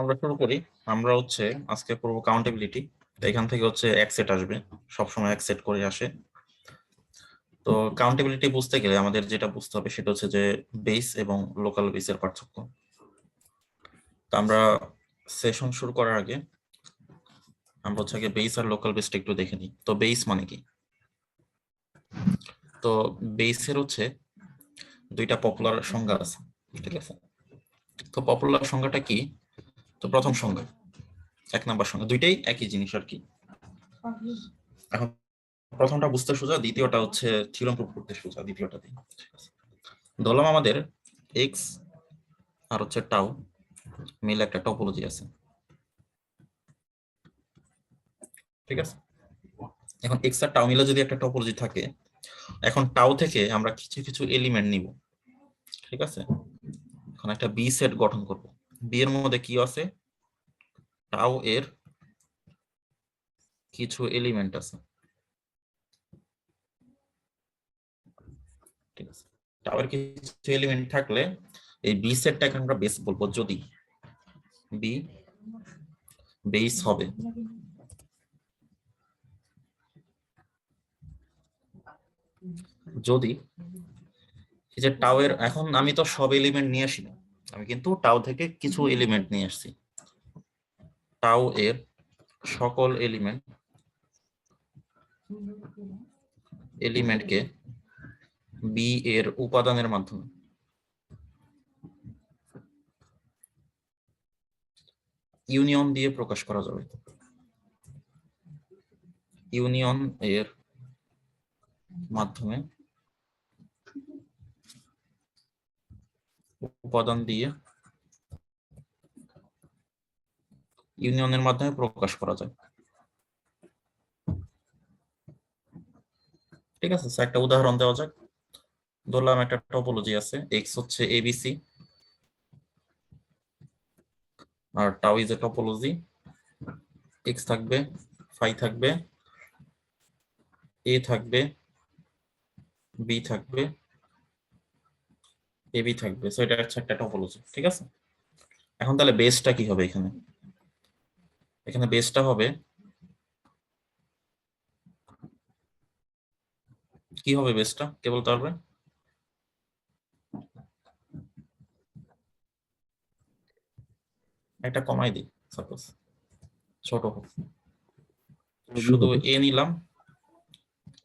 আমরা শুরু করি। আমরা আজকে করব কাউন্টেবিলিটি। এখান থেকে এক সেট আসবে, সবসময় এক সেট করে আসে। তো কাউন্টেবিলিটি বুঝতে গেলে আমাদের যেটা বুঝতে হবে সেটা হচ্ছে যে বেস এবং লোকাল বেসের পার্থক্য। তো আমরা সেশন শুরু করার আগে আমরা আগে বেস আর লোকাল বেসটা একটু দেখে নিই। তো বেস মানে কি? তো বেসের দুইটা পপুলার সংজ্ঞা আছে, ঠিক আছে? তো পপুলার সংজ্ঞাটা কি? তো প্রথম সংজ্ঞা, 1 নাম্বার সংজ্ঞা, দুইটাই একই জিনিস আর কি। এখন প্রথমটা বুঝতে সোজা, দ্বিতীয়টা থিওরেম প্রুফ করতে সোজা দ্বিতীয়টা দিয়ে। ধরলাম আমাদের এক্স আর টাউ মিলে একটা টপোলজি আছে, ঠিক আছে? এখন এক্স আর টাউ মিলে যদি একটা টপোলজি থাকে, এখন টাউ থেকে আমরা কিছু কিছু এলিমেন্ট নিব, ঠিক আছে? এখন একটা বি সেট গঠন করব। বি এর মধ্যে কি আছে? টাউ এর কিছু এলিমেন্ট আছে, ঠিক আছে? টাউ এর কিছু এলিমেন্ট থাকলে এই বি সেটটাকে আমরা বেস বলবো যদি বি বেস হবে। যদি এই যে টাও এর, এখন আমি তো সব এলিমেন্ট নিয়ে আসি না, আমি কিন্তু টাও থেকে কিছু এলিমেন্ট নিয়ে আসছি। টাও এর সকল এলিমেন্টকে বি এর উপাদানের মাধ্যমে ইউনিয়ন দিয়ে প্রকাশ করা যাবে। ইউনিয়ন এর মাধ্যমে উপাদান দিয়ে ইউনিয়নের মাধ্যমে প্রকাশ করা যায়, ঠিক আছে? একটা উদাহরণ দেওয়া যাক। ধরলাম একটা টপোলজি আছে, এক্স এবিসি আর tau is a topology. X থাকবে, ফাই থাকবে, এ থাকবে, বি থাকবে, এবি থাকবে। সো এটা একটা টপোলজি, ঠিক আছে? এখন তাহলে বেসটা কি হবে? এখানে এখানে বেসটা হবে কি হবে? বেসটা কে বলতে পারবে? একটা কমাই দিই, সাপোজ ছোট হোক, শুধু এ নিলাম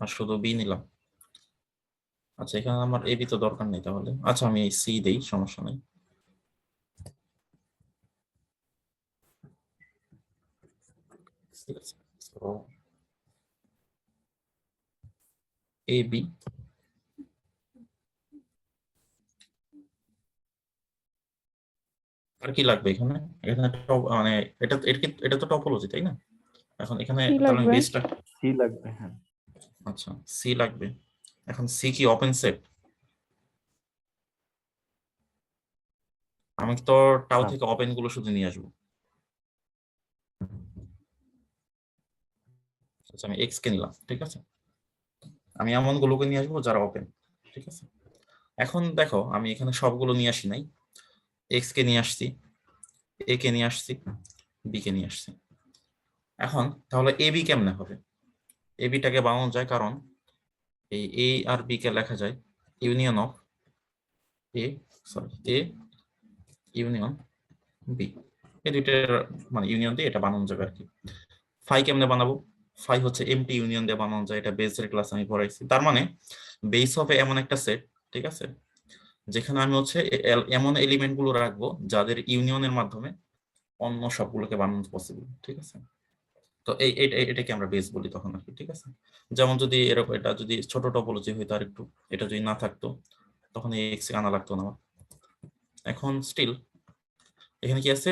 আর শুধু বি নিলাম। আচ্ছা, এখানে আমার এবি তো দরকার নেই, তাহলে আচ্ছা আমি সি দেই, সমস্যা নেই। ঠিক আছে, এ বি। আর কি লাগবে এখানে? এখানে মানে এটা তো টপোলজি, তাই না? এখন এখানে সি তাহলে আমি লাগবে। বেসটা, সি লাগবে, হ্যাঁ। আচ্ছা সি লাগবে। এখন সি কি ওপেন সেট? আমি তো টাও থেকে ওপেন গুলো শুধু নিয়ে আসবো। আচ্ছা আমি এক্স কে নিলাম, ঠিক আছে? আমি এমন গুলোকে নিয়ে আসবো যারা ওপেন, ঠিক আছে? এখন দেখো আমি এখানে সবগুলো নিয়ে আসি নাই, এক্স কে নিয়ে আসছি, এ কে নিয়ে আসছি, বি কে নিয়ে আসছি। এখন তাহলে এ বি কেমনে হবে? এ বিটাকে বানানো যায়, কারণ এই এ আর বি কে লেখা যায় union of A, sorry A union B. এই দুইটার মানে ইউনিয়ন দিয়ে এটা বানানো যাবে আর কি। ফাই কেমনে বানাবো? ফাই এমটি ইউনিয়ন দিয়ে বানানো যায়, এটা বেসের ক্লাস আমি পড়াইছি। তার মানে বেস হবে এমন একটা সেট, ঠিক আছে, যেখানে আমি এমন এলিমেন্ট গুলো রাখবো যাদের ইউনিয়নের মাধ্যমে অন্য সবগুলোকে বানানো পসিবল, ঠিক আছে? তো এটাকে আমরা বেস বলি তখন আর কি, ঠিক আছে? যেমন যদি এরকম এটা যদি ছোট টপোলজি হইতো আর একটু, এটা যদি না থাকতো তখন এই এক্স আনা লাগতো না। এখন স্টিল এখানে কি আছে?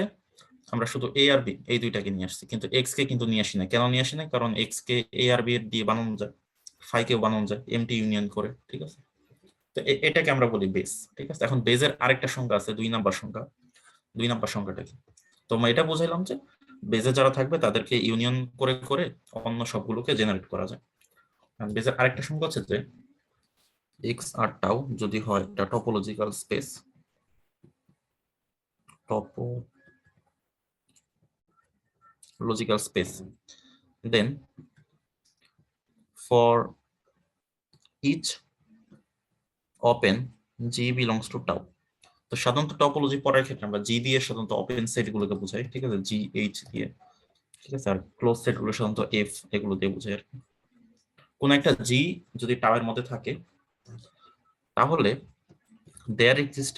আমরা শুধু এ আর বি এই দুইটাকে নিয়ে আসছি, কিন্তু এক্স কে কিন্তু নিয়ে আসি না। কেন নিয়ে আসি না? কারণ এক্স কে এ আর বি দিয়ে বানানো যায়, ফাই কেও বানানো যায় এমটি ইউনিয়ন করে, ঠিক আছে? তো এটাকে আমরা বলি বেস, ঠিক আছে? এখন বেজের আরেকটা সংখ্যা আছে, 2 নাম্বার সংখ্যা। 2 নাম্বার সংখ্যাটা কি? তো আমরা এটা বুঝাইলাম যে বেজে যারা থাকবে তাদেরকে ইউনিয়ন করে করে অন্য সবগুলোকে জেনারেট করা যায়। বেজের আরেকটা সংখ্যা যে এক্স আর টাউ যদি হয় একটা topological space, logical space, then for each open G belongs to tau. তো সাধারণত টপোলজি পড়ার ক্ষেত্রে আমরা জি দিয়ে সাধারণত ওপেন সেট গুলোকে বোঝাই, ঠিক আছে, জি এইচ দিয়ে, ঠিক আছে, আর ক্লোজ সেট গুলো সাধারণত এফ এগুলো দিয়ে বোঝাই আর কি। কোন একটা জি যদি টাওয়ের মধ্যে থাকে তাহলে দেয়ার এক্সিস্ট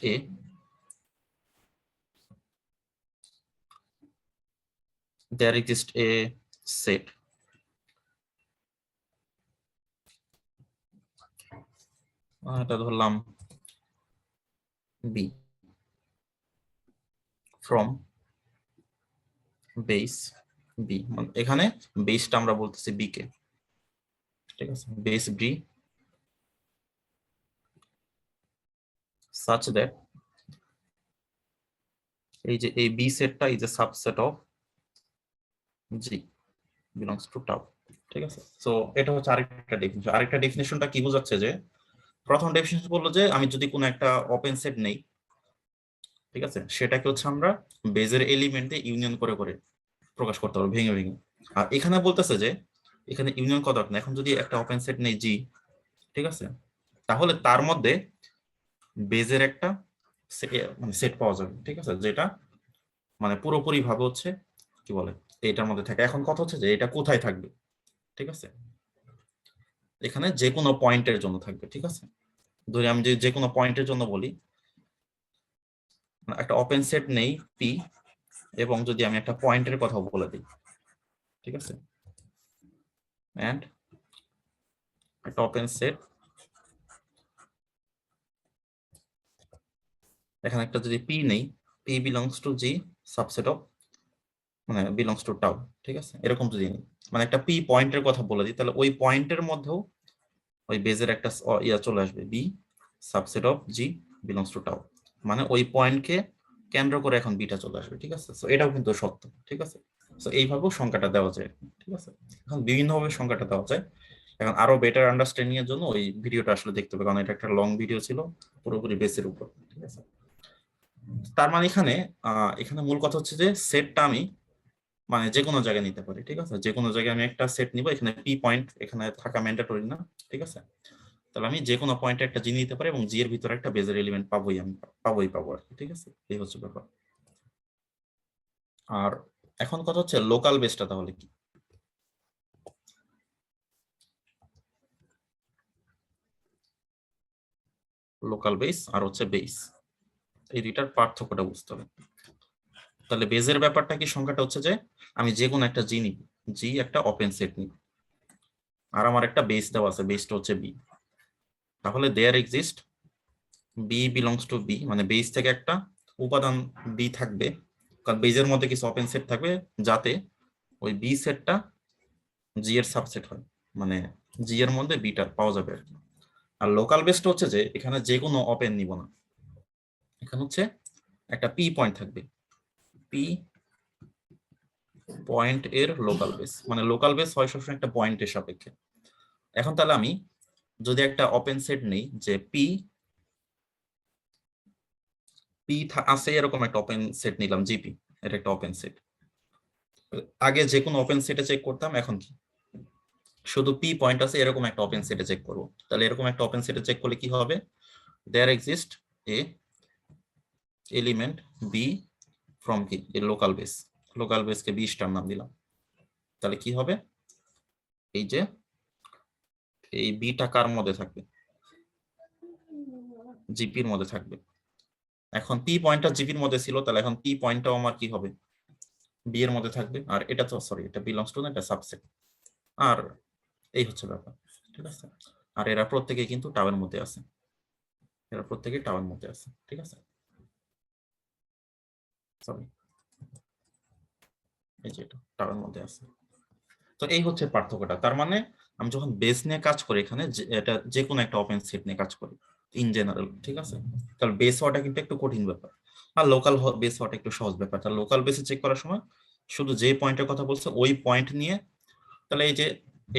এ সেট, এটা ধরলাম বি, ফ্রম বেস বি, এখানে বেসটা আমরা বলতেছি বি কে, ঠিক আছে, বেস বি such that এই যে এই বি সেটটা is a subset of G belongs to tau, ঠিক আছে। সো এটা হচ্ছে আরেকটা ডেফিনিশন। আরেকটা ডেফিনিশনটা কি বোঝাচ্ছে যে প্রথম ডেফিনিশন বললো যে আমি যদি কোনো একটা ওপেন সেট নেই, ঠিক আছে, সেটাকে হচ্ছে আমরা বেজের এলিমেন্টে ইউনিয়ন করে করে প্রকাশ করতে পারবো, ভেঙে ভেঙে। আর এখানে বলতেছে যে এখানে ইউনিয়ন করা দরকার না, এখন যদি একটা ওপেন সেট নেই জি, ঠিক আছে, তাহলে তার মধ্যে বেজের একটা মানে সেট পাওয়া যাবে, ঠিক আছে, যেটা মানে পুরোপুরি ভাবে হচ্ছে কি বলে এটার মধ্যে থাকে। এখন কথা হচ্ছে যে এটা কোথায় থাকবে, ঠিক আছে, এখানে যে কোনো পয়েন্টের জন্য থাকবে, ঠিক আছে। ধরি আমি যে যে কোনো পয়েন্টের জন্য বলি, একটা ওপেন সেট নেই পি, এবং যদি আমি একটা পয়েন্টের কথা বলে দিই, ঠিক আছে, এন্ড একটা ওপেন সেট, এখানে একটা যদি পি নেই, P belongs two G subset of মানে বিলংস টু টাউ, ঠিক আছে, এরকম যদি নিই, মানে একটা পি পয়েন্টের কথা বলে দিই, তাহলে ওই পয়েন্টের মধ্যেও ওই বেজের একটা ইয়া চলে আসবে, B subset of G belongs to tau, মানে ওই পয়েন্টকে কেন্দ্র করে এখন বিটা চলে আসবে, ঠিক আছে। সো এটাও কিন্তু সত্য, ঠিক আছে। সো এইভাবেও সংখ্যাটা দেওয়া যায়, ঠিক আছে। এখন বিভিন্ন ভাবে সংখ্যাটা দেওয়া যায়। এখন আরো বেটার আন্ডারস্ট্যান্ডিং এর জন্য ওই ভিডিওটা আসলে দেখতে হবে, কারণ এটা একটা লং ভিডিও ছিল পুরোপুরি বেসের উপর, ঠিক আছে। তার মানে এখানে এখানে মূল কথা হচ্ছে যে সেটটা আমি মানে যে কোনো জায়গায় নিতে পারি, ঠিক আছে, যে কোনো জায়গায় আমি একটা সেট নিব, এখানে পি পয়েন্ট এখানে থাকা ম্যান্ডেটরি না, ঠিক আছে। তাহলে আমি যে কোনো পয়েন্টে একটা জি নিতে পারি এবং জি এর ভিতরে একটা বেজের এলিমেন্ট পাবোই, আমি পাবো আর কি, ঠিক আছে, এই হচ্ছে ব্যাপার। আর এখন কথা হচ্ছে লোকাল বেসটা তাহলে কি, লোকাল বেস আর হচ্ছে বেস, এই দুইটার পার্থক্যটা বুঝতে হবে। তাহলে বেজের ব্যাপারটা কি, সংখ্যাটা হচ্ছে যে আমি যে কোনো একটা জি নিব, জি একটা ওপেন সেট নিব, আর আমার একটা বেস দেওয়া আছে, বেসটা হচ্ছে বি, তাহলে there exist B belongs to B, মানে বেস থেকে একটা উপাদান বি থাকবে, কারণ বেজের মধ্যে কিছু ওপেন সেট থাকবে যাতে ওই বি সেটটা জি এর সাবসেট হয়, মানে জি এর মধ্যে বিটা পাওয়া যাবে আর কি। আর লোকাল বেসটা হচ্ছে যে এখানে যে কোনো ওপেন নিব না, এখানে হচ্ছে একটা পি পয়েন্ট থাকবে, পি পয়েন্ট এর লোকাল বেস, মানে লোকাল বেস হয় সবসময় একটা পয়েন্টের সাপেক্ষে। এখন তাহলে আমি যদি একটা ওপেন সেট নেই যে পি পি আছে, এরকম একটা ওপেন সেট নিলাম জিপি, এটা একটা ওপেন সেট। আগে যে কোনো ওপেন সেটে চেক করতাম, এখন কি শুধু পি পয়েন্ট আছে এরকম একটা ওপেন সেটে চেক করবো। তাহলে এরকম একটা ওপেন সেটে চেক করলে কি হবে, there exist a element B from কি এর লোকাল বেস, লোকাল বেসকে বি স্টার নাম দিলাম। তাহলে কি হবে, এই যে এই বিটা কার মধ্যে থাকবে, জিপির মধ্যে থাকবে। এখন পি পয়েন্টটা জিপির মধ্যে ছিল, তাহলে এখন পি পয়েন্টটাও আমার কি হবে, বি এর মধ্যে থাকবে। আর এটা তো সরি, এটা বিলংস টু না, এটা সাবসেট। আর এই হচ্ছে ব্যাপার, ঠিক আছে। আর এরা প্রত্যেকেই কিন্তু টাওয়ের মধ্যে আছে, এরা প্রত্যেকেই টাওয়ের মধ্যে আছে, ঠিক আছে। সরি, এই যে এটা টাওয়ের মধ্যে আছে। তো এই হচ্ছে পার্থক্যটা। তার মানে আমি যখন বেস নিয়ে কাজ করি এখানে, এটা যে কোনো একটা ওপেন সেট নিয়ে কাজ করি ইন জেনারেল, ঠিক আছে। তাহলে বেস হওয়াটা কিন্তু একটু কঠিন ব্যাপার, আর লোকাল বেস হওয়াটা একটু সহজ ব্যাপার। তাহলে লোকাল বেসে চেক করার সময় শুধু যে পয়েন্টের কথা বলছে ওই পয়েন্ট নিয়ে, তাহলে এই যে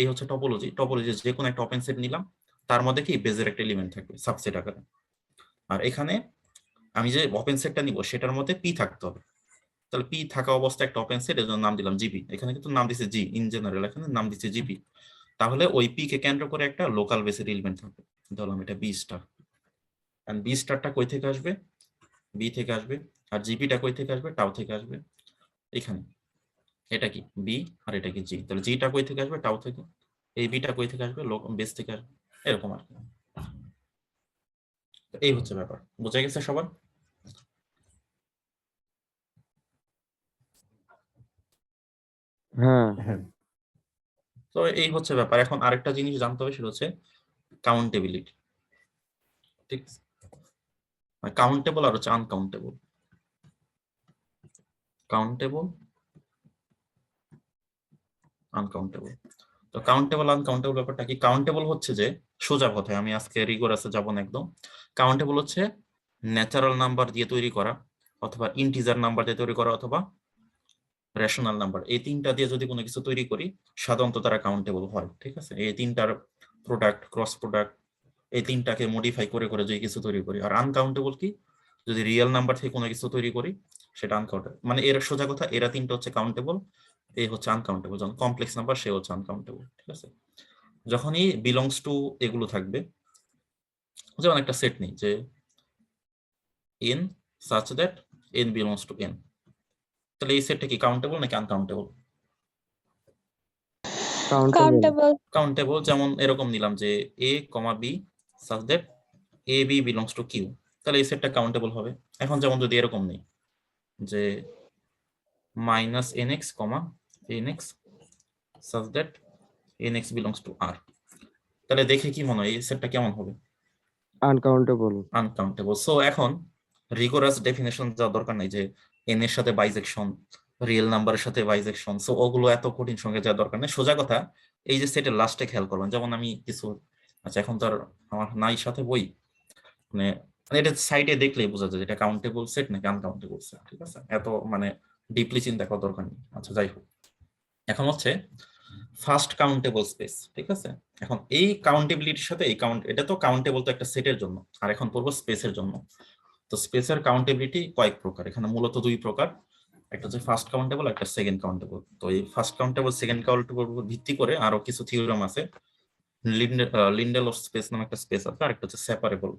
এই হচ্ছে টপোলজি, টপোলজি যে কোনো একটা ওপেন সেট নিলাম, তার মধ্যে কি বেজের একটা এলিমেন্ট থাকবে সাবসেট আকারে। আর এখানে আমি যে ওপেন সেটটা নিব সেটার মধ্যে পি থাকতে হবে, তাহলে পি থাকা অবস্থায় একটা ওপেন সেট, এর জন্য নাম দিলাম জিপি। এখানে কিন্তু নাম দিছে জি ইন জেনারেল, এখানে নাম দিছে জিপি। তাহলে ওই পি কে কেন্দ্র করে একটা লোকাল বেসের এলিমেন্ট থাকবে, ধরলাম এটা বি স্টার। এন্ড বি স্টারটা কই থেকে আসবে? বি থেকে আসবে। আর জিপিটা কই থেকে আসবে? টাও থেকে আসবে। এখানে এটা কি বি আর এটা কি জি, তাহলে জিটা কই থেকে আসবে? টাও থেকে। এই বিটা কই থেকে আসবে? বেস থেকে আসবে। এরকম আর কি। এই হচ্ছে ব্যাপার, বোঝা গেছে সবার? হ্যাঁ। তো এই হচ্ছে ব্যাপার। এখন আরেকটা জিনিস জানতে হবে, সেটা হচ্ছে কাউন্টেবিলিটি। ঠিক আছে, কাউন্টেবল আর হচ্ছে আনকাউন্টেবল। Countable, uncountable. তো কাউন্টেবল আনকাউন্টেবল ব্যাপারটা কি? কাউন্টেবল হচ্ছে যে, সোজা কথায়, আমি আজকে রিগোরাসে যাব না একদম। কাউন্টেবল হচ্ছে ন্যাচারাল নাম্বার দিয়ে তৈরি করা, অথবা ইন্টিজার নাম্বার দিয়ে তৈরি করা, অথবা রেশনাল নাম্বার। এই তিনটা দিয়ে যদি কোনো কিছু তৈরি করি, সাধারণত তারা কাউন্টেবল হয়। ঠিক আছে, এই তিনটার প্রোডাক্ট, ক্রস প্রোডাক্ট, এই তিনটাকে মডিফাই করে করে যদি কিছু তৈরি করি। আর আনকাউন্টেবল কি? যদি রিয়েল নাম্বার থেকে কোনো কিছু তৈরি করি, সেটা আনকাউন্টেবল। মানে এর সোজা কথা, এরা তিনটা হচ্ছে কাউন্টেবল, এই হচ্ছে আনকাউন্টেবল। যখন কমপ্লেক্স নাম্বার, সে হচ্ছে আনকাউন্টেবল। ঠিক আছে, যখনই বিলংস টু এগুলো থাকবে, যেমন একটা সেট নেই যে n such that n belongs to n, তাহলে এই সেটটা কি কাউন্টেবল নাকি আনকাউন্টেবল? কাউন্টেবল। কাউন্টেবল। যেমন এরকম নিলাম যে a, b such that a b belongs to q, তাহলে এই সেটটা কাউন্টেবল হবে। এখন যেমন যদি এরকম নেই যে -nx, nx such that nx belongs to r, তাহলে দেখে কি মনে হয় এই সেটটা কেমন হবে? আনকাউন্টেবল। আনকাউন্টেবল। সো এখন রিগোরাস ডেফিনেশন যাওয়ার দরকার নাই যে এন এর সাথে বাইজেকশন, রিয়েল নাম্বারের সাথে বাইজেকশন, সো ওগুলো এত কঠিন সঙ্গে যাওয়ার দরকার নেই। সোজা কথা, এই যে সেটের লাস্টে খেয়াল করলাম, যেমন আমি কিছু, আচ্ছা এখন তো আর আমার নাই সাথে বই, মানে মানে এটা সাইডে দেখলেই বোঝা যায় এটা কাউন্টেবল সেট নাকি আনকাউন্টেবল সেট। ঠিক আছে, এত মানে ডিপলি চিন্তা করার দরকার নেই। আচ্ছা যাই হোক, এখন হচ্ছে ফার্স্ট কাউন্টেবল স্পেস। ঠিক আছে, এখন এই কাউন্টেবিলিটির সাথে এই কাউন্ট, এটা তো কাউন্টেবল তো একটা সেটের জন্য, আর এখন পড়বো স্পেসের জন্য। তো স্পেসের কাউন্টেবিলিটি কয়েক প্রকার, এখানে মূলত দুই প্রকার, একটা হচ্ছে ফার্স্ট কাউন্টেবল, একটা সেকেন্ড কাউন্টেবল। তো এই ফার্স্ট কাউন্টেবল, সেকেন্ড কাউন্টেবল ভিত্তি করে আরো কিছু থিওরেম আছে। লিন্ডেলফ স্পেস নামে একটা স্পেস আছে, আর একটা হচ্ছে সেপারেবল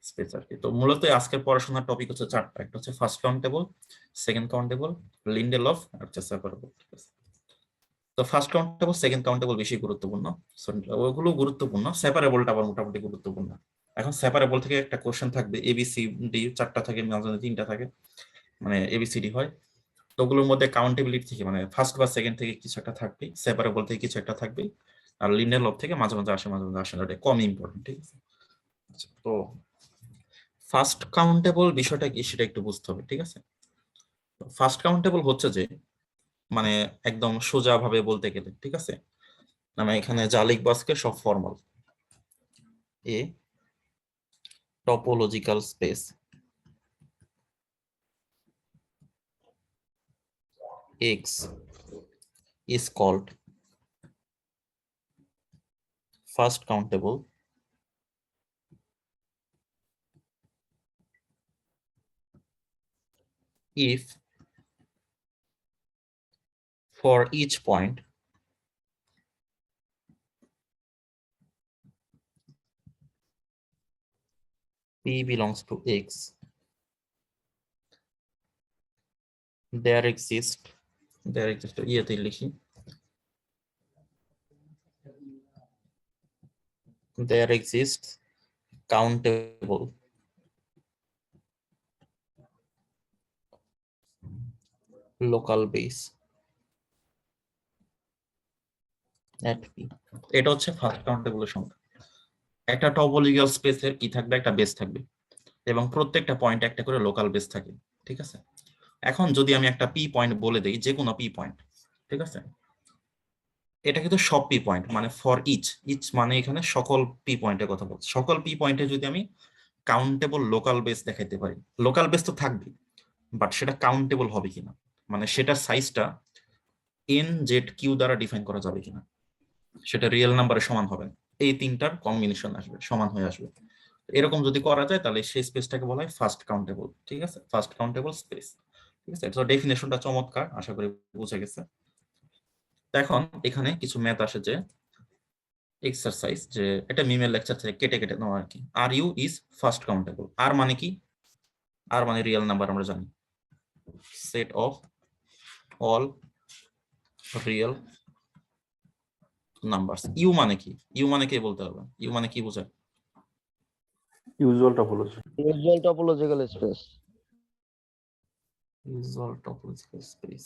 স্পেস আর কি। তো মূলত আজকের পড়াশোনার টপিক হচ্ছে চারটা, একটা হচ্ছে first countable, second countable, Lindelof, আর হচ্ছে সেপারেবল। ঠিক আছে, তো ফার্স্ট কাউন্টেবল, সেকেন্ড কাউন্টেবল বেশি গুরুত্বপূর্ণ, ওগুলো গুরুত্বপূর্ণ, সেপারেবলটা আবার মোটামুটি গুরুত্বপূর্ণ। এখন সেপারেবল থেকে একটা কোশ্চেন থাকবে, এবিসিডি চারটা থাকে, মাঝে মাঝে তিনটা থাকে, মানে এবিসিডি হয়। তো ওগুলোর মধ্যে কাউন্টেবিলিটি থেকে, মানে ফার্স্ট বা সেকেন্ড থেকে কিছু একটা থাকবে, সেপারেবল থেকে কিছু একটা থাকবে, আর লিনিয়ার লব থেকে মাঝে মাঝে আসে, মাঝে মাঝে আসে না, এটা কম ইম্পর্টেন্ট। ঠিক আছে, আচ্ছা, তো ফার্স্ট কাউন্টেবল বিষয়টা কি সেটা একটু বুঝতে হবে। ঠিক আছে, ফার্স্ট কাউন্টেবল হচ্ছে যে, মানে একদম সোজা ভাবে বলতে গেলে, ঠিক আছে, আমি এখানে যা লিখবো আজকে সব formal. A topological space X is called first countable if for each point P belongs to X, there exists ইয়েতে লিখি, there exists countable local base at P। এটা হচ্ছে ফার্স্ট কাউন্টেবলের সংখ্যা। একটা টপোলজিক্যাল স্পেসের কি থাকবে? একটা বেস থাকবে, এবং প্রত্যেকটা পয়েন্ট একটা করে লোকাল বেস থাকে। ঠিক আছে, এখন যদি আমি একটা পি পয়েন্ট বলে দেই, যে কোনো পি পয়েন্ট, ঠিক আছে, এটা কিন্তু সব পি পয়েন্ট, মানে ফর ইচ, ইচ মানে এখানে সকল পি পয়েন্টের কথা বলছি। সকল পি পয়েন্টে যদি আমি কাউন্টেবল লোকাল বেস দেখাইতে পারি, লোকাল বেস তো থাকবে, বাট সেটা কাউন্টেবল হবে কিনা, মানে সেটার সাইজটা এন জেড কিউ দ্বারা ডিফাইন করা যাবে কিনা, সেটা রিয়েল নাম্বারের সমান হবে, এই তিনটার কম্বিনেশন আসবে, সমান হয়ে আসবে। এরকম যদি করা যায়, তাহলে সেই স্পেসটাকে বলা হয় ফার্স্ট কাউন্টেবল। ঠিক আছে, ফার্স্ট কাউন্টেবল স্পেস। ঠিক আছে, তো ডেফিনেশনটা চমৎকার, আশা করি বুঝে গেছে। তো এখন এখানে কিছু ম্যাথ আসে, যে এক্সারসাইজ, যে এটা মিমের লেকচার থেকে কেটে কেটে নেওয়া আর কি। R U is first countable. R মানে কি? আর মানে রিয়েল নাম্বার, আমরা জানি set of all real numbers. U মানে কি? ইউ মানে কি বলতে হবে? ইউ মানে কি বোঝায়? Usual topology. Usual topological space. Usual topological space.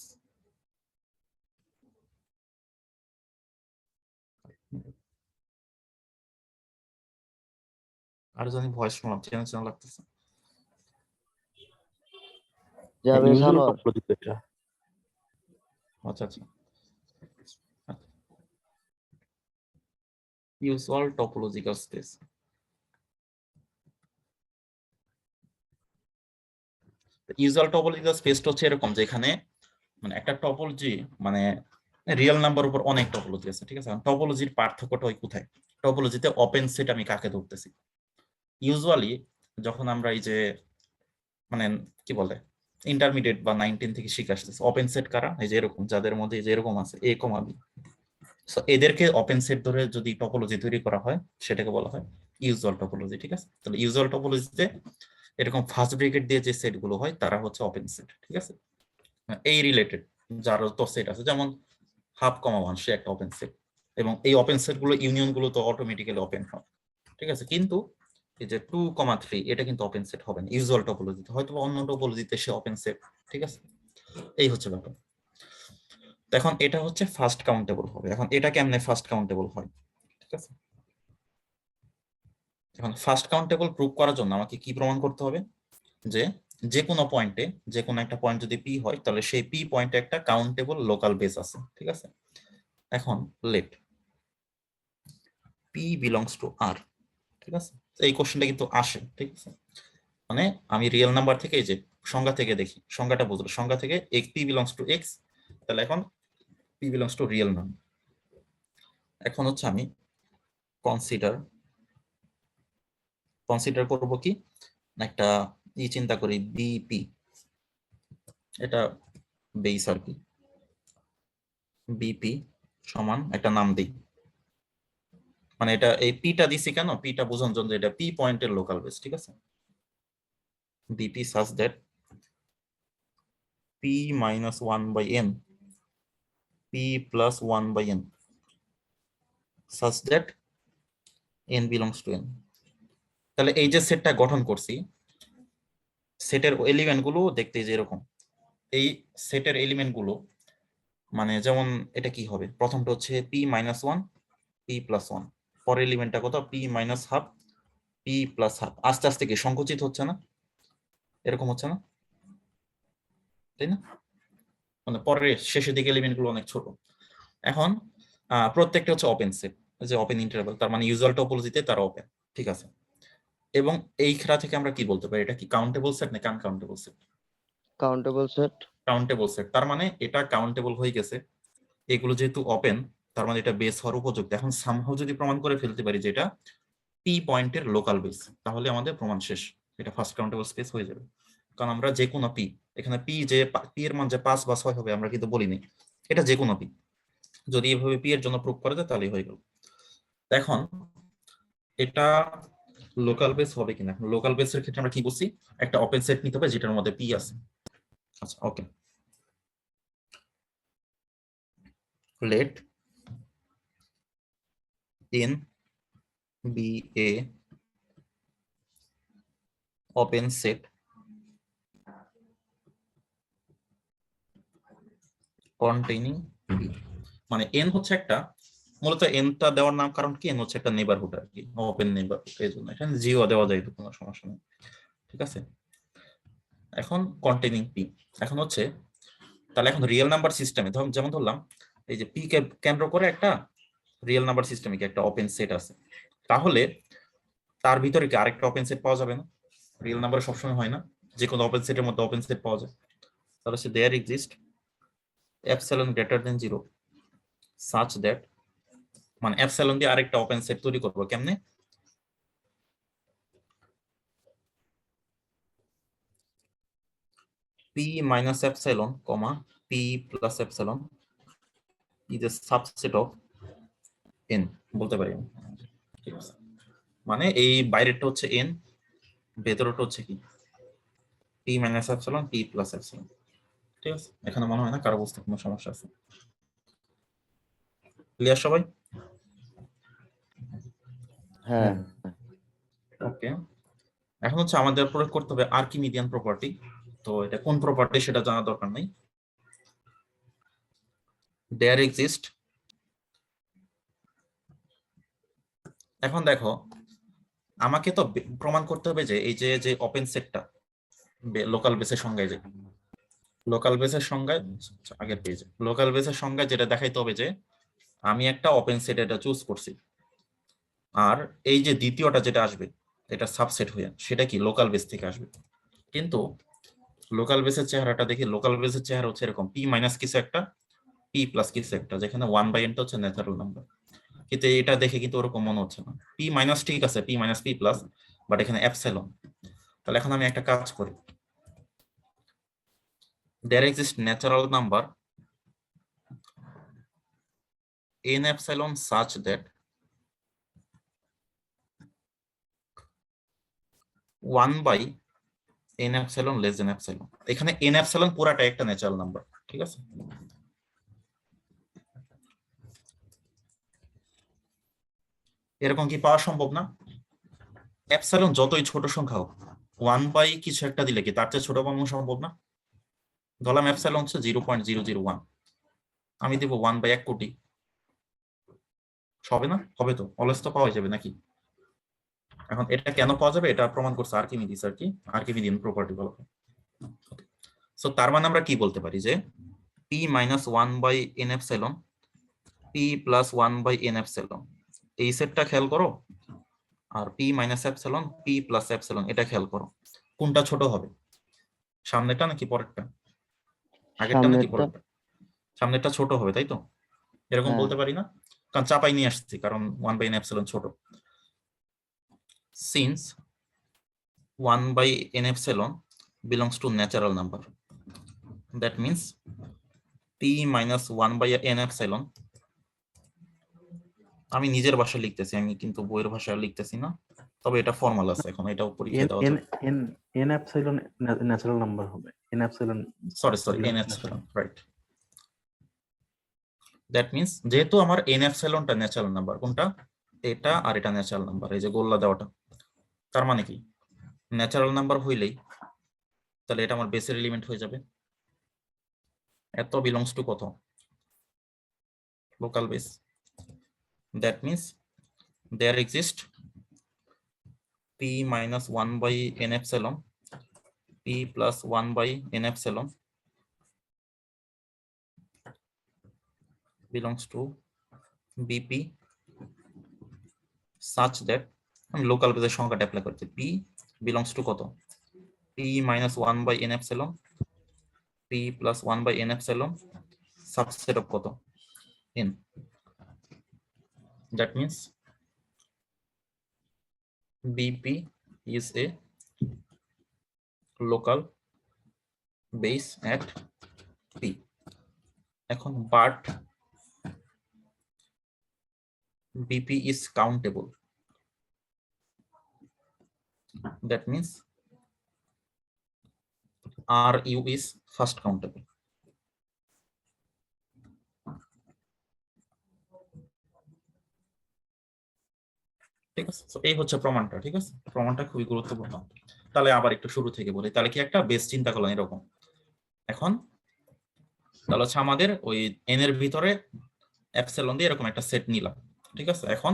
আর জানি ভয়েস শুনলাম, চেনা চেনা লাগতেছে। যাবে ইউজুয়াল সানোয়ার। টপোলজি তো এটা। আচ্ছা আচ্ছা, usual topological space. Usual topological স্পেসটা হচ্ছে এরকম, যে এখানে মানে একটা টপোলজি, মানে রিয়েল নাম্বার উপর অনেক টপোলজি আছে, ঠিক আছে। টপোলজির পার্থক্যটা ওই কোথায়? টপোলজিতে ওপেন সেট আমি কাকে ধরতেছি। ইউজুয়ালি যখন আমরা এই যে মানে কি বলে ইন্টারমিডিয়েট বা 19 থেকে শিখে আসতেছে, ওপেন সেট কারা? এই যে এরকম, যাদের মধ্যে যে এরকম আছে এ কমা বি, সো এদেরকে ওপেন সেট ধরে যদি টপোলজি তৈরি করা হয়, সেটাকে বলা হয় ইউজুয়াল টপোলজি, ঠিক আছে। তাহলে ইউজুয়াল টপোলজিতে এরকম ফার্স্ট ব্র্যাকেট দিয়ে যে সেট গুলো হয় তারা হচ্ছে ওপেন সেট, ঠিক আছে। এই রিলেটেড যার তো সেট আছে, যেমন হাফ কমা ওয়ান, সে একটা ওপেন সেট, এবং এই ওপেন সেট গুলো ইউনিয়ন গুলো তো অটোমেটিক্যালি ওপেন হয়, ঠিক আছে। কিন্তু এই যে 2,3 এটা কিন্তু ওপেন সেট হবে না ইউজুয়াল টপোলজিতে, হয়তো অন্য টপোলজিতে সে ওপেন সেট, ঠিক আছে। এই হচ্ছে ব্যাপার। এখন এটা হচ্ছে ফার্স্ট কাউন্টেবল হবে। এখন এটা কেমনে ফার্স্ট কাউন্টেবল হয়, ঠিক আছে। এখন ফার্স্ট কাউন্টেবল প্রুভ করার জন্য আমাকে কি প্রমাণ করতে হবে? যে যে কোনো পয়েন্টে, যে কোনো একটা পয়েন্ট যদি পি হয়, তাহলে সেই পি পয়েন্টে একটা কাউন্টেবল লোকাল বেস আছে, ঠিক আছে। এখন লেট পি বিলংস টু আর, ঠিক আছে। এই কোশ্চেনটা কিন্তু আসে, ঠিক আছে। মানে আমি রিয়েল নাম্বার থেকে, এই যে সংজ্ঞা থেকে দেখি, সংজ্ঞাটা বুঝলো, সংজ্ঞা থেকে x P belongs to x, তাহলে এখন P belongs two real number. এখন হচ্ছে আমি কনসিডার কনসিডার করব কি, একটা চিন্তা করি বিপি, এটা বেস আর কি। বিপি সমান একটা নাম দিই, মানে এটা এই পিটা দিছি কেন, পিটা বোঝানোর জন্য, এটা পি পয়েন্টের লোকাল বেস, ঠিক আছে। BP such that P minus 1/n P plus 1/n such that n belongs to n। তাহলে এই যে সেটটা গঠন করছি, সেটের এলিমেন্ট গুলো দেখতে যে এরকম, এই সেটের এলিমেন্ট গুলো মানে যেমন এটা কি হবে, প্রথমটা হচ্ছে পি মাইনাস 1 পি প্লাস 1, পরের এলিমেন্টটা কত, P minus half P plus half. আস্তে আস্তে কি সংকুচিত হচ্ছে না, এরকম হচ্ছে না, তাই না? মানে পরের শেষের দিকে এলিমেন্ট গুলো অনেক ছোট। এখন প্রত্যেকটা হচ্ছে ওপেন সেট, যে ওপেন ইন্টারভাল, তার মানে ইউজুয়াল টপোলজিতে তারা ওপেন, ঠিক আছে। এবং এই খেলা থেকে আমরা কি বলতে পারি, এটা কি কাউন্টেবল সেট নাকি uncountable set? Countable set. Countable set, তার মানে এটা কাউন্টেবল হয়ে গেছে। এগুলো যেহেতু ওপেন, তার মানে এটা বেস হওয়ার উপযুক্ত। এখন সামহাউ যদি প্রমাণ করে ফেলতে পারি যে এটা পি পয়েন্টের লোকাল বেস, তাহলে আমাদের প্রমাণ শেষ, এটা ফার্স্ট কাউন্টেবল স্পেস হয়ে যাবে। কারণ আমরা যে কোনো পি, এখানে পি যে পি এর মান যে 5 বা 6 হবে আমরা কিন্তু বলিনি, এটা যে কোনো পি, যদি এভাবে পি এর জন্য প্রুভ করা যায় তাহলেই হয়ে গেল। এখন এটা লোকাল বেস হবে কিনা, লোকাল বেসের ক্ষেত্রে আমরা কি বলছি, একটা ওপেন সেট নিতে হবে যেটার মধ্যে পি আছে। আচ্ছা ওকে, let n be a open set containing b। মানে n হচ্ছে একটা, মূলত nটা দেওয়ার নাম কারণ কি, n হচ্ছে একটা নেইবারহুড আর কি, ওপেন নেইবারহুড, এই জন্য এখানে জিও দেওয়া যায়, তো কোনো সমস্যা নেই, ঠিক আছে। এখন কন্টেইনিং p, এখন হচ্ছে তাহলে এখন রিয়েল নাম্বার সিস্টেমে যেমন ধরলাম এই যে পি কে কেন্দ্র করে একটা রিয়েল নাম্বার সিস্টেমে কি একটা ওপেন সেট আছে, তাহলে তার ভিতরে কি আরেকটা ওপেন সেট পাওয়া যাবে না? রিয়েল নাম্বার সবসময় হয় না যে কোনো ওপেন সেটের মধ্যে ওপেন সেট পাওয়া যায়, তাহলে সে there exist epsilon greater than 0 such that, মানে এপসিলন দিয়ে আরেকটা ওপেন সেট তৈরি করবো কেমনে, p minus epsilon comma p plus epsilon is a subset of n বলতে পারি আমি। ঠিক আছে, মানে এই বাইরেরটা হচ্ছে n, ভেতরটা হচ্ছে কি p minus epsilon p plus epsilon। ঠিক আছে, এখানে মনে হয় না কারো বুঝতে কোনো সমস্যা আছে। ক্লিয়ার সবাই? হ্যাঁ ওকে, এখন হচ্ছে আমাদের প্রয়োগ করতে হবে আর্কিমিডিয়ান প্রপার্টি। তো এটা কোন প্রপার্টি সেটা জানা দরকার নাই। দেয়ার এক্সিস্ট, এখন দেখো আমাকে তো প্রমাণ করতে হবে যে এই যে যে ওপেন সেটটা লোকাল বেসের সংজ্ঞায়, যে লোকাল বেসের সংজ্ঞায় আগের পেজে লোকাল বেসের সংজ্ঞায় যেটা দেখাইতে হবে যে আমি একটা ওপেন সেট এটা চুজ করছি, আর এই যে দ্বিতীয়টা যেটা আসবে এটা সাবসেট হয়ে, সেটা কি লোকাল বেস থেকে আসবে। কিন্তু লোকাল বেসের চেহারাটা দেখি, লোকাল বেসের চেহারা হচ্ছে এরকম পি মাইনাস কিছু একটা পি প্লাস কিছু একটা, যেখানে 1/n হচ্ছে ন্যাচারাল নাম্বার। কিন্তু এটা দেখে কিন্তু ওরকম মনে হচ্ছে না। পি মাইনাস ঠিক আছে, P minus P plus, but এখানে অ্যাপসাইলন। তাহলে এখন আমি একটা কাজ করি, there exists natural number n epsilon such that 1/n epsilon less than epsilon। এখানে n epsilon পুরাটা একটা ন্যাচারাল নাম্বার। ঠিক আছে, এরকম কি পাওয়া সম্ভব না? এপসাইলন যতই ছোট সংখ্যা হোক, 1 কিছু একটা দিলে কি তার চেয়ে ছোট বানানো সম্ভব না? ধরলাম এপসাইলন হচ্ছে 0.001, আমি দিব 1/1 কোটি, হবে না? হবে তো, অলওয়েজ তো পাওয়া যাবে নাকি? এখন এটা কেন পাওয়া যাবে এটা প্রমাণ করছে আর্কিমিডিস, আর কি আর্কিমিডিয়ান প্রপার্টি বলা হয়। সো তার মানে আমরা কি বলতে পারি যে p minus 1/n epsilon p plus 1/n epsilon, এই সেটটা খেয়াল করো, আর p minus epsilon p plus epsilon এটা খেয়াল করো, কোনটা ছোট হবে, সামনেটা নাকি পরেরটা? আগেরটা নাকি সামনেরটা। পরেরটা? সামনেরটা ছোট হবে, তাই তো? এরকম হ্যাঁ বলতে পারি না? কারণ চাপাই নিয়ে আসছি, কারণ 1/n এপসাইলন ছোট। Since 1/n epsilon belongs to natural number, that means p minus 1/n epsilon, আমি নিজের ভাষায় লিখতেছি, আমি কিন্তু বইয়ের ভাষায় লিখতেছি না, তবে এটা ফর্মাল আছে, এখন এটাও পরীক্ষায় দেওয়া যাবে। n epsilon ন্যাচারাল নাম্বার হবে, n epsilon sorry n epsilon, right. That means যেহেতু আমার n epsilonটা ন্যাচারাল নাম্বার, কোনটা? এটা আর এটা ন্যাচারাল নাম্বার, এই যে গোল্লা দেওয়াটা, তার মানে কি ন্যাচারাল নাম্বার হইলেই তাহলে এটা আমার বেসের এলিমেন্ট হয়ে যাবে। এত বিলংস টু কত? Local base. That means there exists p minus 1/n epsilon p plus 1/n epsilon belongs to bp such that আমি লোকাল বেসের সংখ্যাটা অ্যাপ্লাই করছি, p belongs to কত? p minus 1/n epsilon p plus 1/n epsilon subset of কত? n। that means bp is a local base at p। এখন but bp is countable, that means ru is first countable। ঠিক আছে, তো এই হচ্ছে প্রমাণটা। ঠিক আছে, প্রমাণটা খুবই গুরুত্বপূর্ণ। তাহলে আবার একটু শুরু থেকে বলি, তাহলে কি একটা বেস চিন্তা করলাম এরকম। এখন তাহলে হচ্ছে আমাদের ওই এন এর ভিতরে এপসিলন দিয়ে এরকম একটা সেট নিলাম। ঠিক আছে, এখন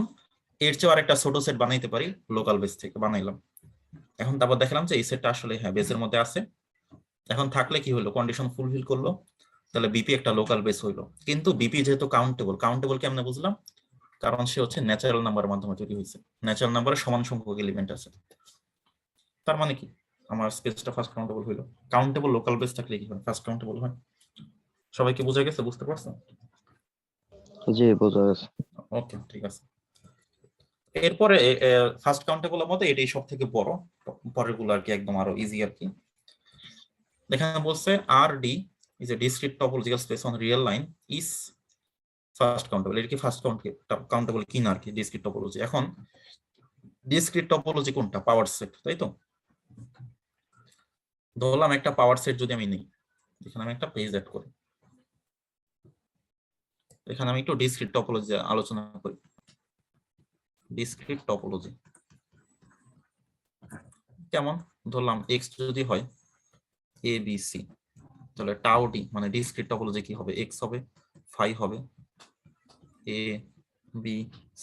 এর চেয়ে আরেকটা ছোট সেট বানাইতে পারি, লোকাল বেস থেকে বানাইলাম। এখন তারপর দেখলাম যে এই সেটটা আসলে হ্যাঁ বেসের মধ্যে আছে। এখন থাকলে কি হলো, কন্ডিশন ফুলফিল করলো, তাহলে বিপি একটা লোকাল বেস হইলো। কিন্তু বিপি যেহেতু কাউন্টেবল, কাউন্টেবল কেমনে বুঝলাম? কারণ সে হচ্ছে ন্যাচারাল নাম্বারের মাধ্যমে তৈরি হয়েছে, ন্যাচারাল নাম্বারের সমান সংখ্যক এলিমেন্ট আছে। তার মানে কি আমার স্পেসটা ফার্স্ট কাউন্টেবল হইলো। কাউন্টেবল লোকাল বেস থাকলে কি হয়, ফার্স্ট কাউন্টেবল হয়। সবাইকে বোঝা গেছে, বুঝতে পারছেন? জি বোঝা গেছে। ওকে, ঠিক আছে। এরপরে ফার্স্ট কাউন্টেবলের মধ্যে এটাই সব থেকে বড়, পরের গুলো আর কি একদম আরো ইজি আর কি। এখানে বলছে R D is a discrete topological space on real line is first countable. এটা কি ফার্স্ট কাউন্টেবল কিনা আর কি ডিসক্রিট টপোলজি। এখন ডিসক্রিট টপোলজি কোনটা? পাওয়ার সেট, তাই তো। ধরলাম একটা পাওয়ার সেট যদি আমি নিই, এখানে আমি একটা পেজ অ্যাড করি, এখানে আমি একটু ডিসক্রিট টপোলজি আলোচনা করি। ডিসক্রিট টপোলজি কেমন? ধরলাম এক্স যদি হয় এ বি সি, তাহলে টাও ডি মানে ডিসক্রিট টপোলজি কি হবে? এক্স হবে, ফাই হবে, এ বি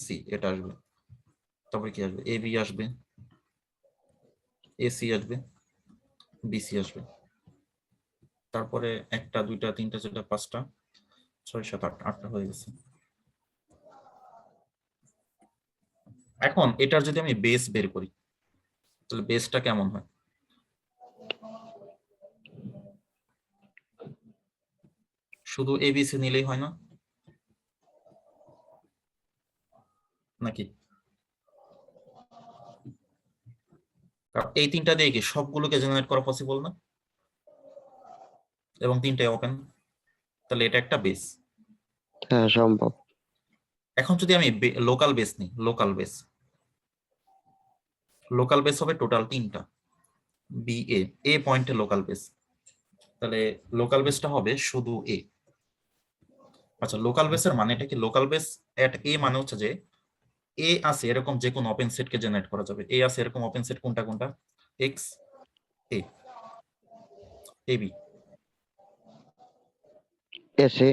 সি এটা আসবে, তারপরে কি আসবে? এ বি আসবে, এ সি আসবে, বি সি আসবে, তারপরে একটা দুইটা তিনটা চারটা পাঁচটা ছয় সাত আট, আটটা হয়ে গেছে। এখন এটার যদি আমি বেস বের করি তাহলে বেসটা কেমন হয়? শুধু এবিসি নিলেই হয় না নাকি? কারণ এই তিনটা দিয়ে কি সবগুলোকে জেনারেট করা পসিবল না, এবং তিনটাই ওপেন, তাহলে এটা একটা বেস। হ্যাঁ সম্ভব। এখন যদি আমি লোকাল বেস নিই, লোকাল বেস, লোকাল বেস হবে টোটাল তিনটা, বি এ পয়েন্টে লোকাল বেস, তাহলে লোকাল বেসটা হবে শুধু এ। আচ্ছা, লোকাল বেসের মানেটা কি? লোকাল বেস এট এ মানে হচ্ছে যে এ আছে এরকম যে কোনো ওপেন সেটকে জেনারেট করা যাবে। এ আছে এরকম ওপেন সেট কোনটা কোনটা? এক্স এ, এ বি, এসে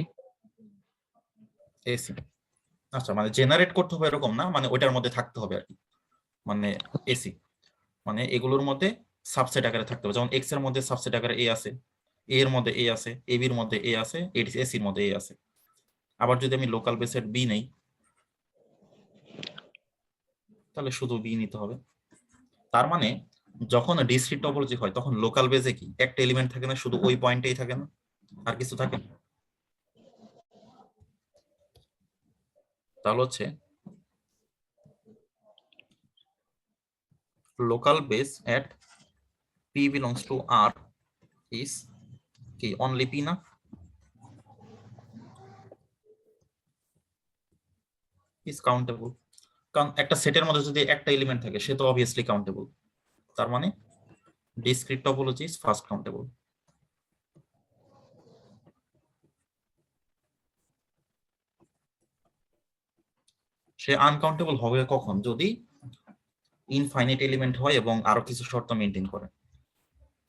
এসি। আচ্ছা, মানে জেনারেট করতে হবে এরকম না, মানে ওইটার মধ্যে থাকতে হবে আর কি, মানে এসি মানে এগুলোর মধ্যে সাবসেট আকারে থাকতে হবে। যেমন এক্স এর মধ্যে সাবসেট আকারে এ আছে, এ এর মধ্যে এ আছে, এ বির মধ্যে এ আছে, এসির মধ্যে এ আছে। আবার যদি আমি লোকাল বেসের বি নেই তাহলে শুধু বি নিতে হবে। তার মানে যখন ডিসক্রিট টপোলজি হয় তখন লোকাল বেসে কি একটা এলিমেন্ট থাকে না, শুধু ওই পয়েন্টেই থাকে না, আর কিছু থাকে না? তাহলে হচ্ছে local base at P belongs to R is কি অনলি পি না? ইজ কাউন্টেবল, কারণ একটা সেটের মধ্যে যদি একটা এলিমেন্ট থাকে সে তো অবভিয়াসলি কাউন্টেবল। তার মানে discrete topology is first countable. Say uncountable হবে কখন? যদি ইনফাইনাইট এলিমেন্ট হয় এবং আরো কিছু শর্ত মেনটেন করে।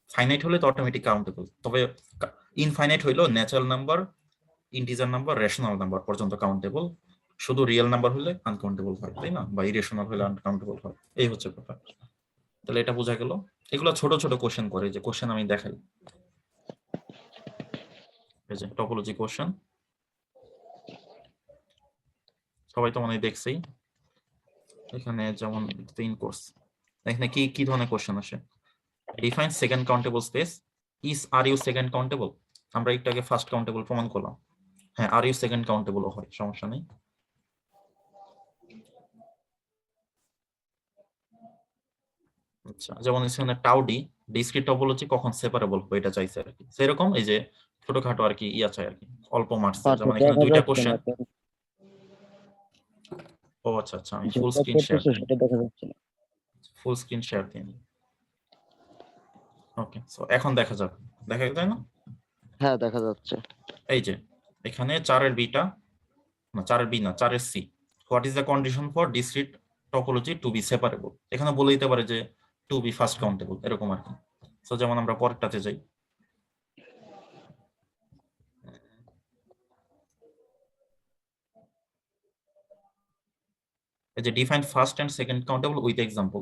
ফাইনাইট হলে তো অটোমেটিক কাউন্টেবল, তবে ইনফাইনাইট হইলো natural number, integer number, rational number পর্যন্ত কাউন্টেবল, শুধু রিয়েল নাম্বার হলে আনকাউন্টেবল হয়, তাই না? বা ইরেশনাল হলে আনকাউন্টেবল হয়। এই হচ্ছে কথা। তাহলে এটা বোঝা গেল। এগুলো ছোট ছোট কোশ্চেন করে, যে কোশ্চেন আমি দেখাই, এই যে টপোলজি কোশ্চেন, সবাই তো মনে হয় দেখছেই। এখানে যেমন 3 কোর্স, এখানে কি কি ধরনের কোশ্চেন আসে? Define second countable space, is R U second countable? আমরা একটু আগে ফার্স্ট কাউন্টেবল প্রমাণ করলাম, হ্যাঁ আর ইউ সেকেন্ড কাউন্টেবলও হয়, সমস্যা নেই। আচ্ছা, যেমন এখানে টাউ ডি ডিসক্রিট টপোলজি কখন সেপারেবল হবে এটা চাইছে আর কি, সেরকম এই যে ছোটখাটো আর কি ইয়া চাই আর কি, অল্প মার্কসের। পার্থ যেমন এখানে দেখা দুইটা যাচ্ছে কোশ্চেন। না কেন? ও আচ্ছা আচ্ছা, আমি ফুল যেটা স্ক্রিন শেয়ার করতেছো দিই, সেটা দেখা যাচ্ছে না। ফুল স্ক্রিন শেয়ার দিই। ওকে, সো এখন দেখা যাবে, দেখা যায় না? হ্যাঁ দেখা যাচ্ছে। এই যে এখানে 4-এর বিটা, না 4-এর বি না 4-এর C, what is the condition for discrete topology to be separable? এখানে বলে দিতে পারে যে টু বি ফার্স্ট কাউন্টেবল, এরকম আর কি। সো যেমন আমরা পরেরটাতে যাই, এই যে define first and second countable with example.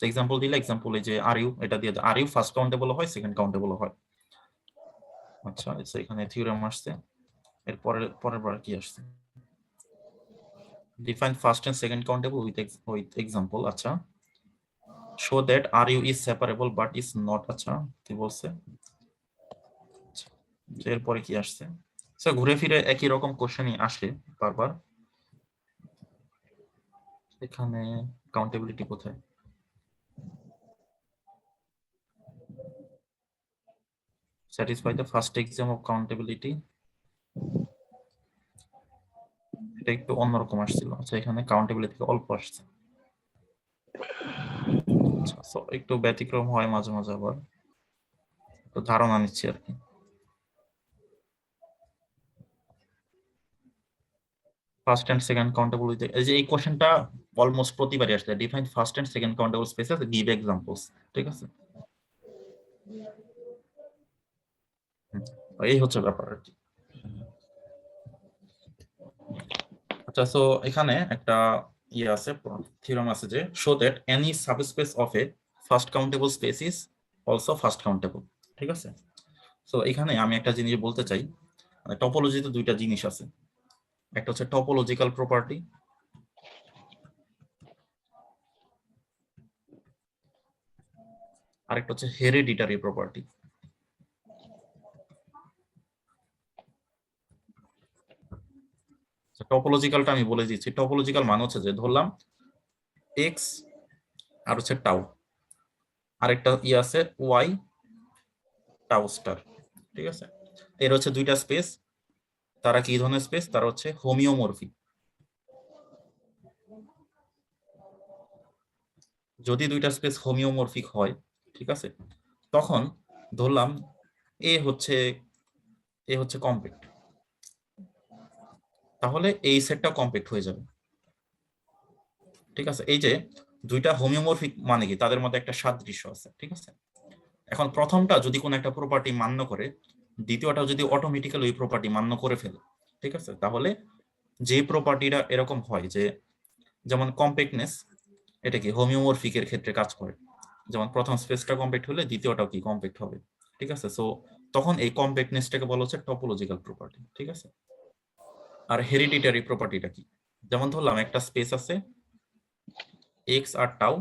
Example দিলে এক্সাম্পল এই যে আর ইউ, এটা দিয়ে আর ইউ ফার্স্ট কাউন্টেবল হয়, সেকেন্ড কাউন্টেবল হয়। আচ্ছা, এখানে থিওরেম আসছে, এর পরের পরের বার কি আসছে? Define first and second countable with example. আচ্ছা, show that R U is separable but is not. আচ্ছা, কি বলছে? আচ্ছা, এরপরে কি আসছে? স্যার ঘুরে ফিরে একই রকম কোশ্চেনই আসে বারবার। এখানে কাউন্টেবিলিটি কোথায়? satisfy the first exam of countability, এটা একটু অন্যরকম আসছিল, আচ্ছা এখানে কাউন্টেবিলিটি থেকে অল্প আসছে, আচ্ছা সো একটু ব্যতিক্রম হয় মাঝে মাঝে, আবার একটু ধারণা নিচ্ছি আর কি। First and second countable with, এই যে এই কোশ্চেনটা অলমোস্ট প্রতিবারই আসছে, define first and second countable spaces, give examples, ঠিক আছে। এই হচ্ছে ব্যাপার আর কি। আচ্ছা সো এখানে একটা ইয়ে আছে, থিওরাম আছে যে show that any subspace of A first countable space is also first countable, ঠিক আছে। সো এখানে আমি একটা জিনিস বলতে চাই, মানে টপোলজিতে দুইটা জিনিস আছে, একটা হচ্ছে টপোলজিক্যাল প্রপার্টি, আরেকটা হচ্ছে হেরিডিটারি প্রপার্টি। টপোলজিক্যালটা আমি বলে দিচ্ছি, টপোলজিক্যাল মানে হচ্ছে যে ধরলাম এক্স আর হচ্ছে টাউ, আরেকটা ই আছে ওয়াই টাউ স্টার, ঠিক আছে। এর হচ্ছে দুইটা স্পেস, তারা কি ধরনের স্পেস, তারা হচ্ছে হোমিওমরফিক। যদি দুইটা স্পেস হোমিওমরফিক হয়, ঠিক আছে, তখন ধরলাম এ হচ্ছে কমপ্লেক্ট, তাহলে এই সেটটা কমপ্লেক্ট হয়ে যাবে, ঠিক আছে। এই যে দুইটা হোমিওমরফিক মানে কি, তাদের মধ্যে একটা সাদৃশ্য আছে, ঠিক আছে। এখন প্রথমটা যদি কোনো একটা প্রপার্টি মান্য করে, দ্বিতীয়টা যদি অটোমেটিক্যালি ওই প্রপার্টি মান্য করে ফেলে, ঠিক আছে, তাহলে যে প্রপার্টিটা এরকম হয় যে, যেমন কমপ্লেক্টনেস, এটা কি হোমিওমরফিকের ক্ষেত্রে কাজ করে, যেমন প্রথম স্পেসটা কমপ্লেক্ট হলে দ্বিতীয়টাও কি কমপ্লেক্ট হবে, ঠিক আছে। সো তখন এই কমপ্লেক্টনেসটাকে বলা হচ্ছে টপোলজিক্যাল প্রপার্টি, ঠিক আছে। আর হেরিডিটারি প্রপার্টিটা কি, যেমন ধরলাম একটা স্পেস আছে এক্স আর টাউ,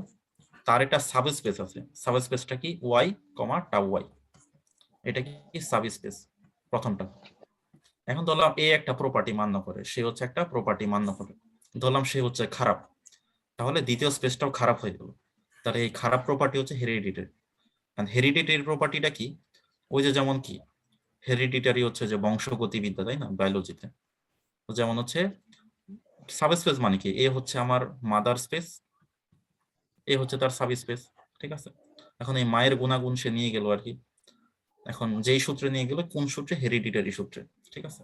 তার একটা সাবস্পেস আছে, সাবস্পেসটা কি ওয়াই কমা টাউ ওয়াই, এটা কি সাবস্পেস প্রথমটা। এখন ধরলাম এ একটা প্রপার্টি মান্য করে, সে হচ্ছে একটা প্রপার্টি মান্য করে, ধরলাম সে হচ্ছে খারাপ, তাহলে দ্বিতীয় স্পেসটাও খারাপ হয়ে গেল, তাহলে এই খারাপ প্রপার্টি হচ্ছে হেরিডিটারি। হেরিডিটারি প্রপার্টিটা কি, ওই যে যেমন কি হেরিডিটারি হচ্ছে যে বংশগতিবিদ্যা, তাই না, বায়োলজিতে। যেমন হচ্ছে সাবস্পেস মানে কি, এ হচ্ছে আমার মাদার স্পেস, এ হচ্ছে তার সাবস্পেস, ঠিক আছে। এখন এই মায়ের গুণাগুণ সে নিয়ে গেল আর কি, এখন যেই সূত্রে নিয়ে গেল, কোন সূত্রে, হেরিডিটারি সূত্রে, ঠিক আছে।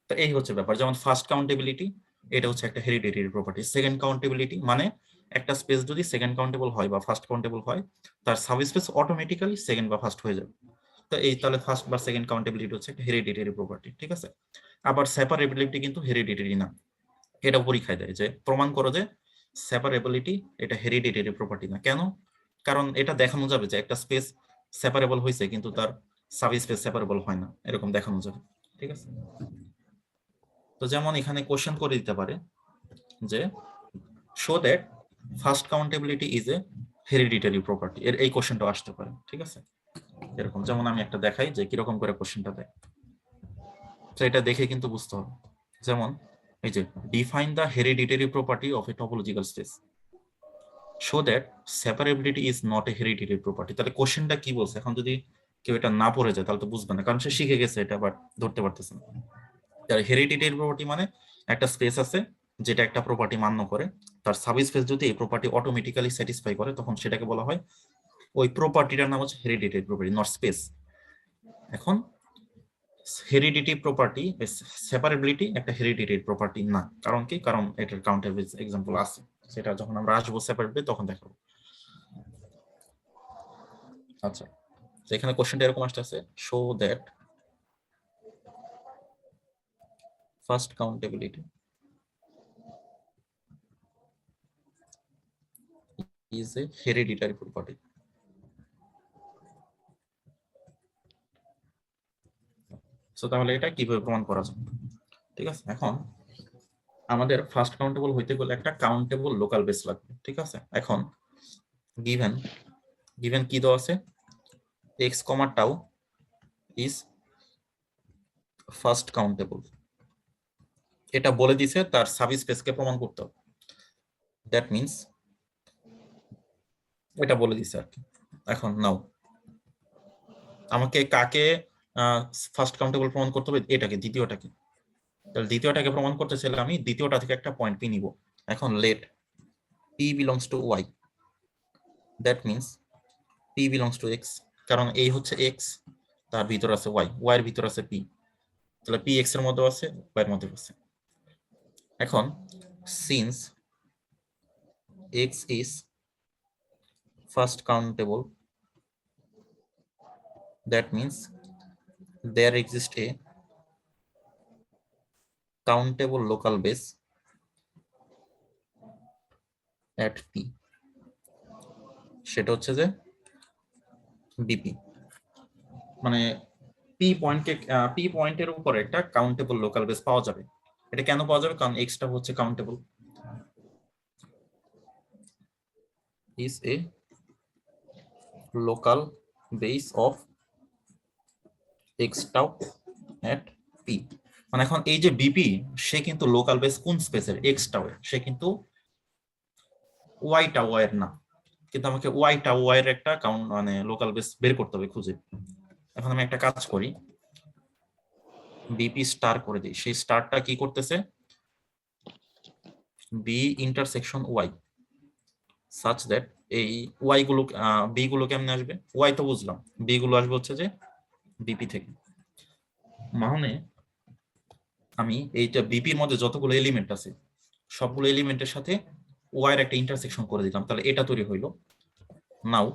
তো এই হচ্ছে ব্যাপার। যেমন ফার্স্ট কাউন্টেবিলিটি, এটা হচ্ছে একটা হেরিডিটারি প্রপার্টি। সেকেন্ড কাউন্টেবিলিটি মানে একটা স্পেস যদি সেকেন্ড কাউন্টেবল হয় বা ফার্স্ট কাউন্টেবল হয়, তার সাবস্পেস অটোমেটিক্যালি সেকেন্ড বা ফার্স্ট হয়ে যাবে। তো এই তাহলে ফার্স্ট বা সেকেন্ড কাউন্টেবিলিটি হচ্ছে একটা হেরিডিটারি প্রপার্টি, ঠিক আছে। আবার সেপারেবিলিটি কিন্তু হেরিডিটারি না, এটা পরীক্ষায় দেয় যে প্রমাণ করো যে সেপারেবিলিটি এটা হেরিডিটারি প্রপার্টি না। কেন? কারণ এটা দেখানো যাবে যে একটা স্পেস সেপারেবল হয়েছে কিন্তু তার সাবস্পেস সেপারেবল হয় না, এরকম দেখানো যাবে, ঠিক আছে। তো যেমন এখানে কোশ্চেন করে দিতে পারে যে show that first countability is a hereditary property, এর এই কোশ্চেনটা আসতে পারে, ঠিক আছে। এরকম যেমন আমি একটা দেখাই যে কিরকম করে কোশ্চেনটা দেয়, তো এটা দেখে কিন্তু বুঝতে হবে। যেমন এই যে define the hereditary property of a topological space, show that separability is not a hereditary property. তাহলে কোশ্চেনটা কি বলছে, এখন যদি কেউ এটা না পড়ে যায় তাহলে তো বুঝবে না, কারণ সে শিখে গেছে এটা, বাট ধরতে পারতেছে না। তার হেরিডিটারি প্রপার্টি মানে একটা স্পেস আছে যেটা একটা প্রপার্টি মান্য করে, তার সাবস্পেস যদি এই প্রপার্টি অটোমেটিক্যালি স্যাটিসফাই করে, তখন সেটাকে বলা হয়, ওই প্রপার্টিটার নাম হচ্ছে হেরিডিটারি প্রপার্টি, নট স্পেস। এখন হেরিডিটি প্রপার্টি, সেপারেবিলিটি একটা হেরিডিটারি প্রপার্টি না, কারণ কি, কারণ এটার কাউন্টার এক্সাম্পল আছে, সেটা যখন আমরা আসবো সেপারেবিলিটি তখন দেখাবো। আচ্ছা, তো এখানে কোশ্চেনটা এরকম আসতেছে, show that first countability is a hereditary property. So তাহলে এটা কিভাবে প্রমাণ করা যায়, ঠিক আছে। এখন আমাদের ফার্স্ট কাউন্টেবল হইতে গেলে একটা কাউন্টেবল লোকাল বেস লাগবে, ঠিক আছে। এখন গিভেন গিভেন কি দেওয়া আছে, x, tau is first countable, এটা বলে দিছে তার সাবস্পেসকে প্রমাণ করতে হবে। দ্যাট মিন্স এটা বলে দিছে আর কি। এখন নাও আমাকে কাকে ফার্স্ট কাউন্টেবল প্রমাণ করতে হবে এটাকে, দ্বিতীয়টাকে। তাহলে দ্বিতীয়টাকে প্রমাণ করতে চাইলে আমি দ্বিতীয়টা থেকে একটা পয়েন্ট পি নিব। এখন let P belongs to Y, that means P belongs to X, কারণ এই হচ্ছে এক্স, তার ভিতর আছে ওয়াই, ওয়াই এর ভিতর আছে পি, তাহলে পি এক্স এর মধ্যে আছে, ওয়াই এর মধ্যে আছে। এখন since x is first countable, that means there exists a countable local base at P, সেটা হচ্ছে যে বিপি, মানে পি পয়েন্টের উপর একটা কাউন্টেবল লোকাল বেস পাওয়া যাবে। এটা কেন পাওয়া যাবে? কারণ এক্সটা হচ্ছে countable, is a local base of x tau at P। মানে এখন এই যে বিপি, সে কিন্তু লোকাল বেস কোন স্পেসের? এক্স টাও এর, সে কিন্তু ওয়াই টাও এর না, কিন্তু আমাকে ওয়াই টাও ওয়াই এর একটা কাউন্ট মানে লোকাল বেস বের করতে হবে খুঁজে। এখন আমি একটা কাজ করি, বিপি স্টার করে দিই। সেই স্টারটা কি করতেছে? B intersection Y, such that এই ওয়াই গুলো বি গুলো কেমনে আসবে? ওয়াই তো বুঝলাম, বি গুলো আসবে হচ্ছে যে বিপি থেকে। মানে আমি এইটা বিপির মধ্যে যতগুলো এলিমেন্ট আছে সবগুলো এলিমেন্টের সাথে ওয়াই এর একটা ইন্টারসেকশন করে দিলাম, তাহলে এটা তৈরি হইলো। Now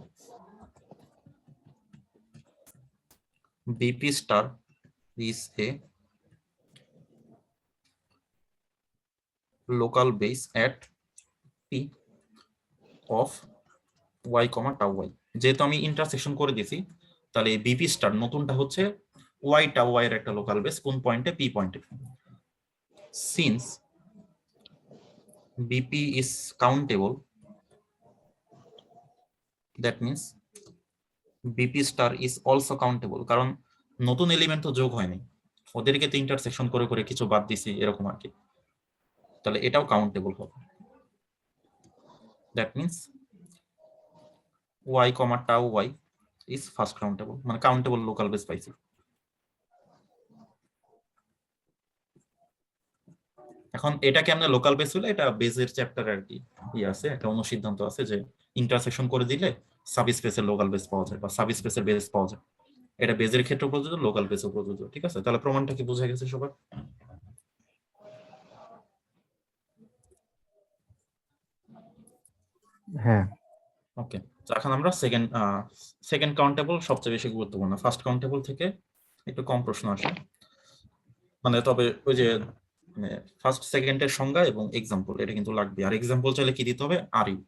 B P star is a local base at P of y, tau y। যেহেতু আমি ইন্টারসেকশন করে দিয়েছি, তাহলে বিপি স্টার নতুনটা হচ্ছে y tau y এর একটা লোকাল বেস কোন পয়েন্টে? P পয়েন্টে। Since BP is countable, that means BP star is also countable, কারণ নতুন এলিমেন্ট তো যোগ হয়নি, ওদেরকে তো ইন্টারসেকশন করে করে কিছু বাদ দিছি এরকম আর কি, তাহলে এটাও কাউন্টেবল হবে। That means y, tau y is first countable, মানে কাউন্টেবল লোকাল বেস পাইছি। এখন এটাকে আমরা লোকাল বেস হলে এটা বেজের চ্যাপ্টার আর কি আছে, একটা অনুসিদ্ধান্ত আছে যে ইন্টারসেকশন করে দিলে সাব স্পেসের লোকাল বেস পাওয়া যায় বা সাব স্পেসের বেস পাওয়া যায়। এটা বেজের ক্ষেত্রে প্রযোজ্য, লোকাল বেসও প্রযোজ্য। ঠিক আছে, তাহলে প্রমাণটা কি বোঝা গেছে সবার? হ্যাঁ। ওকে, এখন আমরা সেকেন্ড কাউন্টেবল সবচেয়ে বেশি গুরুত্বপূর্ণ, ফার্স্ট কাউন্টেবল থেকে একটু কম প্রশ্ন আসে, মানে তবে ওই যে ফার্স্ট সেকেন্ডের সংজ্ঞা এবং এক্সাম্পল এটা কিন্তু লাগবে। আর এক্সাম্পল চাইলে কি দিতে হবে? R U,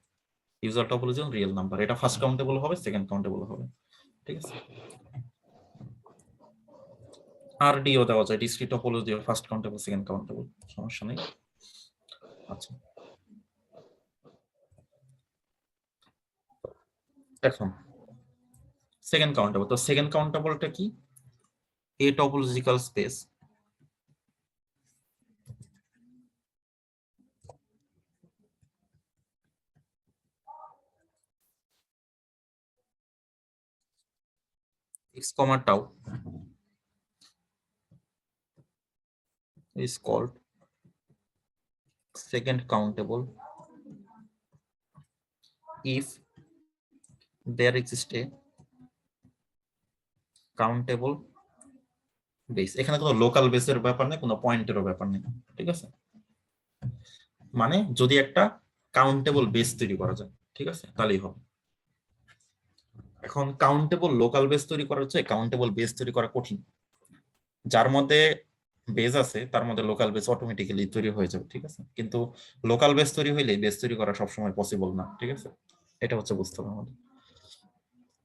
usual topology on real number, এটা ফার্স্ট কাউন্টেবল হবে, সেকেন্ড কাউন্টেবল হবে। ঠিক আছে, আর ডিও দেওয়া যায়, discrete topology first countable second countable, সমস্যা নেই। আচ্ছা, এখন সেকেন্ড কাউন্টেবল, তো সেকেন্ড কাউন্টেবলটা কি? A topological space x, tau is called second countable if there exists a countable base। এখানে কোনো লোকাল বেসের ব্যাপার নেই, কোনো পয়েন্টেরও ব্যাপার নেই। ঠিক আছে, মানে যদি একটা কাউন্টেবল বেস তৈরি করা যায়, ঠিক আছে, তাহলেই হবে। এখন কাউন্টেবল লোকাল বেস তৈরি করা হচ্ছে, কাউন্টেবল বেস তৈরি করা কঠিন। যার মধ্যে বেস আছে তার মধ্যে লোকাল বেস অটোমেটিক্যালি তৈরি হয়ে যাবে। ঠিক আছে, কিন্তু লোকাল বেস তৈরি হইলে বেস তৈরি করা সবসময় পসিবল না। ঠিক আছে, এটা হচ্ছে বুঝতে হবে আমাদের।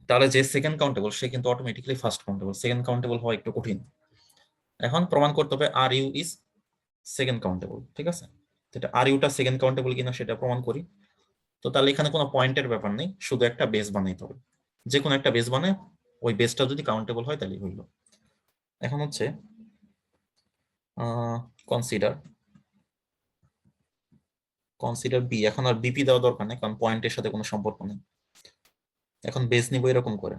তাহলে যে সেকেন্ড কাউন্টেবল সে কিন্তু automatically first countable, second countable হওয়া একটু কঠিন। এখন প্রমাণ করতে হবে R U is second countable. ঠিক আছে, এটা আর ইউটা সেকেন্ড কাউন্টেবল কিনা সেটা প্রমাণ করি। তো তাহলে এখানে কোনো পয়েন্টের ব্যাপার নেই, শুধু একটা বেস বানাইতে হবে। যে কোনো একটা বেস বানায় ওই বেসটা যদি কাউন্টেবল হয় তাহলেই হইল। এখন হচ্ছে কনসিডার বি। এখন আর বিপি দেওয়া দরকার নেই, কারণ পয়েন্টের সাথে কোনো সম্পর্ক নেই। এখন বেস নিব এরকম করে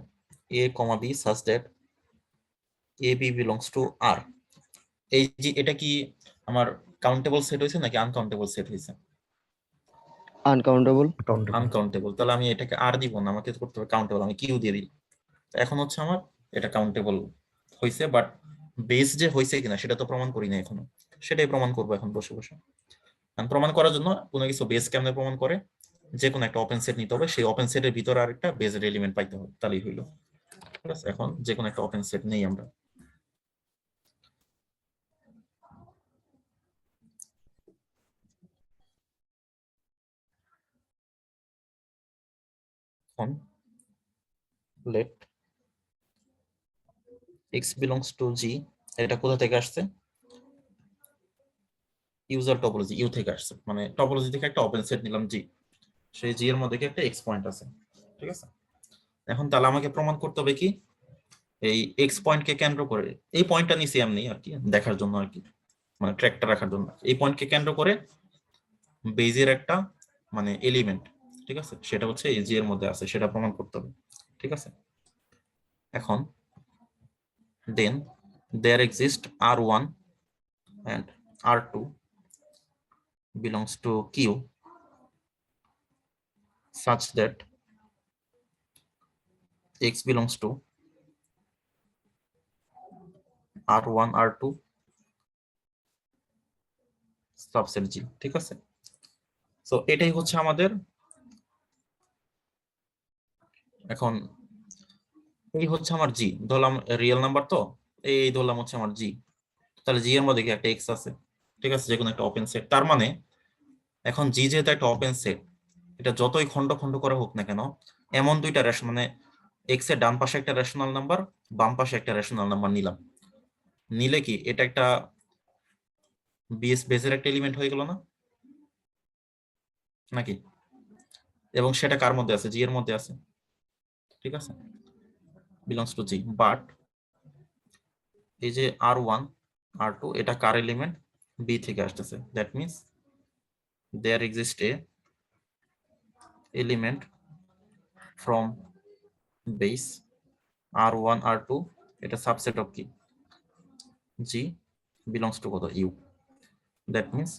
a, b such that A B belongs to R. এই যে এটা কি আমার কাউন্টেবল সেট হয়েছে নাকি আনকাউন্টেবল সেট হয়েছে? আনকাউন্টেবল। আনকাউন্টেবল, তাহলে আমি এটাকে আর দিব না, আমাকে করতে হবে কাউন্টেবল, আমি কিউ দিয়ে দিই। এখন হচ্ছে আমার এটা কাউন্টেবল হয়েছে, বাট বেস যে হয়েছে কিনা সেটা তো প্রমাণ করি না এখনো, সেটাই প্রমাণ করবো এখন বসে বসে। প্রমাণ করার জন্য কোনো কিছু বেস কেমনে প্রমাণ করে, যে কোনো একটা ওপেন সেট নিতে হবে, সেই ওপেন সেটের ভিতরে আরেকটা বেসের এলিমেন্ট পাইতে হবে, তাহলেই হইলো। ঠিক আছে, এখন যে কোনো একটা ওপেন সেট নেই আমরা। এখন let x belongs to g, এটা কোথা থেকে আসছে? ইউজার টপোলজি, ইউ থেকে আসছে, মানে টপোলজি থেকে একটা ওপেন সেট নিলাম জি, সেই জি এর মধ্যে কি একটা এক্স পয়েন্ট আছে। ঠিক আছে, এখন তাহলে আমাকে প্রমাণ করতে হবে কি, এই এক্স পয়েন্টকে কেন্দ্র করে, এই পয়েন্টটা নিচে এমনি আর কি দেখার জন্য আর কি, মানে ট্র্যাকটা রাখার জন্য, এই পয়েন্টকে কেন্দ্র করে বেজের একটা মানে এলিমেন্ট, ঠিক আছে, সেটা হচ্ছে এই জি এর মধ্যে আছে, সেটা প্রমাণ করতে হবে। ঠিক আছে, এখন দেন there exist r1 and r2 belongs to q such that x belongs to r1 r2 subset G. ঠিক আছে, সো এটাই হচ্ছে আমাদের, এখন এই হচ্ছে আমার জি, ধরলাম রিয়েল নাম্বার, তো এই ধরলাম হচ্ছে আমার জি, তাহলে জি এর মধ্যে কি একটা এক্স আছে। ঠিক আছে, যে কোনো একটা ওপেন সেট, তার মানে এখন জি যেহেতু একটা ওপেন সেট, এটা যতই খন্ড খন্ড করা হোক না কেন, এমন দুইটা রেশন মানে এক্স এর ডান পাশে একটা রেশনাল নাম্বার, বাম পাশে একটা রেশনাল নাম্বার নিলাম, নিলে কি এটা একটা বেসের একটা এলিমেন্ট হয়ে গেল না নাকি? এবং সেটা কার মধ্যে আছে? জি এর মধ্যে আছে। ঠিক আছে, বিলংস টু জি, বাট এই যে r1 r2 এটা কার এলিমেন্ট? বি থেকে আসতেছে, that means there exist a element from base r1 r2, এটা সাবসেট অফ কি, জি বিলংস টু কত, U, that means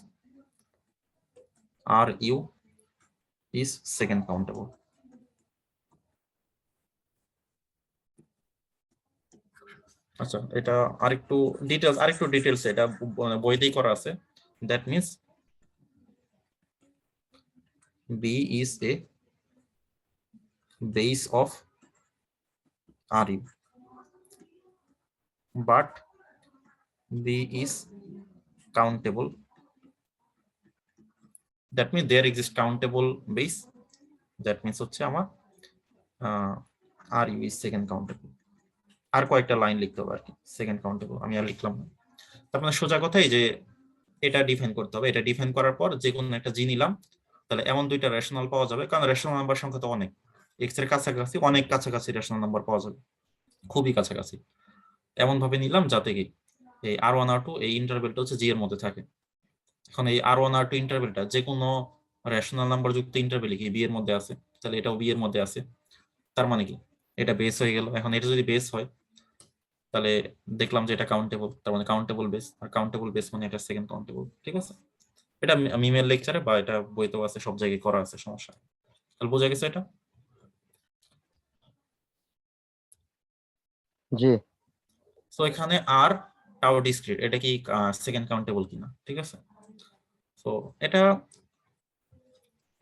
R U is second countable. আচ্ছা, এটা আরেকটু ডিটেলস এটা বইতেই করা আছে, that means B is a base of R U, but B is countable, that means there exists countable base, that means হচ্ছে আমার R U is second countable. আর কয়েকটা লাইন লিখতে হবে আর কি, সেকেন্ড কাউন্টেবল আমি আর লিখলাম না। তার মানে সোজা কথাই যে এটা ডিফাইন করতে হবে, এটা ডিফাইন করার পর যে কোনো একটা জি নিলাম, তাহলে এমন দুইটা রেশনাল পাওয়া যাবে, কারণ রেশনাল নাম্বার সংখ্যা তো অনেক, এক্স এর কাছাকাছি অনেক কাছাকাছি রেশনাল নাম্বার পাওয়া যাবে, খুবই কাছাকাছি, এমন ভাবে নিলাম যাতে কি এই r1 r2 এই ইন্টারভেলটা হচ্ছে জি এর মধ্যে থাকে। এখন এই r1 r2 ইন্টারভেলটা যে কোনো রেশনাল নাম্বার যুক্ত ইন্টারভেল কি বি এর মধ্যে আছে, তাহলে এটাও বি এর মধ্যে আছে, তার মানে কি এটা বেস হয়ে গেল। এখন এটা যদি বেস হয় তাহলে দেখলাম যে এটা কাউন্টেবল, তার মানে কাউন্টেবল বেস, আর কাউন্টেবল বেস মানে এটা সেকেন্ড কাউন্টেবল। ঠিক আছে, এটা মিমের লেকচারে বা এটা বইতেও আছে, সব জায়গায় করা আছে, সমস্যা নেই। তাহলে বোঝা গেছে এটা? জি। তো এখানে আর টাও ডিসক্রিট, এটা কি সেকেন্ড কাউন্টেবল কিনা? ঠিক আছে, তো এটা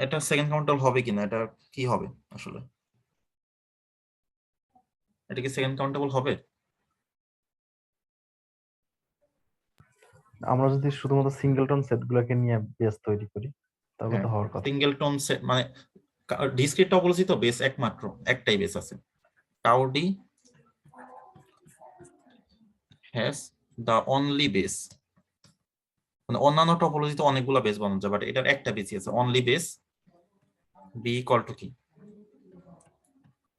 এটা সেকেন্ড কাউন্টেবল হবে কিনা, এটা কি হবে আসলে, এটা কি সেকেন্ড কাউন্টেবল হবে? আমরা যদি শুধুমাত্র সিঙ্গেলটন সেট গুলোকে নিয়ে বেস তৈরি করি তাহলে তো হ্যাঁ, হওয়ার কথা। সিঙ্গেলটন সেট মানে ডিসক্রিট টপোলজি তো বেস একমাত্র একটাই বেস আছে, টাও D has the only base, মানে অন্যান্য টপোলজি তো অনেকগুলো বেস বানানো যায়, বাট এটার একটা বেসই আছে, only base, B equal to কি,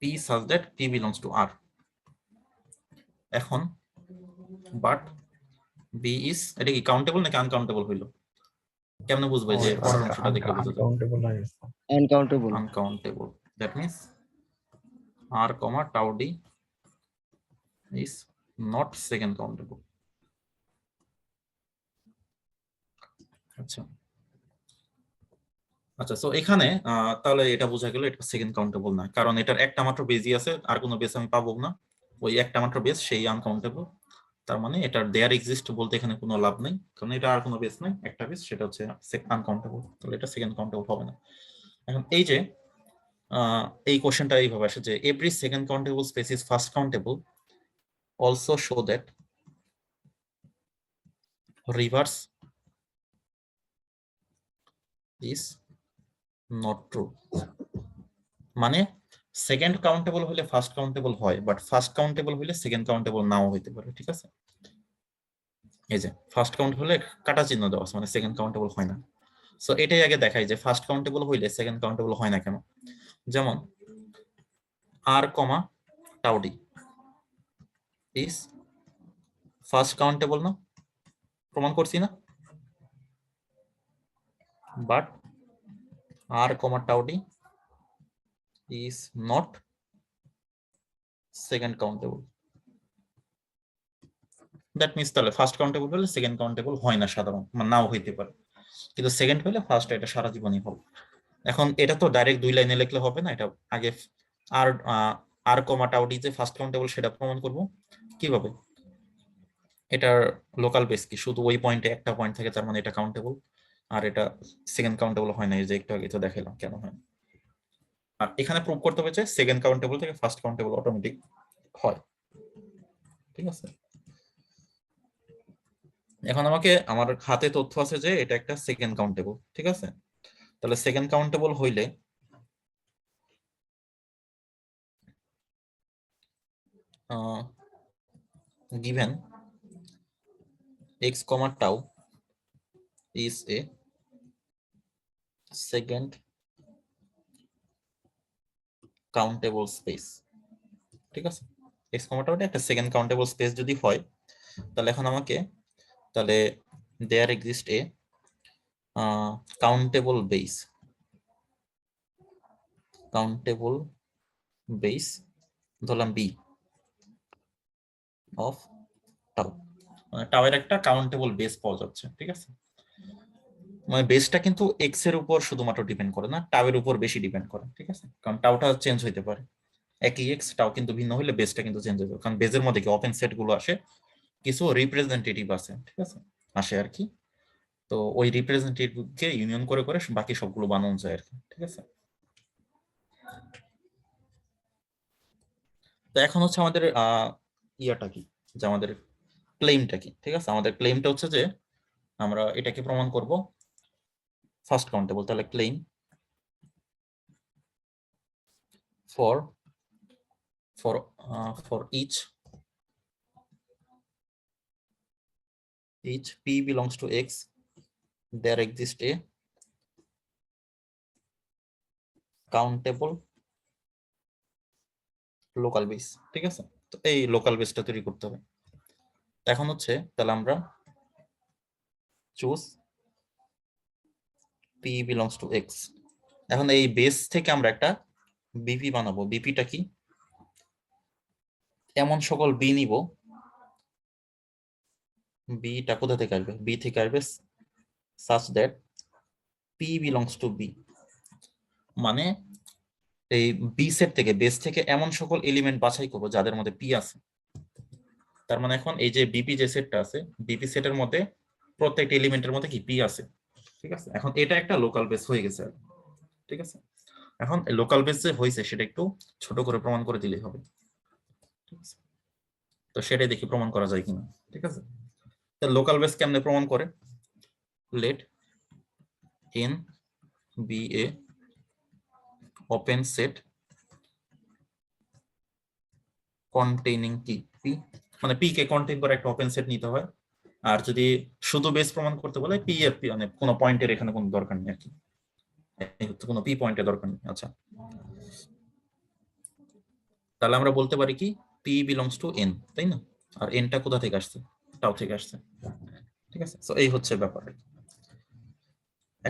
P such that P belongs to R. এখন বাট বি ইজ, এটা কি কাউন্টেবল নাকি আনকাউন্টেবল হইলো, কেমনে বুঝবে? যে পরের অংশটা দেখলে বোঝা যাবে, আনকাউন্টেবল হয়ে গেছে। Uncountable. uncountable, that means r comma tau d is not second countable. আচ্ছা আচ্ছা, সো এখানে তাহলে এটা বোঝা গেল এটা সেকেন্ড কাউন্টেবল না, কারণ এটার একটা মাত্র বেজই আছে, আর কোনো বেস আমি পাবো না। ওই একটা মাত্র বেস, সেই আনকাউন্টেবল। তার মানে এটার দেয়ার এক্সিস্ট বলতে এখানে কোনো লাভ নেই, কারণ এটা আর কোনো বেস নাই, একটা বেস, সেটা হচ্ছে আনকাউন্টেবল। তাহলে এটা সেকেন্ড কাউন্টেবল হবে না। এখন এই যে এই কোশ্চেনটা এইভাবে আসে যে every second countable space is first countable, also show that reverse is not true. মানে সেকেন্ড কাউন্টেবল হলে ফার্স্ট কাউন্টেবল হয়, বাট ফার্স্ট কাউন্টেবল হলে সেকেন্ড কাউন্টেবল নাও হইতে পারে, ঠিক আছে? এই যে ফার্স্ট কাউন্ট হলে কাটা চিহ্ন দেওয়া আছে, মানে সেকেন্ড কাউন্টেবল হয় না। সো এটাই আগে দেখাই যে ফার্স্ট কাউন্টেবল হইলে সেকেন্ড কাউন্টেবল হয় না কেন। যেমন R comma tau D is first countable না, প্রমাণ করছি না? But R comma tau D is not second countable. That means তাহলে ফার্স্ট কাউন্টেবল হলে সেকেন্ড কাউন্টেবল হয় না সাধারণত, মানে নাও হইতে পারে, কিন্তু সেকেন্ড হলে ফার্স্ট এটা সারা জীবনই হবে। এখন এটা তো ডাইরেক্ট দুই লাইনে লিখলে হবে না, এটা আগে আর আর কমা টাউ ডি যে ফার্স্ট কাউন্টেবল সেটা প্রমাণ করব কিভাবে। এটার লোকাল বেস কি, শুধু ওই পয়েন্টে একটা পয়েন্ট থাকে, তার মানে এটা কাউন্টেবল, আর এটা সেকেন্ড কাউন্টেবল হয় না, এই যে একটু আগে তো দেখালাম কেন হয়। আর এখানে প্রুভ করতে হবে যে সেকেন্ড কাউন্টেবল থেকে ফার্স্ট কাউন্টেবল অটোমেটিক হয়, ঠিক আছে? এখন আমাকে আমার হাতে তথ্য আছে যে এটা একটা সেকেন্ড কাউন্টেবল, ঠিক আছে? তাহলে সেকেন্ড কাউন্টেবল হইলে given x comma tau is a second countable space, ঠিক আছে? x comma tau একটা সেকেন্ড কাউন্টেবল স্পেস যদি হয়, তাহলে এখন আমাকে তাহলে there exist a countable base ধরলাম b of tau, মানে tau এর একটা কাউন্টেবল বেস পাওয়া যাচ্ছে, ঠিক আছে? মানে বেসটা কিন্তু এক্স এর উপর শুধুমাত্র ডিপেন্ড করে না, টাউ এর উপর বেশি ডিপেন্ড করে, ঠিক আছে? কারণ টাউটা চেঞ্জ হইতে পারে, একই এক্স টাউ কিন্তু ভিন্ন হইলে বেসটা কিন্তু চেঞ্জ হয়ে যাবে, কারণ বেসের মধ্যে কি ওপেন সেট গুলো আসে, কিছু রিপ্রেজেন্টেটিভ আছে, ঠিক আছে, আসে আর কি। তো ওই রিপ্রেজেন্টেটিভকে ইউনিয়ন করে করে বাকি সবগুলো বানানো যায় আর কি, ঠিক আছে? তো এখন হচ্ছে আমাদের ইয়াটা কি, যে আমাদের ক্লেইমটা কি, ঠিক আছে? আমাদের ক্লেইমটা হচ্ছে যে আমরা এটাকে প্রমাণ করব ফার্স্ট কাউন্টেবল। তাহলে claim for each p belongs to x, there exists a countable local base, ঠিক আছে? তো এই লোকাল বেসটা তৈরি করতে হবে। এখন হচ্ছে তাহলে আমরা choose p belongs to x, এখন এই বেস থেকে আমরা একটা বিপি বানাবো। বিপিটা কি, এমন সকল বি নিব, বিটা কোথা থেকে আসবে, বি থেকে আসবে such that p belongs to b, মানে এই বি সেট থেকে বেস থেকে এমন সকল এলিমেন্ট বাছাই করবো যাদের মধ্যে পি আছে। তার মানে এখন এই যে বিপি যে সেটটা আছে, বিপি সেটের মধ্যে প্রত্যেকটা এলিমেন্টের মধ্যে কি পি আছে, ঠিক আছে? এখন এটা একটা লোকাল বেস হয়ে গেছে, ঠিক আছে? এখন লোকাল বেস যে হয়েছে সেটা একটু ছোট করে প্রমাণ করে দিলেই হবে, ঠিক আছে? তো সেটাই দেখি প্রমাণ করা যায় কিনা, ঠিক আছে? তো লোকাল বেস কেমনে প্রমাণ করে, late n be a open set containing কি p, মানে p কে কন্টেইন করে একটা ওপেন সেট নিতে হয়। আর যদি শুধু বেস প্রমাণ করতে বলে p এর p, মানে কোনো পয়েন্টের এখানে কোনো দরকার নেই আর কি, কোনো p পয়েন্টের দরকার নেই। আচ্ছা, তাহলে আমরা বলতে পারি কি p belongs to n, তাই না? আর n টা কোথা থেকে আসছে, টাউ থেকে আসছে, ঠিক আছে? সো এই হচ্ছে ব্যাপার।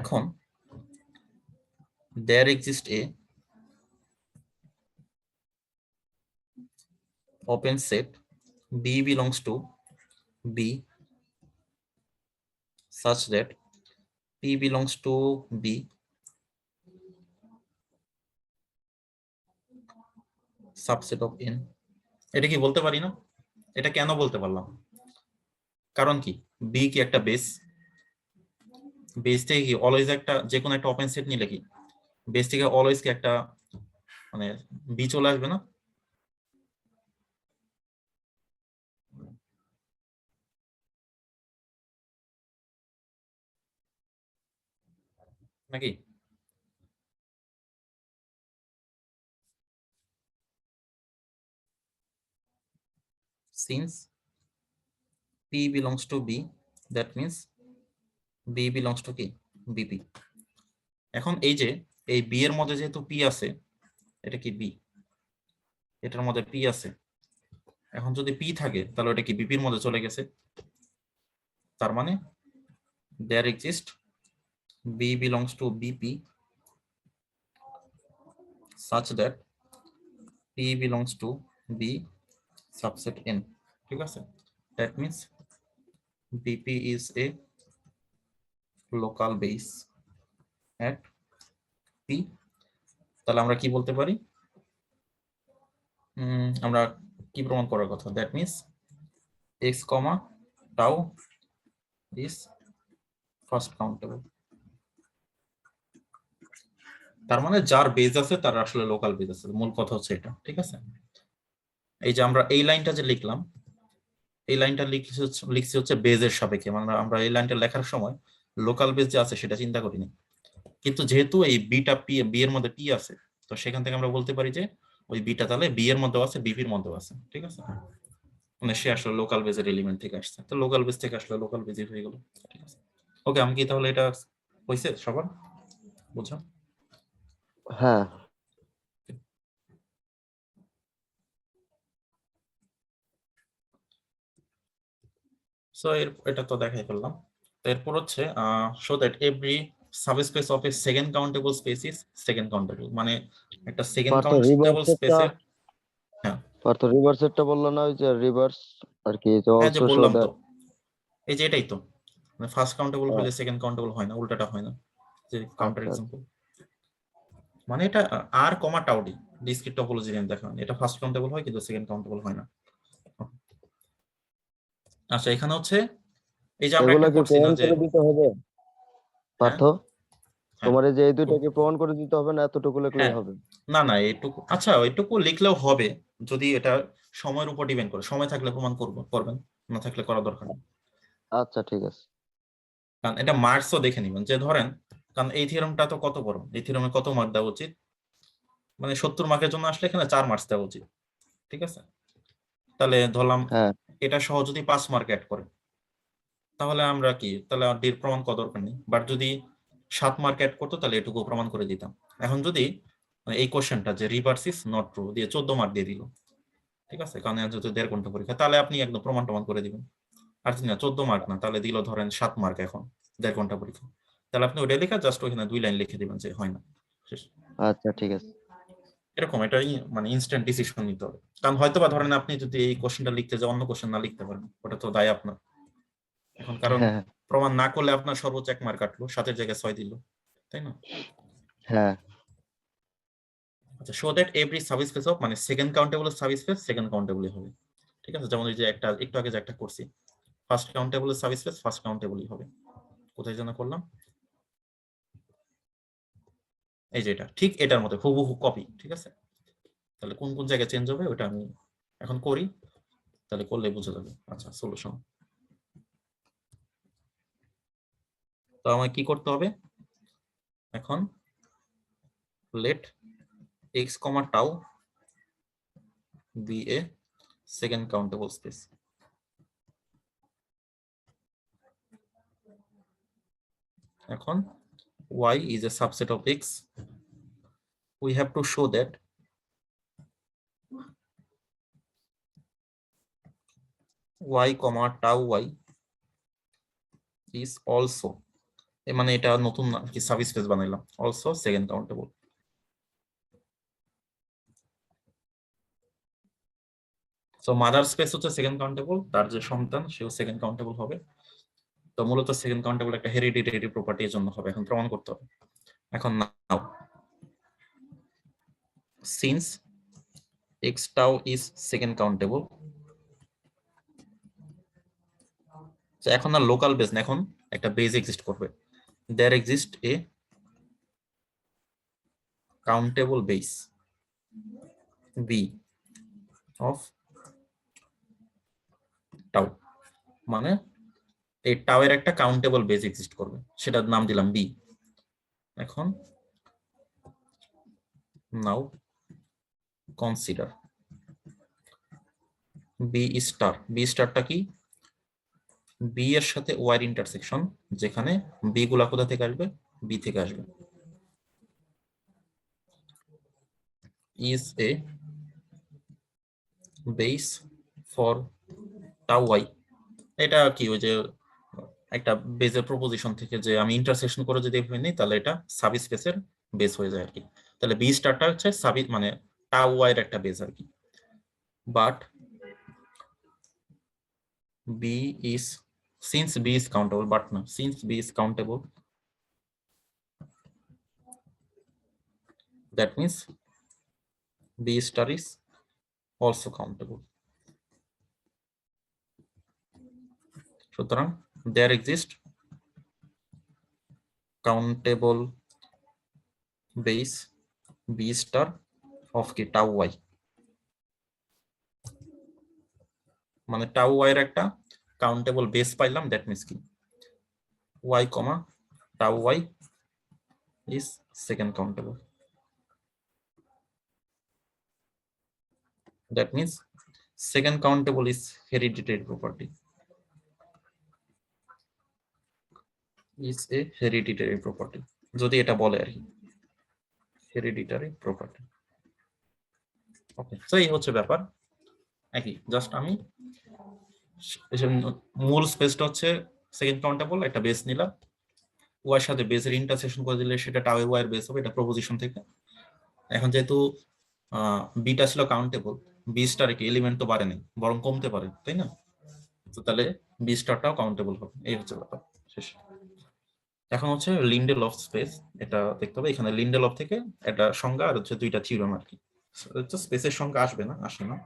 এখন there exists a open set B belongs to B such that P belongs to B subset of N। এটা কি বলতে পারি না? এটা কেন বলতে পারলাম? কারণ কি, B কি একটা বেস, বেস থেকে কি অলওয়েজ একটা যে কোনো একটা ওপেন সেট নিলে কি বেস থেকে অলওয়েজ কি একটা মানে বি চলে আসবে না? নাকি? Since P belongs to B, that means B belongs to কি BP। এখন এই যে এই B এর মধ্যে যেহেতু P আছে, এটা কি B, এটার মধ্যে P আছে, এখন যদি P থাকে তাহলে এটা কি বিপির মধ্যে চলে গেছে, তার মানে there exist B belongs to BP such that P belongs to B subset N। ঠিক আছে, that means BP is a local base at P। তাহলে আমরা কি বলতে পারি, আমরা কি প্রমাণ করার কথা, that means x, tau is first countable। তার মানে যার বেজ আছে তার আসলে লোকাল বেজ আছে, মূল কথা হচ্ছে এটা। ঠিক আছে, এই যে আমরা এই লাইনটা যে লিখলাম, এই লাইনটা লিখছি হচ্ছে বেজের সাপেক্ষে, মানে আমরা এই লাইনটা লেখার সময় লোকাল বেজ যে আছে সেটা চিন্তা করিনি, কিন্তু যেহেতু এই বিটা পি বি এর মধ্যে পি আছে, তো সেখান থেকে আমরা বলতে পারি যে ওই বিটা তাহলে বি এর মধ্যেও আছে বিপির মধ্যেও আছে। ঠিক আছে, মানে সে আসলে লোকাল বেজের এলিমেন্ট থেকে আসছে, তো লোকাল বেজ থেকে আসলে লোকাল বেজই হয়ে গেল। ঠিক আছে, ওকে, আমি কি তাহলে এটা হয়েছে সবার বুঝছো? হ্যাঁ সো এটা তো দেখাই ফেললাম। এরপর হচ্ছে show that every subspace of A second countable space is second countable, মানে একটা সেকেন্ড পার্থ কাউন্টেবল রিভার্সেরটা স্পেসের। হ্যাঁ রিভার্সেরটা বললো না, ওই যে রিভার্স আর কি, তো হ্যাঁ, যে অলসো শো বললাম তো, দ্যাট। এই যে এটাই তো, মানে ফার্স্ট কাউন্টেবল হলে সেকেন্ড কাউন্টেবল হয় না, উল্টাটা হয় না, যে কাউন্টার আচ্ছা এক্সাম্পল। মানে এটা আর কমা টাউডি ডিসক্রিট টপোলজি নিয়ে দেখা হয়, এটা ফার্স্ট কাউন্টেবল হয় কিন্তু সেকেন্ড কাউন্টেবল হয় না। আচ্ছা, এখানে হচ্ছে এই যে আমরা এগুলা একটা কি করছি না প্রমাণ যে, করে দিতে হবে হ্যাঁ পার্থ? হ্যাঁ তোমার এই যে এই দুইটাকে প্রমাণ করে দিতে হবে না, এতটুকু লিখলেই হ্যাঁ, হবে? না না এইটুকু, আচ্ছা ওইটুকু লিখলেও হবে যদি এটা সময়ের উপর ডিপেন্ড করে, সময় থাকলে প্রমাণ করবেন, না থাকলে করার দরকার নেই। আচ্ছা ঠিক আছে। কারণ এটা মার্কসও দেখে নিবেন, যে ধরেন কারণ এই থিওরেমটা তো কত বড়, এই থিওরেমে কত মার্ক দেওয়া উচিত, মানে 70 মার্কের জন্য আসলে এখানে 4 মার্কস দেওয়া উচিত। ঠিক আছে, তাহলে ধরলাম হ্যাঁ এটা সহ যদি 5 মার্ক অ্যাড করে, তাহলে আমরা কি তাহলে আর ডির প্রমাণ করার দরকার নেই, বাট যদি 7 মার্ক অ্যাড করতো তাহলে এটুকু প্রমাণ করে দিতাম। এখন যদি মানে এই কোশ্চেনটা যে রিভার্স ইজ নট ট্রু দিয়ে 14 মার্ক দিয়ে দিল, ঠিক আছে, কারণ যেহেতু 1.5 ঘন্টা পরীক্ষা, তাহলে আপনি একদম প্রমাণ করে দিবেন। আর যদি না 14 মার্ক না, তাহলে দিল ধরেন 7 মার্ক এখন 1.5 ঘন্টা পরীক্ষা, তাহলে আপনি ওইটা লেখা জাস্ট ওইখানে 2 লাইন লিখে দিবেন যে হয় না, শেষ। আচ্ছা ঠিক আছে। এরকম এটাই মানে ইনস্ট্যান্ট ডিসিশন নিতে হবে, কারণ হয়তো বা ধরেন আপনি যদি এই কোশ্চেনটা লিখতে যে অন্য কোশ্চেন না লিখতে পারেন, ওটা তো দায় আপনার। এখন কারণ হ্যাঁ প্রমাণ না করলে আপনার সর্বোচ্চ 1 মার্ক কাটলো, 7-এর জায়গায় 6 দিল, তাই না? হ্যাঁ আচ্ছা, show that every subspace of মানে সেকেন্ড কাউন্টেবল সাবস্পেস সেকেন্ড কাউন্টেবলই হবে। ঠিক আছে, যেমন এই যে একটা একটু আগে যে একটা করছি, ফার্স্ট কাউন্টেবল সাবস্পেস ফার্স্ট কাউন্টেবলই হবে। কোথায় যেন করলাম, এই যে এটা ঠিক এটার মতো হুবহু কপি। ঠিক আছে, তাহলে কোন কোন জায়গায় চেঞ্জ হবে ওটা আমি এখন করি, তাহলে করলে বুঝা যাবে। আচ্ছা, সলিউশন। তো আমায় কি করতে হবে এখন, late x, tau be a second countable space। এখন y is a subset of x, we have to show that y, tau y is also, মানে এটা নতুন কি সাবস্পেস বানাইলাম, also second countable. So mother space হচ্ছে second countable, তার যে সন্তান সেও সেকেন্ড কাউন্টেবল হবে। তো মূলত সেকেন্ড কাউন্টেবল একটা হেরিডিটারি প্রপার্টির জন্য হবে, এখন প্রমাণ করতে হবে। এখন নাও since x tau is second countable, তো এখন না লোকাল বেস না, এখন একটা বেস এক্সিস্ট করবে। there exist a countable base b of tau, মানে এই টাও এর একটা কাউন্টেবল বেস এক্সিস্ট করবে, সেটার নাম দিলাম বি। এখন নাও কনসিডার বি স্টার। বি স্টারটা কি? বি এর সাথে ওয়াই ইন্টারসেকশন, যেখানে বি গুলা কোথা থেকে আসবে? বি থেকে আসবে। is a base for tau y, এটা কি ওই যে একটা বেজের প্রপোজিশন থেকে যে আমি ইন্টারসেকশন করে যদি এভাবে নিই তাহলে এটা সাব স্পেসের বেস হয়ে যায় আর কি। তাহলে বি স্টারটা হচ্ছে সাবি মানে টাউ ওয়াই এর একটা বেস আর কি। But B is since B is countable, but না, since B is countable that means b star is also countable. সুতরাং there exist countable base b star of কি tau y, মানে tau y এর একটা countable base পাইলাম, that means কি y, tau y is second countable. That means second countable is hereditary property. Is a hereditary property. যদি এটা বলে আর কি hereditary property. ওকে, সো এই হচ্ছে ব্যাপার। একই জাস্ট আমি মূল স্পেসটা হচ্ছে সেকেন্ড কাউন্টেবল, একটা বেস নিলাম, ওয়ার সাথে বেসের ইন্টারসেকশন করে দিলে সেটা টাউ ওয়ার বেস হবে, এটা প্রপোজিশন থেকে। এখন যেহেতু বিটা ছিল কাউন্টেবল, বি স্টার কি এলিমেন্ট তো বাড়ে নাই, বরং কমতে পারে, তাই না? তো তাহলে বি স্টারটাও কাউন্টেবল হবে, এই হচ্ছে ব্যাপার, শেষ। এখন হচ্ছে লিন্ডেলফ স্পেস, এটা দেখতে হবে। এখানে লিন্ডেলফ থেকে একটা সংজ্ঞা আর হচ্ছে দুইটা থিওরেম আর কি। স্পেসের সংখ্যা আসবে না, আসে না,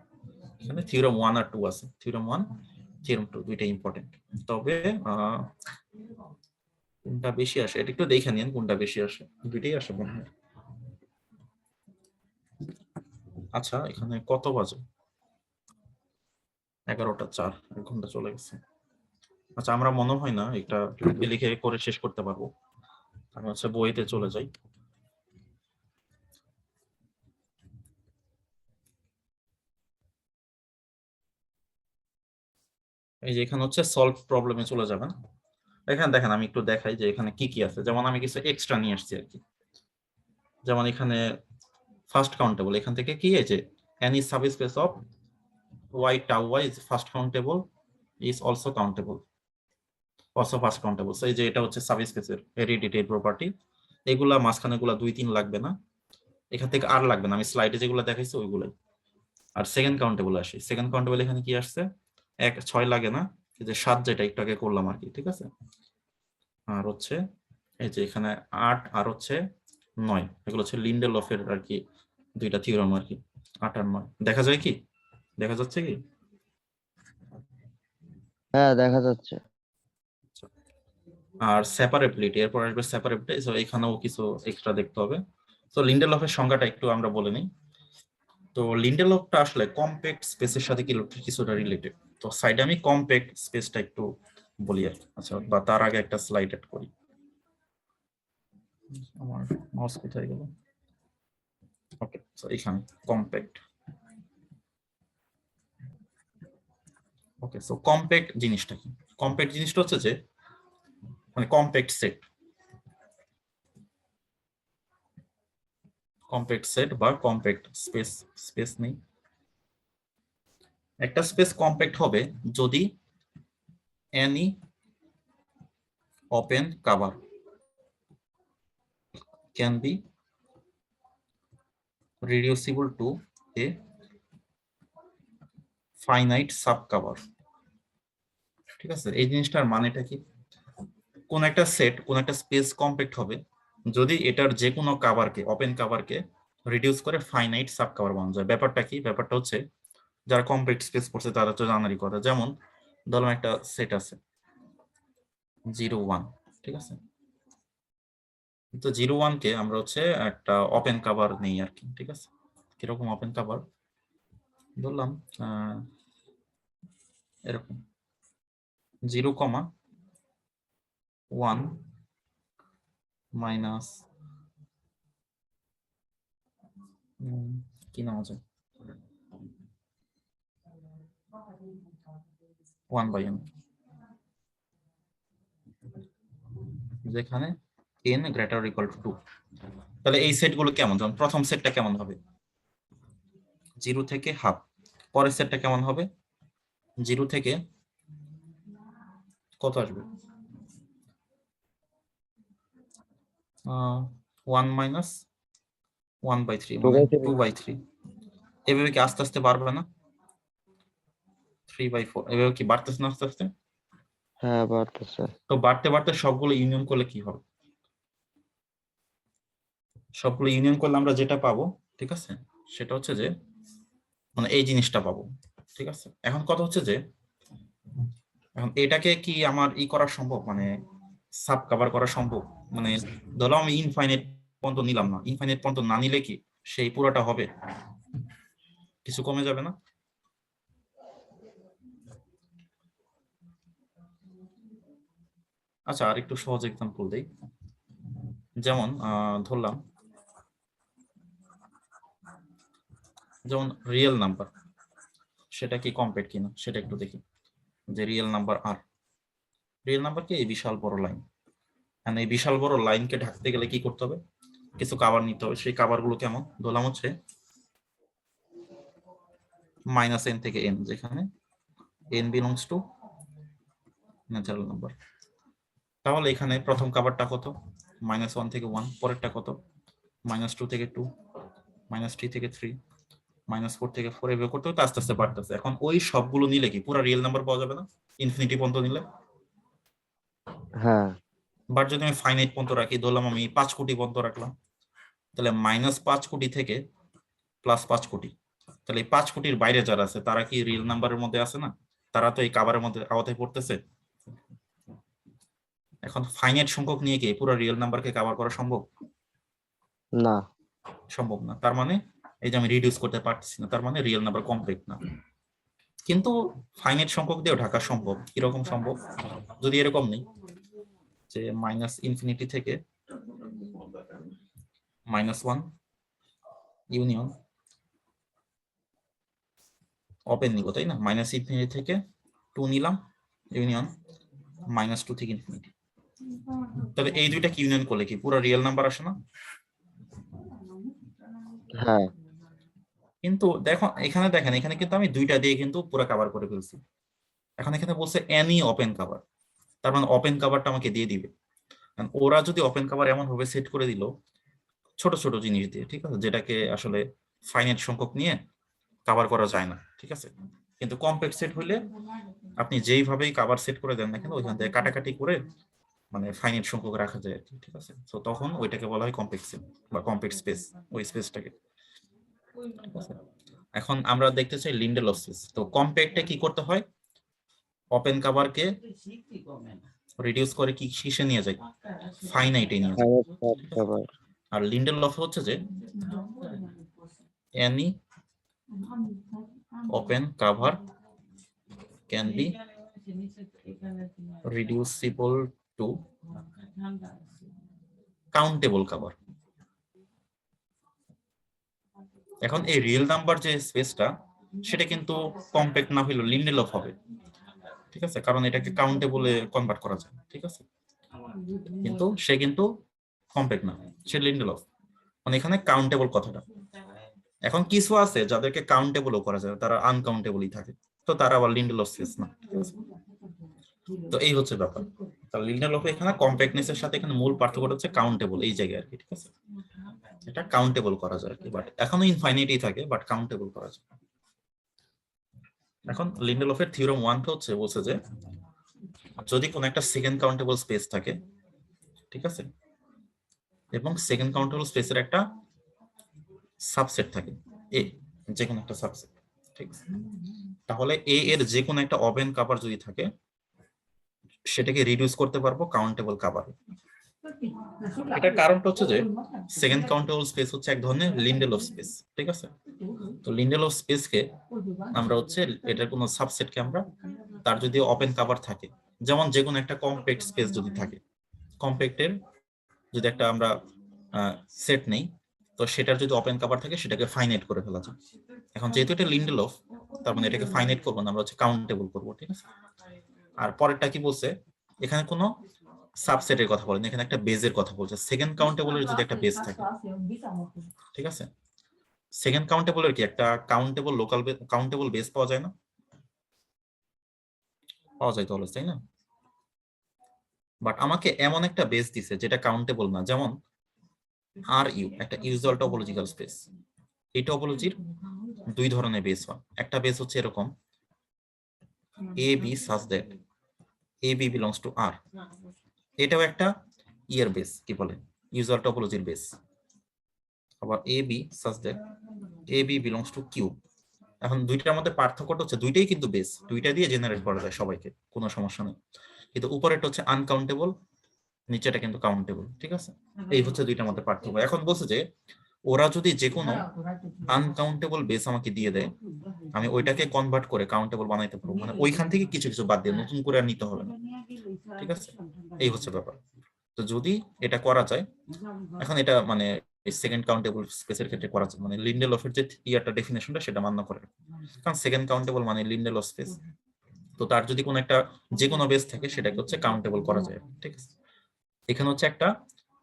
এখানে থিওরেম 1 আর 2 আছে। থিওরেম 1 থিওরেম 2 দুইটা ইম্পর্টেন্ট। তবে কোনটা বেশি আসে এটা একটু দেখে নিন, কোনটা বেশি আসে, দুইটাই আসে মনে হয়। আচ্ছা এখানে কত বাজে? 11:04, 1 ঘন্টা চলে গেছে। আচ্ছা আমরা মনে হয় না এটা লিখে করে শেষ করতে পারবো, আমি হচ্ছে বইতে চলে যাই। এই যে এখানে হচ্ছে সলভ প্রবলেমে চলে যাবেন। এখানে দেখেন আমি একটু দেখাই যে এখানে কি কি আছে। যেমন আমি কিছু এক্সট্রা নিয়ে আসছি আর কি। যেমন এখানে ফার্স্ট কাউন্টেবল, এখান থেকে কি এই যে any subspace of y tau y is first countable is also countable, also first countable. So এই যে এটা হচ্ছে সাবস্পেসের হেরিডিটারি প্রপার্টি। এগুলা মাঝখানে গুলা 2-3 লাগবে না, এখান থেকে আর লাগবে না, আমি স্লাইডে যেগুলো দেখাইছি ওইগুলাই। আর সেকেন্ড কাউন্টেবল আসি, সেকেন্ড কাউন্টেবল এখানে কি আসছে? 6 লাগে না, এই যে 7 যেটা একটু আগে করলাম আর কি, ঠিক আছে। আর হচ্ছে এই যে এখানে 8 আর হচ্ছে 9, এগুলো হচ্ছে লিন্ডেলফের আর কি দুইটা থিওরেম আর কি, 8 আর 9। দেখা যায় কি? দেখা যাচ্ছে কি? হ্যাঁ, দেখা যাচ্ছে। আর সেপারেবিলিটি, এরপর আসবে সেপারেবিলিটি, সো এখানেও কিছু এক্সট্রা দেখতে হবে। তো লিন্ডেলফের সংজ্ঞাটা একটু আমরা বলে নিই। তো লিন্ডেলফটা আসলে কম্প্যাক্ট স্পেসের সাথে কিছুটা রিলেটেড। তো সাইডে আমি কম্প্যাক্ট স্পেসটা একটু বলি আর কি। আচ্ছা, বা তার আগে একটা স্লাইড এড করি। আমার মাউস কোথায় গেল? ওকে, সো এখানে কম্প্যাক্ট। ওকে, সো কম্প্যাক্ট জিনিসটা কি? কম্প্যাক্ট জিনিসটা হচ্ছে যে মানে কম্প্যাক্ট সেট, কম্প্যাক্ট সেট বা কম্প্যাক্ট স্পেস। স্পেস নেই, একটা স্পেস কম্প্যাক্ট হবে যদি any open cover can be reducible to a finite sub cover. ঠিক আছে, এই জিনিসটার মানেটা কি? কোন একটা সেট, কোন একটা স্পেস কম্প্যাক্ট হবে যদি এটার যে কোনো কভারকে, ওপেন কভারকে রিডিউস করে ফাইনাইট সাব কভার বানানো যায়। ব্যাপারটা কি? ব্যাপারটা হচ্ছে যারা কম্প্যাক্ট স্পেস পড়ছে তারা তো জানারই কথা। যেমন ধরলাম একটা সেট আছে 0 1, ঠিক আছে, তো 0 1 কে আমরা হচ্ছে একটা ওপেন কভার নেই আর কি। ঠিক আছে, কিরকম ওপেন কভার ধরলাম এরকম 0, 1 মাইনাস কি নাম আছে 1/n, যেখানে n greater or equal to 2। তাহলে এই সেটগুলো কেমন? যেমন প্রথম সেটটা কেমন হবে? 0 থেকে হাফ। পরের সেটটা কেমন হবে? 0 থেকে কত আসবে? 1 মাইনাস 1/3 মানে 2/3। এভাবে কি আস্তে আস্তে বাড়বে না? 3/4 এভাবে কি বাড়তেছে না আস্তে আস্তে? হ্যাঁ বাড়তেছে। তো বাড়তে বাড়তে সবগুলো ইউনিয়ন করলে কি হবে? সবগুলো ইউনিয়ন করলে আমরা যেটা পাবো, ঠিক আছে, সেটা হচ্ছে যে মানে এই জিনিসটা পাবো। ঠিক আছে, এখন কথা হচ্ছে যে এখন এটাকে কি আমার করা সম্ভব, মানে সাব কভার করা সম্ভব? মানে ধরো আমি ইনফাইনাইট পর্যন্ত নিলাম না, ইনফাইনাইট পর্যন্ত না নিলে কি সেই পুরোটা হবে? কিছু কমে যাবে না? আচ্ছা, আর একটু সহজ এক্সাম্পল দেই। যেমন ধরলাম যেমন রিয়েল নাম্বার, সেটা কি কমপ্লিট কিনা সেটা একটু দেখি। যে রিয়েল নাম্বার আর রিয়েল নাম্বার কি এই বিশাল বড় লাইন, এই বিশাল বড় লাইনকে ঢাকতে গেলে কি করতে হবে? কিছু কাভার নিতে হবে। সেই কাভার গুলো কেমন? ধরলাম হচ্ছে -n থেকে n, যেখানে n belongs to natural number. তাহলে এখানে প্রথম কাভারটা কত? -1 থেকে 1। পরেরটা কত? -2 থেকে 2, -3 থেকে 3, -4 থেকে 4। এভাবে করতে করতে আস্তে আস্তে বাড়তেছে। এখন ওই সবগুলো নিলে কি পুরো রিয়েল নাম্বার পাওয়া যাবে না ইনফিনিটি পর্যন্ত নিলে? হ্যাঁ বাট যদি আমি ফাইনাইট পর্যন্ত রাখি, ধরলাম আমি 5 কোটি পর্যন্ত রাখলাম, তাহলে -5 কোটি থেকে +5 কোটি, তাহলে এই 5 কোটির বাইরে যারা আছে তারা কি রিয়েল নাম্বারের মধ্যে আছে না? তারা তো এই কাভারের মধ্যে আওতায় পড়তেছে। এখন ফাইনাইট সংখ্যক নিয়ে কি পুরো রিয়েল নাম্বারকে কভার করা সম্ভব? না। সম্ভব না। তার মানে এই যে আমি রিডিউস করতে পারতেছি না, তার মানে রিয়েল নাম্বার কমপ্লিট না। কিন্তু ফাইনাইট সংখ্যক দিয়েও ঢাকা সম্ভব। কিরকম সম্ভব? যদি এরকম নেই যে -ইনফিনিটি থেকে -1 ইউনিয়ন ওপেন নিব, তাই না? -ইনফিনিটি থেকে 2 নিলাম ইউনিয়ন -2 থেকে ইনফিনিটি। তাহলে এই দুইটা কি ইউনিয়ন করলে কি পুরো রিয়েল নাম্বার আসে না? হ্যাঁ কিন্তু দেখো এখানে, দেখেন এখানে কিন্তু আমি দুইটা দিয়ে কিন্তু পুরো কভার করে ফেলছি। এখন এখানে বলছে এনি ওপেন কভার, তার মানে ওপেন কভারটা আমাকে দিয়ে দিবে। ওরা যদি ওপেন কভার এমন ভাবে সেট করে দিল ছোট ছোট জিনিস দিয়ে, ঠিক আছে, যেটাকে আসলে ফাইনাইট সংখ্যক নিয়ে কভার করা যায় না, ঠিক আছে, কিন্তু কমপ্লেক্স সেট হইলে আপনি যেইভাবেই কভার সেট করে দেন না কেন ওইখান থেকে কাটাকাটি করে মানে ফাইনাইট সংখ্যক রাখা যায় আর কি। ঠিক আছে, তো তখন ওইটাকে বলা হয় কমপ্লেক্স সেট বা কমপ্লেক্স স্পেস, ওই স্পেসটাকে। ঠিক আছে, এখন আমরা দেখতে চাই লিন্ডেলফ স্পেস। তো কমপ্যাক্টে কি করতে হয়? ওপেন কভারকে রিডিউস করে কি কিসে নিয়ে যায়? ফাইনাইটে নিয়ে যায়। আবার আর লিন্ডেলফ হচ্ছে যে any open cover can be reducible to countable cover। এখন এই রিয়েল নাম্বার যে স্পেসটা সেটা কিন্তু কমপ্যাক্ট না হইলেও লিন্ডেলফ হবে, ঠিক আছে, কারণ এটাকে কাউন্টেবলে কনভার্ট করা যায়, ঠিক আছে, কিন্তু সে কিন্তু কমপ্যাক্ট না, সে লিন্ডেলফ। মানে এখানে কাউন্টেবল কথাটা। এখন কিছু আছে যাদেরকে কাউন্টেবলও করা যায়, তারা আনকাউন্টেবলই থাকে, তো তারা আবার লিন্ডেলফ স্পেস না, ঠিক আছে। তো এই হচ্ছে ব্যাপার। তাহলে লিন্ডেলফ এখানে কমপ্যাক্টনেস এর সাথে এখানে মূল পার্থক্য হচ্ছে কাউন্টেবল এই জায়গায় আর কি, ঠিক আছে, এটা কাউন্টেবল করা যায় আর কি, বাট এখনো ইনফাইনাইটই থাকে, বাট কাউন্টেবল করা যায়। এখন লিন্ডেলফের থিওরেম 1টা হচ্ছে বলছে যে যদি কোনো একটা সেকেন্ড কাউন্টেবল স্পেস থাকে, ঠিক আছে, এবং সেকেন্ড কাউন্টেবল স্পেসের একটা সাবসেট থাকে এ, যে কোনো একটা সাবসেট, ঠিক আছে, তাহলে এ এর যে কোনো একটা ওপেন কভার যদি থাকে সেটাকে রিডিউস করতে পারবো কাউন্টেবল কভারে। এটার কারণটা হচ্ছে যে সেকেন্ড কাউন্টেবল স্পেস হচ্ছে এক ধরনের লিন্ডেলফ স্পেস, ঠিক আছে। তো লিন্ডেলফ স্পেসকে আমরা হচ্ছে এটার কোনো সাবসেটকে আমরা তার যদি ওপেন কভার থাকে, যেমন যে কোনো একটা কম্প্যাক্ট স্পেস যদি থাকে, কম্প্যাক্টের যদি একটা আমরা সেট নেই, তো সেটার যদি ওপেন কভার থাকে সেটাকে ফাইনাইট করে ফেলা যায়। এখন যেহেতু এটা লিন্ডেলফ, তার মানে এটাকে ফাইনাইট করবো না, আমরা হচ্ছে কাউন্টেবল করবো, ঠিক আছে। আর পরেরটা কি বলছে, এখানে কোনো সাবসেটের কথা বলেন, এখানে একটা বেজের কথা বলছে। সেকেন্ড কাউন্টেবলের যদি একটা বেজ থাকে, ঠিক আছে, সেকেন্ড কাউন্টেবলের কি একটা কাউন্টেবল লোকাল কাউন্টেবল বেস পাওয়া যায় না? পাওয়া যায় তো অলওয়েজ, তাই না? বাট আমাকে এমন একটা বেস দিছে যেটা কাউন্টেবল না, যেমন আর ইউ একটা ইউজুয়াল টপোলজিক্যাল স্পেস। এই টপোলজির দুই ধরনের বেস হয়, একটা বেস হচ্ছে এরকম A B such that A B belongs to R, এটাও একটা ইয়ের বেস, কি বলে, ইউজুয়াল টপোলজির বেস। আবার A B such that A B belongs to Q. এখন দুইটার মধ্যে পার্থক্যটা হচ্ছে দুইটাই কিন্তু বেস, দুইটা দিয়ে জেনারেট করা যায় সবাইকে, কোনো সমস্যা নেই, কিন্তু উপরেরটা হচ্ছে আনকাউন্টেবল, নিচেটা কিন্তু কাউন্টেবল, ঠিক আছে। এই হচ্ছে দুইটার মধ্যে পার্থক্য। এখন বলছে যে ওরা যদি যে কোনো আনকাউন্টেবল বেস আমাকে দিয়ে দেয়, আমি ওইটাকে কনভার্ট করে কাউন্টেবল বানাইতে পারবো, মানে ওইখান থেকে কিছু কিছু বাদ দিয়ে নতুন করে আর নিতে হবে না, ঠিক আছে। এই হচ্ছে ব্যাপার। তো যদি এটা করা যায়, এখন এটা মানে সেকেন্ড কাউন্টেবল স্পেসের ক্ষেত্রে করা যায়, মানে লিন্ডেলফের যে ইয়ারটা ডেফিনেশনটা সেটা মান্য করে, কারণ সেকেন্ড কাউন্টেবল মানে লিন্ডেলফ স্পেস। তো তার যদি কোনো একটা যে কোনো বেস থাকে সেটাকে হচ্ছে কাউন্টেবল করা যায়, ঠিক আছে। এখানে হচ্ছে একটা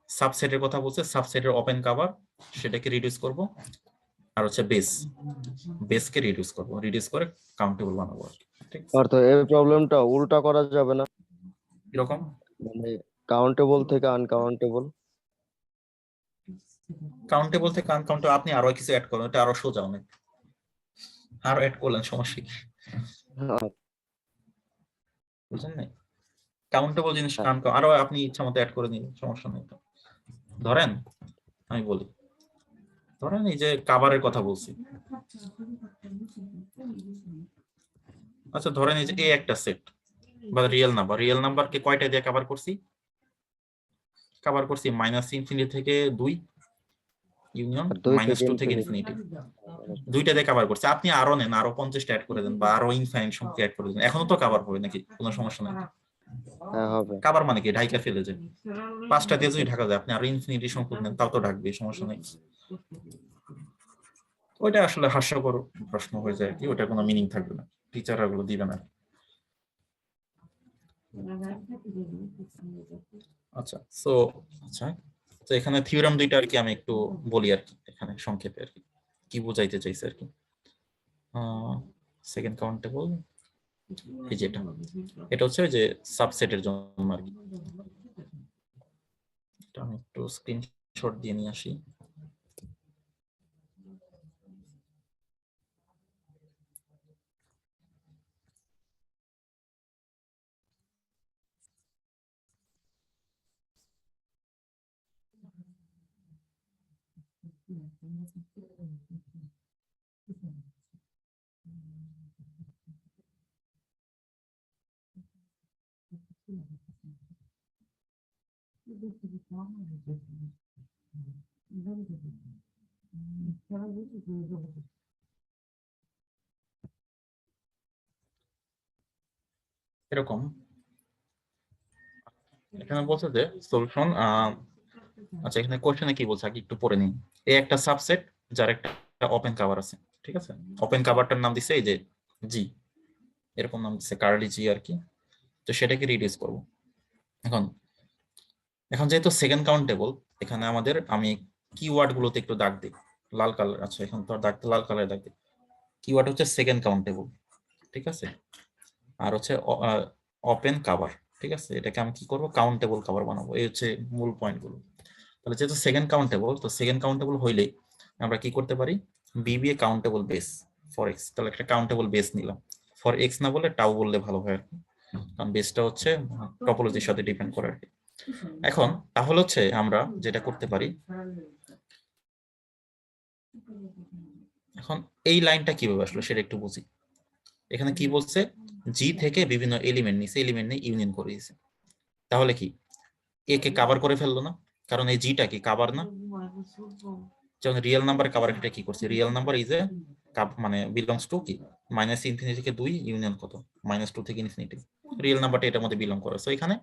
সাবসেটের কথা বলছে, সাবসেটের ওপেন কভার সেটাকে রিডিউস করব, আর হচ্ছে বেসকে রিডিউস করব, রিডিউস করে কাউন্টেবল বানাবো, ঠিক আছে। আর তো এই প্রবলেমটা উল্টা করা যাবে না, এরকম মানে কাউন্টেবল থেকে আনকাউন্টেবল। কাউন্টেবল থেকে আনকাউন্টেবল আপনি আরো কিছু অ্যাড করুন, এটা আরো সোজা অনেক, আরো অ্যাড করলেন, সমস্যা কি, বুঝলেন না? কাউন্টেবল জিনিস আরো আপনি ইচ্ছা মতো অ্যাড করে নিন, সমস্যা নেই। ধরেন আমি বলি, ধরেন এই যে কাভারের কথা বলছি, আচ্ছা ধরেন এই যে এ একটা সেট বা রিয়েল নাম্বারকে কয়টা দিয়ে কভার করছি, -∞ থেকে 2 ইউনিয়ন আর 2 থেকে -2 থেকে ইনফিনিটি। ইনফিনিটি, দুইটা দিয়ে কভার করছি। আপনি আরো নেন, আরো 50টা অ্যাড করে দেন, বা আরো ইনফাইনাইট সংখ্যা অ্যাড করে দেন, এখনো তো কভার হবে নাকি, কোনো সমস্যা নেই। হ্যাঁ হবে। কভার মানে কি, ঢাইকা ফেলে যায়, 5টা দিয়ে যদি ঢাকা যায়, আপনি আরো ইনফিনিটি সংখ্যক নেন, তাও তো ঢাকবে, সমস্যা নেই। ওইটা আসলে হাস্যকর প্রশ্ন হয়ে যায়, কি ওটা কোনো মিনিং থাকবে না, টিচাররা গুলো দিবে না। আচ্ছা আচ্ছা, তো এখানে থিওরাম দুইটা আর কি আমি একটু বলি আর কি, এখানে সংক্ষেপে আর কি বোঝাইতে চাইছে আর কি। সেকেন্ড কাউন্টেবল, এই যেটা, এটা হচ্ছে যে সাবসেটের জন্য আর কি। এটা আমি একটু স্ক্রিনশট দিয়ে নিয়ে আসি। এরকম এখানে বলছে যে সলিউশন, আচ্ছা এখানে কোশ্চেনে কি বলছে আগে একটু পড়ে নিই। এ একটা সাবসেট যার একটা ওপেন কভার আছে, ঠিক আছে। ওপেন কভারটার নাম দিছে এই যে জি, এরকম নাম দিছে কার্লি জি আর কি। তো সেটাকে রিডিউস করব। এখন এখন যেহেতু সেকেন্ড কাউন্টেবল, এখানে আমাদের আমি কিওয়ার্ড গুলোতে একটু দাগ দিই লাল কালার, আচ্ছা এখন তো দাগ লাল কালারে দাগ দিই। কিওয়ার্ড হচ্ছে সেকেন্ড কাউন্টেবল, ঠিক আছে, আর হচ্ছে ওপেন কভার, ঠিক আছে। এটাকে আমি কি করব, কাউন্টেবল কভার বানাবো, এই হচ্ছে মূল পয়েন্ট গুলো। তাহলে যেহেতু সেকেন্ড কাউন্টেবল, তো সেকেন্ড কাউন্টেবল হইলেই আমরা কি করতে পারি, BBA countable base for x, তাহলে একটা কাউন্টেবল বেস নিলাম। ফর এক্স না বলে টাউ বললে ভালো হয় আর কি, কারণ বেসটা হচ্ছে টপোলজির সাথে ডিপেন্ড করে আর কি। এখন তাহলে হচ্ছে আমরা যেটা করতে পারি, এখন এই লাইনটা কিভাবে আসলো সেটা একটু বুঝি। এখানে কি বলছে, জি থেকে বিভিন্ন এলিমেন্ট নিছে, এলিমেন্ট নিয়ে ইউনিয়ন করে দিয়েছে। তাহলে কি এ কে কভার করে ফেললো না? কারণ এই জিটা কি কভার না? যেমন রিয়েল নাম্বার কভার এটা কি করছে, রিয়েল নাম্বার ইজ এ মানে বিলংস টু কি মাইনাস ইনফিনিটি থেকে 2 ইউনিয়ন কত -2 থেকে ইনফিনিটি, রিয়েল নাম্বারটা এটার মধ্যে বিলং করে। সো এখানে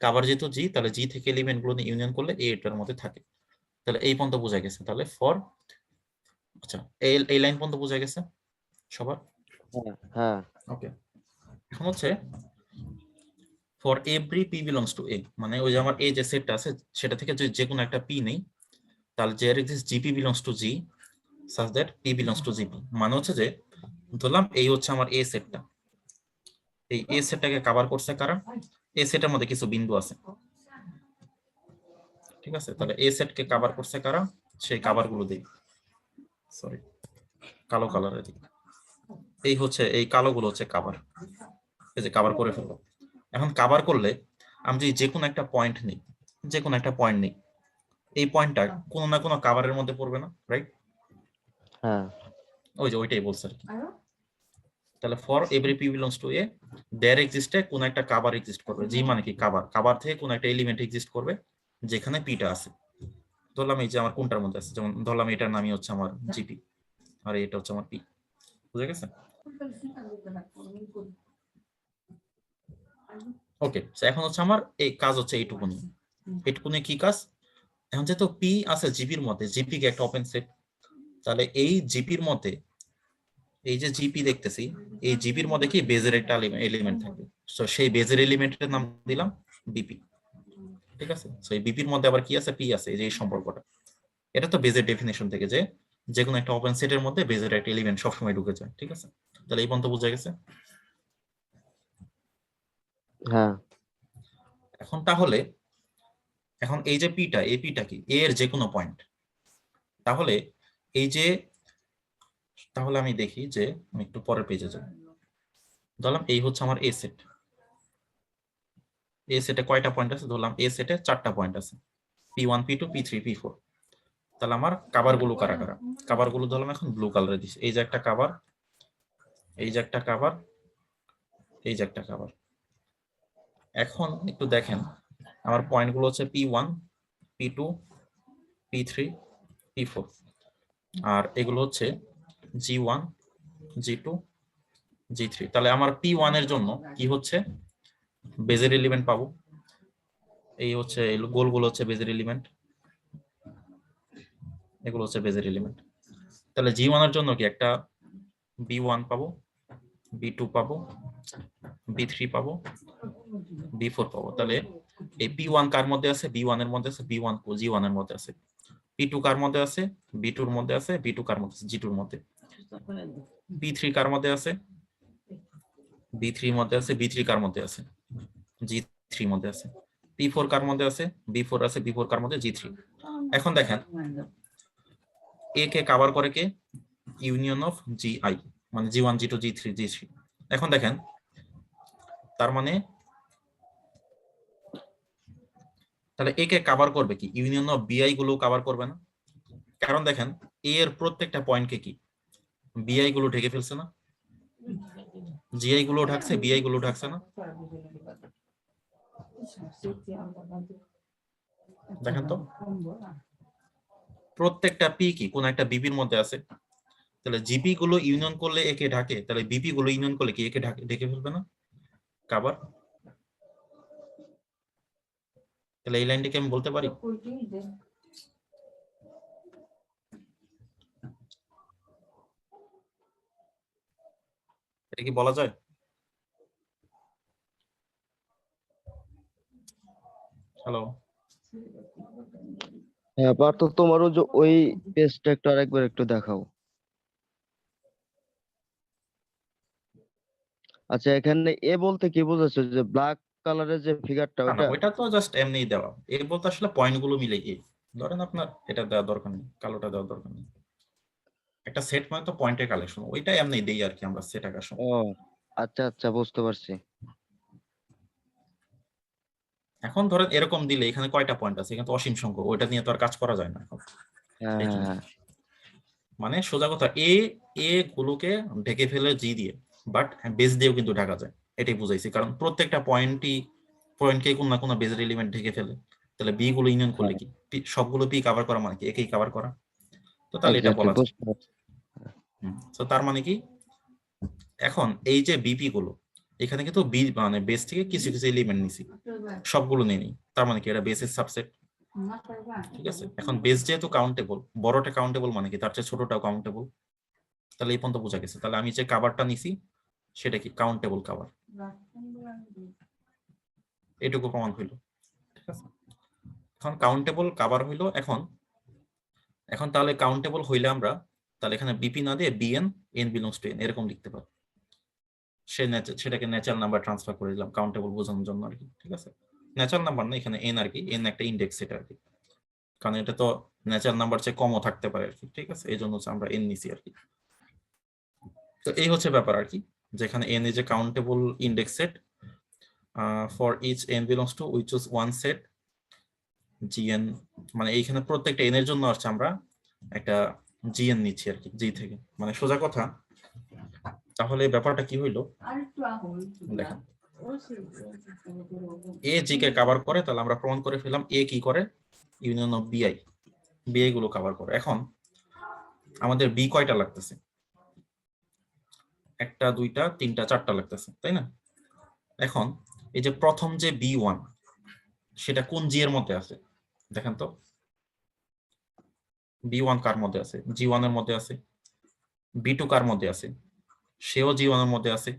কভার যেহেতু জি, তাহলে জি থেকে এলিমেন্ট গুলো নিয়ে ইউনিয়ন করলে এটার মধ্যে থাকে। তাহলে এই পর্যন্ত বোঝা গেছে। তাহলে ফর, আচ্ছা এই লাইন পর্যন্ত বোঝা গেছে সবার? হ্যাঁ হ্যাঁ ওকে, এখন হচ্ছে for every P belongs to A, মানে ওই যে আমার এ যে সেটটা আছে সেটা থেকে যদি যে কোনো একটা পি নেই, তাহলে যে exist GP belongs to G such that p belongs to gp, মানে হচ্ছে যে ধরলাম এই হচ্ছে আমার এ সেটটা, এই এ সেটটাকে কভার করছে কারা, এ সেটের মধ্যে কিছু বিন্দু আছে, ঠিক আছে? তাহলে এ সেটকে কভার করছে কারা, সেই কভার গুলো দেই, সরি কালো কালারে দিই, এই হচ্ছে এই কালো গুলো হচ্ছে কভার, এই যে কভার করে ফেললো। এখন কভার করলে আমি যদি যে কোনো একটা পয়েন্ট নিই, যে কোনো একটা পয়েন্ট নিই, এই পয়েন্টটা কোনো না কোনো কভারের মধ্যে পড়বে না, রাইট? হ্যাঁ ওই যে ওইটাই বলছে আর কি। তাহলে for every P belongs to A there এক্সিস্টে কোন একটা কভার এক্সিস্ট করবে, জি মানে কি কভার, কভার থেকে কোন একটা এলিমেন্ট এক্সিস্ট করবে যেখানে পিটা আছে। ধরলাম এই যে আমার কোনটার মধ্যে আছে, যেমন ধরলাম এটার নামই হচ্ছে আমার জিপি আর এটা হচ্ছে আমার পি, বুঝা গেছে? ওকে, এখন হচ্ছে আমার এই কাজ হচ্ছে এইটুকুনি, এইটুকুনি কি কাজ, এখন যেহেতু পি আছে জিপির মধ্যে, জিপি কে একটা ওপেন সেট, তাহলে এই জিপির মধ্যে এই যে জিপি দেখতেছি, এই জিপির মধ্যে কি বেজের একটা এলিমেন্ট থাকবে, তো সেই বেজের এলিমেন্টের নাম দিলাম বিপি, ঠিক আছে? তো এই বিপির মধ্যে আবার কি আছে, পি আছে, এই যে এই সম্পর্কটা, এটা তো বেজের ডেফিনেশন থেকে যে যে কোনো একটা ওপেন সেটের মধ্যে বেজের একটা এলিমেন্ট সবসময় ঢুকে যায়, ঠিক আছে? তাহলে এই পর্যন্ত বোঝা গেছে। হ্যাঁ এখন তাহলে এখন এই যে পিটা, এই পিটা কি এ এর যে কোনো পয়েন্ট, তাহলে এই যে, তাহলে আমি দেখি যে আমি একটু পরের পেজে যাই, ধরলাম এই হচ্ছে আমার এ সেট, এ সেটে কয়টা পয়েন্ট আছে, ধরলাম এ সেটে 4টা পয়েন্ট আছে, p1 p2 p3 p4। তাহলে আমার কাভার গুলো কারা কারা, কাভার গুলো ধরলাম এখন ব্লু কালারে দিছি, এই যে একটা কাভার, এই যে একটা কাভার, এই যে একটা কাভার। এখন একটু দেখেন আমার পয়েন্ট গুলো হচ্ছে p1 p2 p3 p4, আর এগুলো হচ্ছে g1 g2 g3। তাহলে আমার p1 এর জন্য কি হচ্ছে, বেজের এলিমেন্ট পাবো, এই হচ্ছে গোলগুলো হচ্ছে বেজের এলিমেন্ট, এগুলো হচ্ছে বেজের এলিমেন্ট। তাহলে g1 এর জন্য কি একটা b1 পাবো, b2 পাবো, b3 পাবো, b4 পাবো। তাহলে এই p1 কার মধ্যে আছে, b1 এর মধ্যে আছে, b1 g1 এর মধ্যে আছে, p2 কার মধ্যে আছে, b2 এর মধ্যে আছে, b2 কার মধ্যে আছে, g2 এর মধ্যে, b3 কার মধ্যে আছে, b3 এর মধ্যে আছে, b3 কার মধ্যে আছে, g3 এর মধ্যে আছে, p4 কার মধ্যে আছে, b4 আছে, b4 কার মধ্যে g3। এখন দেখেন এ কে কভার করে কে, ইউনিয়ন অফ জি আই, মানে জি1 জি2 জি3 জি3। এখন দেখেন তার মানে তাহলে এ কে কভার করবে কি, ইউনিয়ন অফ বিআই গুলো কভার করবে না? কারণ দেখেন এ এর প্রত্যেকটা পয়েন্টকে কি বিআই গুলো ঢেকে ফেলছে না, জিআই গুলো ঢাকছে, বিআই গুলো ঢাকছে না? দেখেন তো প্রত্যেকটা পি কি কোন একটা বিপির মধ্যে আছে, তাহলে জিপি গুলো ইউনিয়ন করলে একে ঢাকে, তাহলে বিপি গুলো ইউনিয়ন করলে কি একে ঢেকে ফেলবে না কভার? তাহলে এই লাইনটাকে আমি বলতে পারি, এটা কি বলা যায়? হ্যালো, হ্যাঁ পার্থ, তোমারও যে ওই পেজটা একটু আরেকবার একটু দেখাও। আচ্ছা, এখানে এ বলতে কি বোঝাচ্ছে, যে ব্ল্যাক কালারের যে ফিগারটা না না ওইটা? ওইটা তো জাস্ট এমনিই দেওয়া, এর বলতে আসলে পয়েন্ট গুলো মিলে গিয়ে ধরেন আপনার এটা দেওয়ার দরকার নেই, কালোটা দেওয়ার দরকার নেই, একটা সেট মানে তো পয়েন্টের কালেকশন, ওইটা এমনি দেই আর কি আমরা সেট আকার সময়। ও আচ্ছা আচ্ছা, বুঝতে পারছি। এখন ধরেন এরকম দিলে এখানে কয়টা পয়েন্ট আছে, এখানে তো অসীম সংখ্যক, ওইটা নিয়ে তো আর কাজ করা যায় না এখন। হ্যাঁ এই হ্যাঁ জন্য হ্যাঁ। মানে সোজা কথা এ এ গুলোকে ঢেকে ফেলে জি দিয়ে, বাট বেস দিয়েও কিন্তু ঢাকা যায়, এটাই বুঝাইছি। কারণ প্রত্যেকটা পয়েন্টকে কোন না কোনো বেজের এলিমেন্ট ঢেকে ফেলে। তাহলে বি গুলো ইউনিয়ন করলে হ্যাঁ, কি সবগুলো পি কভার করা মানে কি একেই কভার করা, তো তাহলে এটা এক্স্যাক্টলি বলা যায়। বুঝতে পারছি। তো তার মানে কি এখন এই যে বিপি গুলো এখানে কিন্তু বি মানে বেস থেকে কিছু কিছু এলিমেন্ট নিছি, সবগুলো নিয়ে নিই, তার মানে কি এটা বেসের সাবসেট। ঠিক আছে, এখন বেস যেহেতু কাউন্টেবল, বড়টা কাউন্টেবল মানে কি তার চেয়ে ছোটটাও কাউন্টেবল, তাহলে এই পর্যন্ত বোঝা গেছে। তাহলে আমি যে কাভারটা নিছি সেটা কি কাউন্টেবল কাভার, এটুকু প্রমাণ হইলো। ঠিক আছে, এখন কাউন্টেবল কাভার হইলো। এখন এখন তাহলে কাউন্টেবল হইলে আমরা তাহলে এখানে বিপি না দিয়ে BN, N belongs to N এরকম লিখতে পারি। সেটাকে ন্যাচারাল নাম্বার ট্রান্সফার করে দিলাম কাউন্টেবল বোঝানোর জন্য আর কি। ঠিক আছে, ন্যাচারাল নাম্বার না, এখানে এন আর কি, এন একটা ইন্ডেক্স সেটা আর কি, কারণ এটা তো ন্যাচারাল নাম্বার চেয়ে কমও থাকতে পারে আর কি। ঠিক আছে, এই জন্য আমরা এন নিছি আর কি। তো এই হচ্ছে ব্যাপার আর কি, যেখানে N is a countable index set for each N belongs to we choose one set GN, মানে এইখানে প্রত্যেকটা এন এর জন্য আসছে আমরা একটা জিএন নিচ্ছি আর কি, জি থেকে, মানে সোজা কথা। তাহলে ব্যাপারটা কি হইলো দেখেন, এ জি কে কভার করে, তাহলে আমরা প্রমাণ করে ফেললাম এ কি করে, ইউনিয়ন অফ বিআই, বিআই গুলো কভার করে। এখন আমাদের বি কয়টা লাগতেছে, একটা দুইটা তিনটা চারটা লাগতেছে, তাই না? এখন এই যে প্রথম যে বি ওয়ান সেটা কোন জি এর মধ্যে আছে দেখেন তো, বি ওয়ান কার মধ্যে আছে, জি ওয়ান এর মধ্যে আছে। বি টু কার মধ্যে আছে, সেও জি ওয়ান এর মধ্যে আছে।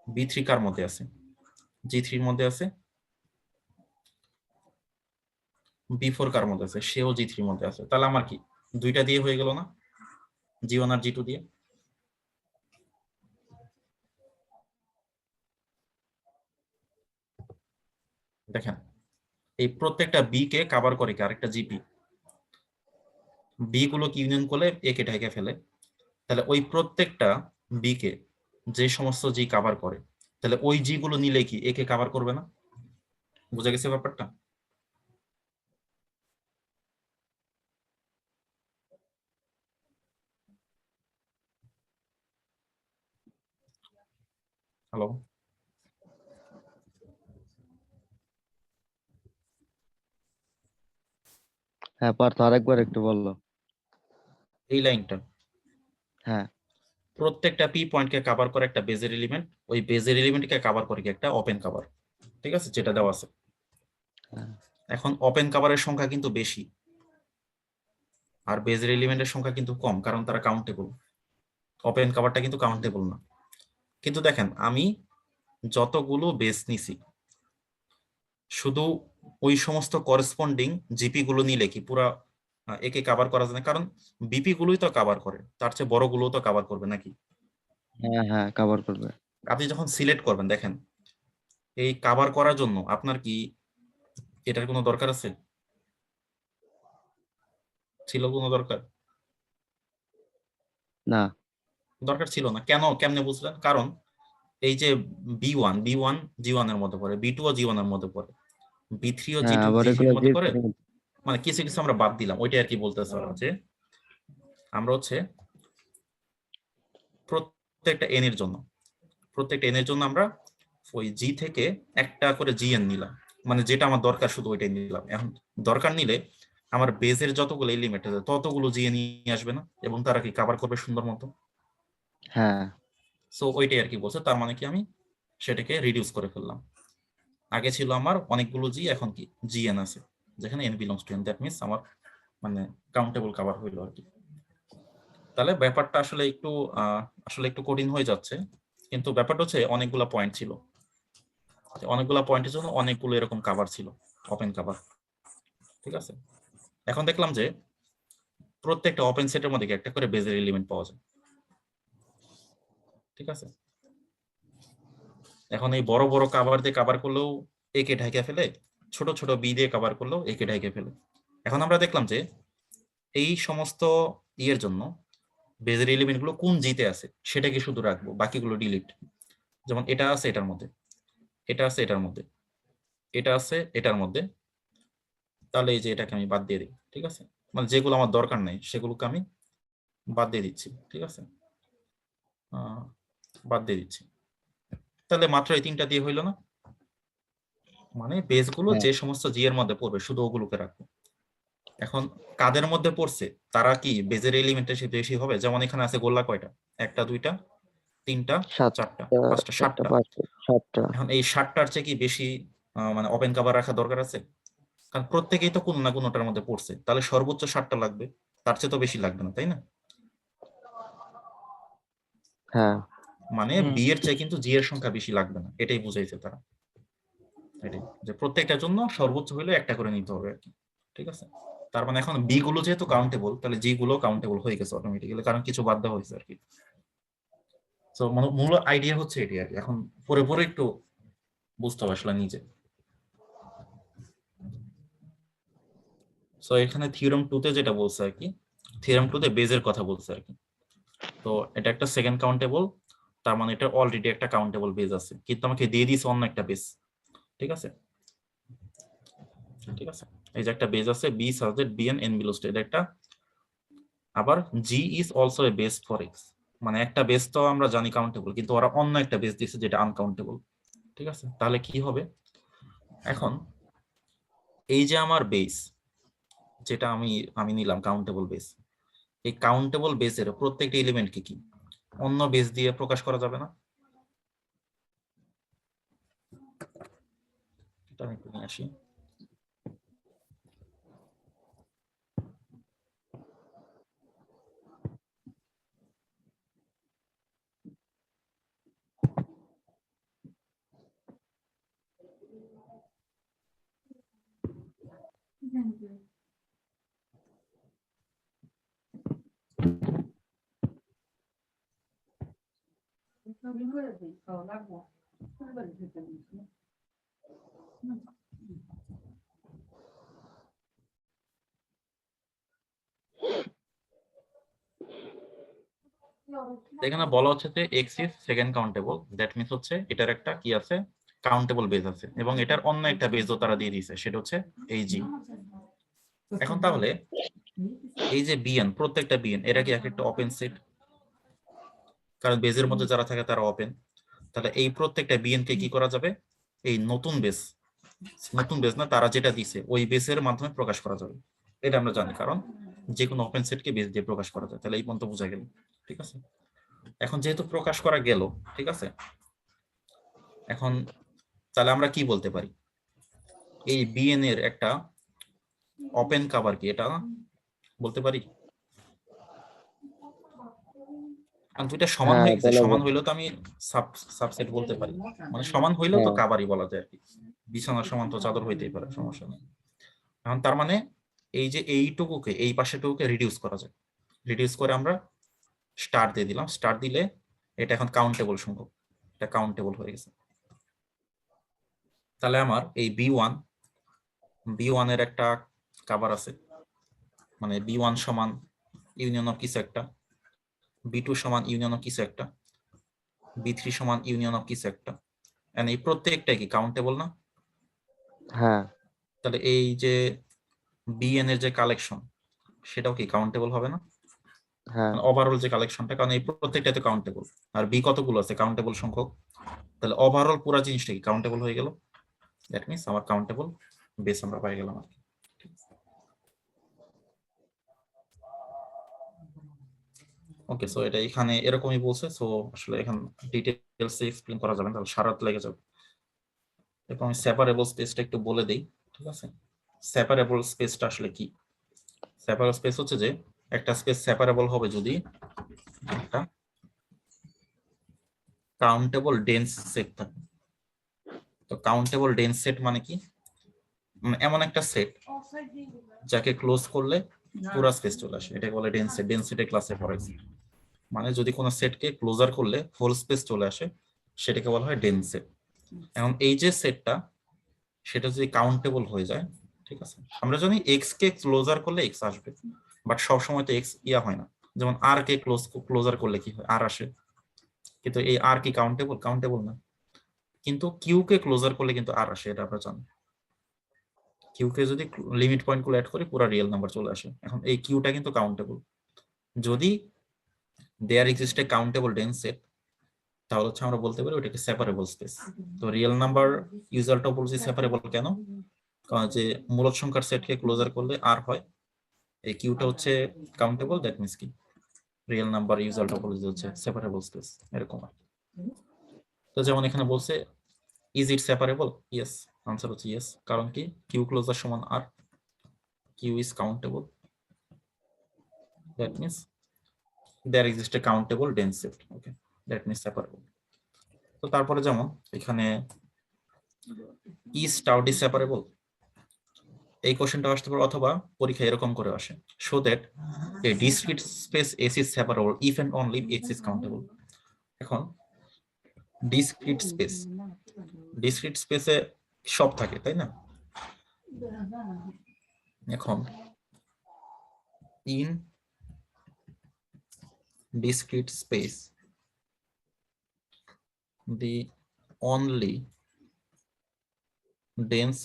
বি থ্রি কার মধ্যে আছে, জি থ্রির মধ্যে আছে। বি ফোর কার মধ্যে আছে, সেও জি থ্রির মধ্যে আছে। তাহলে আমার কি দুইটা দিয়ে হয়ে গেল না, জি ওয়ান আর জি টু দিয়ে। দেখেন এই প্রত্যেকটা বি কে কভার করে কি আরেকটা জিপি, বি গুলো কি ইউনিয়ন করলে এ কে ঢেকে ফেলে। তাহলে ওই প্রত্যেকটা বি কে যে সমস্ত জি কভার করে, তাহলে ওই জি গুলো নিলে কি এ কে কভার করবে না? বুঝা গেছে ব্যাপারটা? হ্যালো, হ্যাঁ পার্থ, আরেকবার একটু বললো। এই লাইনটা হ্যাঁ প্রত্যেকটা পি পয়েন্টকে কভার করে একটা বেজের এলিমেন্ট, ওই বেজের এলিমেন্টকে কভার করে কি একটা ওপেন কভার। ঠিক আছে, যেটা দেওয়া আছে। হ্যাঁ এখন ওপেন কভারের সংখ্যা কিন্তু বেশি, আর বেজের এলিমেন্টের সংখ্যা কিন্তু কম, কারণ তারা কাউন্টেবল। ওপেন কভারটা কিন্তু কাউন্টেবল না। কিন্তু দেখেন আমি যতগুলো বেস নিছি শুধু ওই সমস্ত করেসপন্ডিং জিপি গুলো নিলে কি পুরা একে কভার করা যায় না? কারণ বিপি গুলোই তো কভার করে, তার চেয়ে বড় গুলো তো কভার করবে নাকি? হ্যাঁ হ্যাঁ, কভার করবে। আপনি যখন সিলেক্ট করবেন দেখেন এই কভার করার জন্য আপনার কি এটার কোনো দরকার আছে, ছিল কোনো দরকার? না। দরকার ছিল না। কেন, কেমনে বুঝলেন? কারণ এই যে বি ওয়ান জি ওয়ান এর মধ্যে পড়ে, বি টু ও জি ওয়ান এর মধ্যে পড়ে, বি থ্রি ও জি হ্যাঁ, টু আবার জি এগুলো থ্রির মধ্যে জিপ। পড়ে। মানে কিছু কিছু আমরা বাদ দিলাম, ওইটাই আর কি বলতেছে ওরা, যে আমরা হচ্ছে প্রত্যেকটা এন এর জন্য, প্রত্যেকটা এন এর জন্য আমরা ওই জি থেকে একটা করে জি এন নিলাম, মানে যেটা আমার দরকার শুধু ওইটাই নিলাম। এখন দরকার নিলে আমার বেজের যতগুলো এলিমেন্ট আছে ততগুলো জি এন নিয়ে আসবে না, এবং তারা কি কভার করবে সুন্দর মতো। হ্যাঁ সো ওইটাই আর কি বলছে। তার মানে কি আমি সেটাকে রিডিউস করে ফেললাম। আগে ছিল আমার অনেকগুলো জি, এখন কি জি এন আছে, যেখানে N belongs to N, that means আমার মানে কাউন্টেবল কভার হইলো আর কি। তাহলে ব্যাপারটা আসলে একটু কঠিন হয়ে যাচ্ছে, কিন্তু ব্যাপারটা হচ্ছে অনেকগুলা পয়েন্ট ছিল, অনেকগুলা পয়েন্টের জন্য অনেকগুলো এরকম কভার ছিল, ওপেন কভার। ঠিক আছে, এখন দেখলাম যে প্রত্যেকটা ওপেন সেটের মধ্যে একটা করে বেজের এলিমেন্ট পাওয়া যায়। ঠিক আছে, এখন এই বড় বড় কভার দিয়ে কভার করলেও একে ঢেকে ফেলে, ছোট ছোট বি দিয়ে কভার করলেও একে ঢেকে ফেলে। এখন আমরা দেখলাম যে এই সমস্ত ইয়ের জন্য বেজের এলিমেন্ট গুলো কোন জিতে আছে সেটাকে শুধু রাখবো, বাকিগুলো ডিলিট। যেমন এটা আছে এটার মধ্যে, এটা আছে এটার মধ্যে, এটা আছে এটার মধ্যে, তাহলে এই যে এটাকে আমি বাদ দিয়ে দিই, ঠিক আছে? মানে যেগুলো আমার দরকার নেই সেগুলোকে আমি বাদ দিয়ে দিচ্ছি, ঠিক আছে? বাদ দিয়ে দিচ্ছি, তাহলে মাত্র এই 3টা দিয়ে হইলো না? মানে বেসগুলো হ্যাঁ যে সমস্ত জি এর মধ্যে পড়বে শুধু ওগুলোকে রাখবো। এখন কাদের মধ্যে পড়ছে তারা কি বেজের এলিমেন্টের সাথে বেশি হবে? যেমন এখানে আছে গোল্লা কয়টা, 1টা 2টা 3টা 4টা 7টা 5টা 4টা 7টা। 5টা 7টা। এখন এই 7টার চেয়ে কি বেশি মানে ওপেন কভার রাখা দরকার আছে? কারণ প্রত্যেকেই তো কোনো না কোনোটার মধ্যে পড়ছে, তাহলে সর্বোচ্চ 7টা লাগবে, তার চেয়ে তো বেশি লাগবে না, তাই না? হ্যাঁ মানে বি এর চেয়ে কিন্তু জি এর সংখ্যা বেশি লাগবে না, এটাই বুঝাইছে তারা, এটাই যে প্রত্যেকটার জন্য সর্বোচ্চ হলে একটা করে নিতে হবে আর কি, ঠিক আছে? তার মানে এখন বি গুলো যেহেতু কাউন্টেবল, তাহলে জি গুলো কাউন্টেবল হয়ে গেছে অটোমেটিক্যালি, কারণ কিছু বাদ দেওয়া হয়েছে আর কি। তো মূল আইডিয়া হচ্ছে এটি আর কি, এখন পরে পরে একটু বুঝতে হবে আসলে নিজে। সো এখানে থিওরেম 2 তে যেটা বলছে আর কি, থিওরেম 2 তে বেজের কথা বলছে আর কি। তো এটা একটা সেকেন্ড কাউন্টেবল, তার মানে এটা অলরেডি একটা কাউন্টেবল বেজ আছে, কিন্তু আমাকে দিয়ে দিয়েছে অন্য একটা বেজ, ঠিক আছে? ঠিক আছে, এই যে একটা বেজ আছে B such that B and N belongs to, এটা একটা। আবার G is also a base for X, মানে একটা বেস তো আমরা জানি কাউন্টেবল, কিন্তু ওরা অন্য একটা বেস দিয়েছে যেটা আনকাউন্টেবল, ঠিক আছে? তাহলে কি হবে এখন, এই যে আমার বেস যেটা আমি আমি নিলাম কাউন্টেবল বেস, এই কাউন্টেবল বেসের প্রত্যেকটা এলিমেন্টকে কি অন্য বেস দিয়ে প্রকাশ করা যাবে না? এটা আমি একটু নিয়ে আসি। এখানে বলা হচ্ছে যে x is second countable, that means হচ্ছে এটার একটা কি আছে, কাউন্টেবল বেস আছে, এবং এটার অন্য একটা বেসও তারা দিয়ে দিয়েছে, সেটা হচ্ছে এই জি। এখন তাহলে এই যে বিএন, প্রত্যেকটা বিএন এরা কি এক একটা ওপেন সেট, কারণ বেজের মধ্যে যারা থাকে তারা ওপেন, তাহলে এই প্রত্যেকটা বিএন কে কি করা যাবে, এই নতুন বেস, নতুন বেস না, তারা যেটা দিছে ওই বেসের মাধ্যমে প্রকাশ করা যাবে, এটা আমরা জানি, কারণ যে কোনো ওপেন সেটকে বেস দিয়ে প্রকাশ করা যায়। তাহলে এই পর্যন্ত বোঝা গেল, ঠিক আছে? এখন যেহেতু প্রকাশ করা গেল, ঠিক আছে, এখন তাহলে আমরা কি বলতে পারি, এই বিএন এর একটা ওপেন কভার কি, এটা বলতে পারি? কারণ দুইটা সমান হ্যাঁ হয়ে গেছে, বলা সমান যায়। হইলেও তো আমি সাবসেট বলতে পারি, মানে সমান হইলেও তো হ্যাঁ কাভারই বলা যায় আর কি, বিছানার সমান তো চাদর হইতেই পারে, সমস্যা নেই। এখন তার মানে এই যে এইটুকুকে এই পাশেটুকুকে রিডিউস করা যায়, রিডিউস করে আমরা স্টার দিয়ে দিলাম, স্টার দিলে এটা এখন কাউন্টেবল সংখ্যক, এটা কাউন্টেবল হয়ে গেছে। তাহলে আমার এই বি ওয়ান এর একটা কাভার আছে, মানে বি1 সমান ইউনিয়ন অফ কিছু একটা, বি2 সমান ইউনিয়ন অফ কিছু একটা, বি3 সমান ইউনিয়ন অফ কিছু একটা, এন্ড এই প্রত্যেকটাই কি কাউন্টেবল না? হ্যাঁ তাহলে এই যে বিএন এর যে কালেকশন সেটাও কি কাউন্টেবল হবে না? হ্যাঁ ওভারঅল যে কালেকশনটা, কারণ এই প্রত্যেকটাই তো কাউন্টেবল, আর বি কতগুলো আছে কাউন্টেবল সংখ্যক, তাহলে ওভারঅল পুরো জিনিসটা কি কাউন্টেবল হয়ে গেল, দ্যাট মিন্স আমার কাউন্টেবল বেস আমরা পাই গেলাম আর কি। ওকে, সো এটা এখানে এরকমই বলছে, সো আসলে এখন ডিটেইলস এক্সপ্লেইন করা যাবে না, তাহলে সারা রাত লেগে যাবে। এখন আমি সেপারেবল স্পেসটা একটু বলে দেই, ঠিক আছে? সেপারেবল স্পেসটা আসলে কি? সেপারেবল স্পেস হচ্ছে যে একটা স্পেস সেপারেবল হবে যদি একটা কাউন্টেবল ডেন্স সেট থাকে। তো কাউন্টেবল ডেন্স সেট মানে কি, মানে এমন একটা সেট যাকে ক্লোজ করলে পুরো স্পেস চলে আসে, এটাকে বলে ডেন্স সেট, ডেন্সিটি ক্লাসে পড়ে। মানে যদি কোনো সেটকে ক্লোজার করলে হোল স্পেস চলে আসে সেটাকে বলা হয় ডেন্স সেট। এখন এই যে সেটটা সেটা যদি কাউন্টেবল হয়ে যায়, ঠিক আছে, আমরা জানি এক্স কে ক্লোজার করলে এক্স আসবে, বাট সব সময় তো এক্স ইয়া হয় না, যেমন আর কে ক্লোজার করলে কি হয়, আর আসে, কিন্তু এই আর কি কাউন্টেবল? কাউন্টেবল না। কিন্তু কিউ কে ক্লোজার করলে কিন্তু আর আসে, এটা আমরা জানি। কিউ কে যদি লিমিট পয়েন্ট গুলো অ্যাড করি পুরো রিয়েল নাম্বার চলে আসে। এখন এই কিউটা কিন্তু কাউন্টেবল। যদি there exist a countable dense set, তাহলে হচ্ছে আমরা বলতে পারি ওটাকে সেপারেবল স্পেস। তো real number usual topology separable কেন? কারণ যে মূলদ সংখ্যার সেটকে ক্লোজার করলে আর হয়, এই কিউটা হচ্ছে কাউন্টেবল, দ্যাট মিন্স কি রিয়েল নাম্বার ইউজুয়াল টপোলজি হচ্ছে সেপারেবল স্পেস, এরকম আর কি। তো যেমন এখানে বলছে is it separable? Yes, answer হচ্ছে ইয়েস। কারণ কি কিউ ক্লোজার সমান R, Q is countable, that means there exists a countable dense set, okay, that means separable. তো তারপরে যেমন এখানে is tau d separable, এই কোশ্চেনটা আসতে পারে, অথবা পরীক্ষা এরকম করে আসে, show that a discrete space S is separable if and only if X is countable. এখন discrete স্পেসে সব থাকে, তাই না? এখন in discrete space the only dense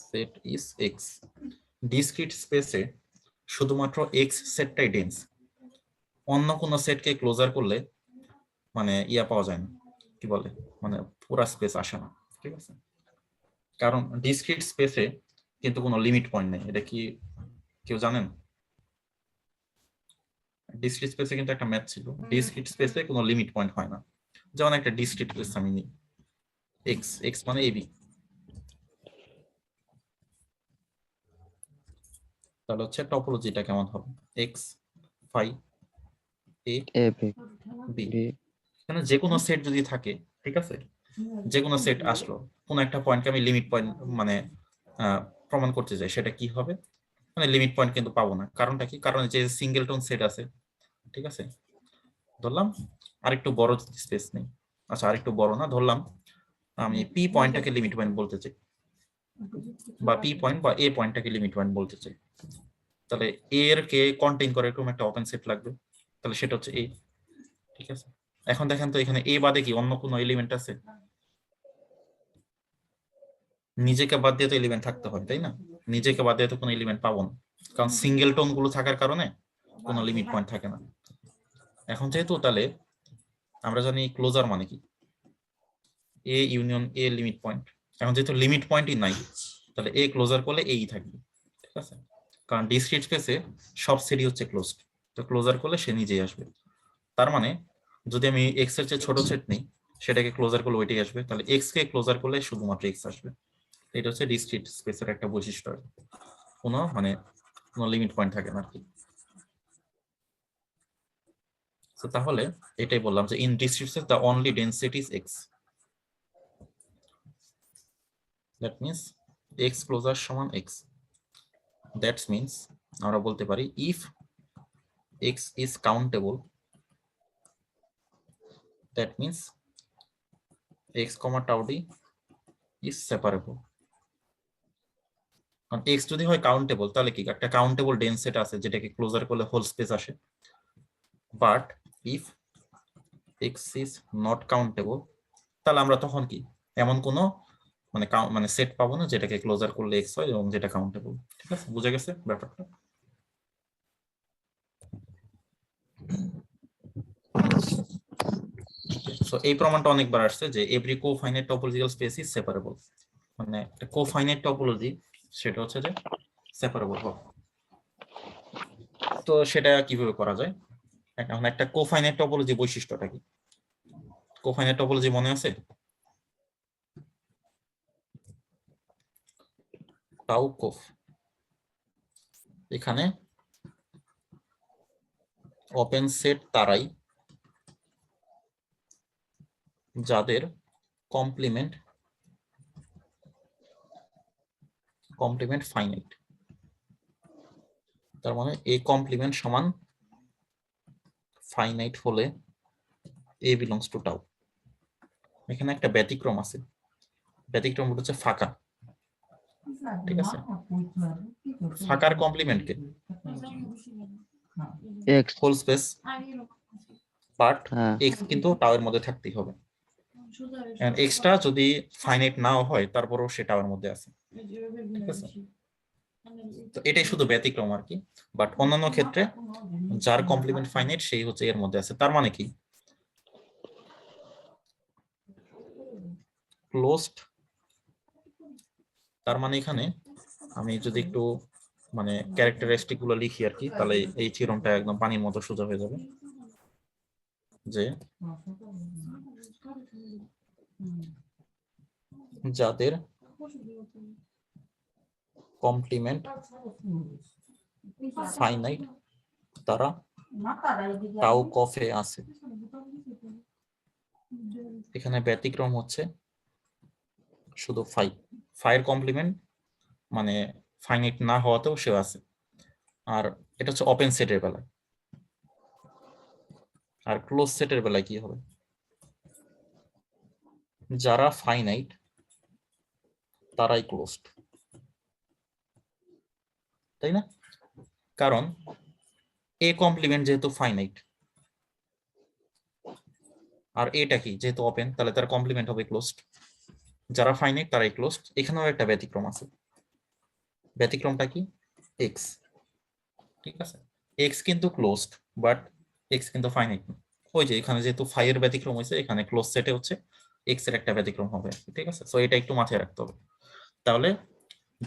set is X. Discrete স্পেসে শুধুমাত্র এক্স সেটটাই ডেন্স, অন্য কোনো সেটকে ক্লোজার করলে মানে ইয়া পাওয়া যায় না, কি বলে, মানে পুরা স্পেস আসে না, ঠিক আছে? কারণ ডিসক্রিট স্পেসে কিন্তু কোনো লিমিট পয়েন্ট নেই, এটা কি কেউ জানেন? ডিসক্রিট স্পেসে কিন্তু একটা ম্যাথ ছিল, ডিসক্রিট স্পেসে কোনো লিমিট পয়েন্ট হয় না। যেমন একটা ডিসক্রিট স্পেস আমি নিই, এক্স, এক্স মানে এবি, তাহলে হচ্ছে টপোলজিটা কেমন হবে? X phi A A B B. B এখানে যে কোনো সেট যদি থাকে, ঠিক আছে, যে কোনো সেট আসলো, কোন একটা পয়েন্টকে আমি লিমিট পয়েন্ট মানে প্রমাণ করতে চাই, সেটা কি হবে? মানে লিমিট পয়েন্ট কিন্তু পাবো না। কারণটা কি? কারণ যে সিঙ্গেলটন সেট আছে, ঠিক আছে, ধরলাম আরেকটু বড় স্পেস নেই, আচ্ছা আরেকটু বড় না, ধরলাম আমি পি পয়েন্টটাকে লিমিট পয়েন্ট বলতে চাই, বা পি পয়েন্ট বা এ পয়েন্টটাকে লিমিট পয়েন্ট বলতে চাই, তাহলে এ এর কে কন্টেইন করে এরকম একটা ওপেন সেট লাগবে, তাহলে সেটা হচ্ছে এ, ঠিক আছে? এখন দেখেন তো এখানে এ বাদে কি অন্য কোনো এলিমেন্ট আছে? নিজেকে বাদ দিয়ে তো এলিমেন্ট থাকতে হয়, তাই না? নিজেকে বাদ দিয়ে তো কোনো এলিমেন্ট পাবো না, কারণ সিঙ্গেল টোন গুলো থাকার কারণে কোনো লিমিট পয়েন্ট থাকে না। এখন যেহেতু তাহলে আমরা জানি ক্লোজার মানে কি, এ ইউনিয়ন এ লিমিট পয়েন্ট। এখন যেহেতু লিমিট পয়েন্টই নাই, তাহলে এ ক্লোজার করলে এই থাকবে, ঠিক আছে? কারণ ডিসক্রিট স্পেসে সব সেটই হচ্ছে ক্লোজড, তো ক্লোজার করলে সে নিজেই আসবে। তার মানে যদি আমি এক্স এর চেয়ে ছোট সেট নেই, সেটাকে ক্লোজার করলে ওইটাই আসবে, তাহলে এক্স কে ক্লোজার করলে শুধুমাত্র এক্স আসবে। এটা হচ্ছে ডিসক্রিট স্পেসের একটা বৈশিষ্ট্য, কোনো মানে কোনো লিমিট পয়েন্ট থাকে না আর কি। তো তাহলে এটাই বললাম যে in discrete space the only density is X, that means X closure সমান এক্স। দ্যাট মিন্স আমরা বলতে পারি if X is countable, that means X comma tau D is separable. কারণ এক্স যদি হয় কাউন্টেবল, তাহলে কি একটা কাউন্টেবল ডেন্স সেট আছে যেটাকে ক্লোজার করলে হোল স্পেস আসে। But if X is not countable, তাহলে আমরা তখন কি এমন কোনো মানে মানে সেট পাবো না যেটাকে ক্লোজার করলে এক্স হয় এবং যেটা কাউন্টেবল, ঠিক আছে? বুঝা গেছে ব্যাপারটা? সো এই প্রমাণটা অনেকবার আসছে যে every cofinite topological space is separable, মানে একটা কোফাইনাইট টপোলজি সেটা হচ্ছে যে সেপারেবল হবে। তো সেটা কিভাবে করা যায়? এখন একটা কোফাইনাইট টপোলজি বৈশিষ্ট্যটা কি? কোফাইনাইট টপোলজি মনে আছে? টাউ কোফ, এখানে ওপেন সেট তারাই যাদের কমপ্লিমেন্ট ফাইনাইট, তার মানে এ কমপ্লিমেন্ট সমান ফাইনাইট হলে এ বিলংস টু টাউ। এখানে একটা ব্যতিক্রম আছে, ব্যতিক্রম হচ্ছে ফাঁকা, ঠিক আছে? ফাঁকার কমপ্লিমেন্ট কে এক্স হোল স্পেস, বাট হ্যাঁ এক্স কিন্তু টাও এর মধ্যে থাকতেই হবে। এক্সটা যদি ফাইনাইট নাও হয় তারপরেও সে টাও এর মধ্যে আছে, ঠিক আছে? তো এটাই শুধু ব্যতিক্রম আর কি, বাট অন্যান্য ক্ষেত্রে যার কমপ্লিমেন্ট ফাইনাইট সেই হচ্ছে এর মধ্যে আছে। তার মানে কি ক্লোজড, তার মানে এখানে আমি যদি একটু মানে ক্যারেক্টারিস্টিক গুলো লিখি আর কি, তাহলে এই থিওরামটা একদম পানির মতো সোজা হয়ে যাবে যে যাদের কমপ্লিমেন্ট ফাইনাইট তারা টাও কফে আছে। এখানে ব্যতিক্রম হচ্ছে শুধু ফাই, ফাইয়ের কমপ্লিমেন্ট মানে ফাইনাইট না হওয়াতেও সে আছে। আর এটা হচ্ছে ওপেন সেটের বেলায়। আর ক্লোজ সেটের বেলায় কি হবে, যারা ফাইনাইট তারাই ক্লোজড, তাই না? কারণ এ কমপ্লিমেন্ট যেহেতু ফাইনাইট আর এটা কি যেহেতু ওপেন, তাহলে তার কমপ্লিমেন্ট হবে ক্লোজড। যারা ফাইনাইট তারাই ক্লোজড। এখানেও একটা ব্যতিক্রম আছে, ব্যতিক্রমটা কি এক্স, ঠিক আছে? এক্স কিন্তু ক্লোজড বাট এক্স কিন্তু ফাইনাইট না। ওই যে এখানে যেহেতু ফাই এর ব্যতিক্রম হয়েছে, এখানে ক্লোজ সেটে হচ্ছে এক্স এর একটা ব্যতিক্রম হবে, ঠিক আছে? সো এটা একটু মাথায় রাখতে হবে। তাহলে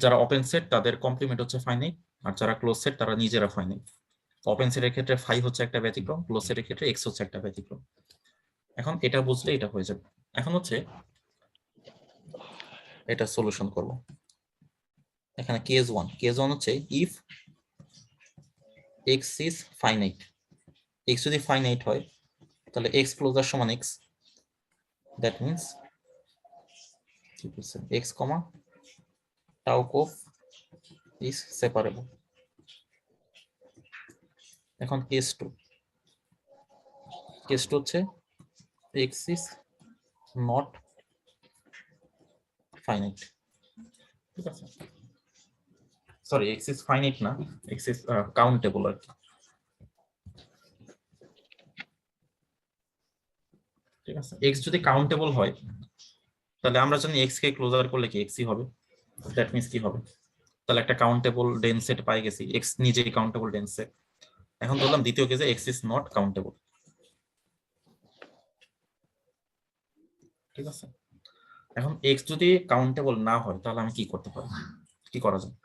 যারা ওপেন সেট তাদের কমপ্লিমেন্ট হচ্ছে ফাইনাইট, আর যারা ক্লোজ সেট তারা নিজেরা ফাইনাইট। ওপেন সেটের ক্ষেত্রে ফাই হচ্ছে একটা ব্যতিক্রম, ক্লোজ সেটের ক্ষেত্রে এক্স হচ্ছে একটা ব্যতিক্রম। এখন এটা বুঝলে এটা হয়ে যাবে। এখন হচ্ছে এটা সলিউশন করব। এখানে কেস ওয়ান হচ্ছে if X is finite, X যদি ফাইনাইট হয় তাহলে এক্স ক্লোজার সমান x, that means X comma tau cof is separable. এখন কেস টু হচ্ছে এক্স ইজ নট ফাইনাইট, ঠিক আছে? সরি, এক্স ইজ ফাইনাইট না, এক্স ইজ কাউন্টেবল আর কি, ঠিক আছে? এক্স যদি কাউন্টেবল হয় তাহলে আমরা জানি এক্স কে ক্লোজার করলে কি এক্সই হবে, দ্যাট মিনস কি হবে, তাহলে একটা কাউন্টেবল ডেন্স সেট পাই গেছি, এক্স নিজেই কাউন্টেবল ডেন্স সেট। এখন ধরলাম দ্বিতীয় কেসে এক্স ইজ নট কাউন্টেবল, ঠিক আছে? এখন এক্স যদি কাউন্টেবল না হয় তাহলে আমি কি করতে পারি, কি করা যায়?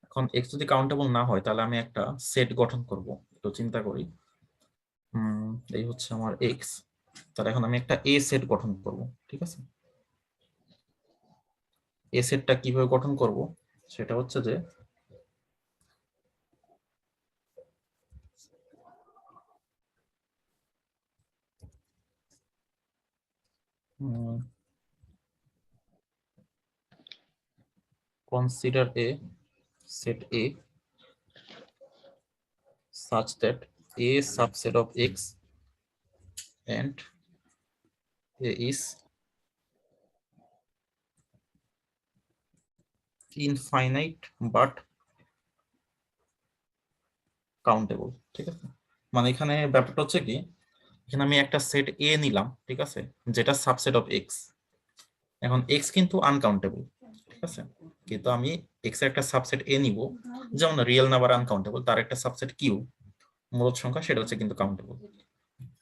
এখন এক্স যদি কাউন্টেবল না হয় তাহলে আমি একটা সেট গঠন করব, একটু চিন্তা করি। এই হচ্ছে আমার এক্স, তাহলে এখন আমি একটা এ সেট গঠন করব, ঠিক আছে? এ সেটটা কিভাবে গঠন করব সেটা হচ্ছে যে consider a set A such that A subset of X and A is infinite but countable, ঠিক আছে? মানে এখানে ব্যাপারটা হচ্ছে কি, এখানে আমি একটা সেট এ নিলাম, ঠিক আছে, যেটা সাবসেট অফ এক্স। এখন এক্স কিন্তু আনকাউন্টেবল, ঠিক আছে, কিন্তু আমি এক্স এর একটা সাবসেট এ নিব, যেমন রিয়েল নাম্বার আনকাউন্টেবল, তার একটা সাবসেট কিউ মূলত সংখ্যা, সেটা হচ্ছে কিন্তু কাউন্টেবল।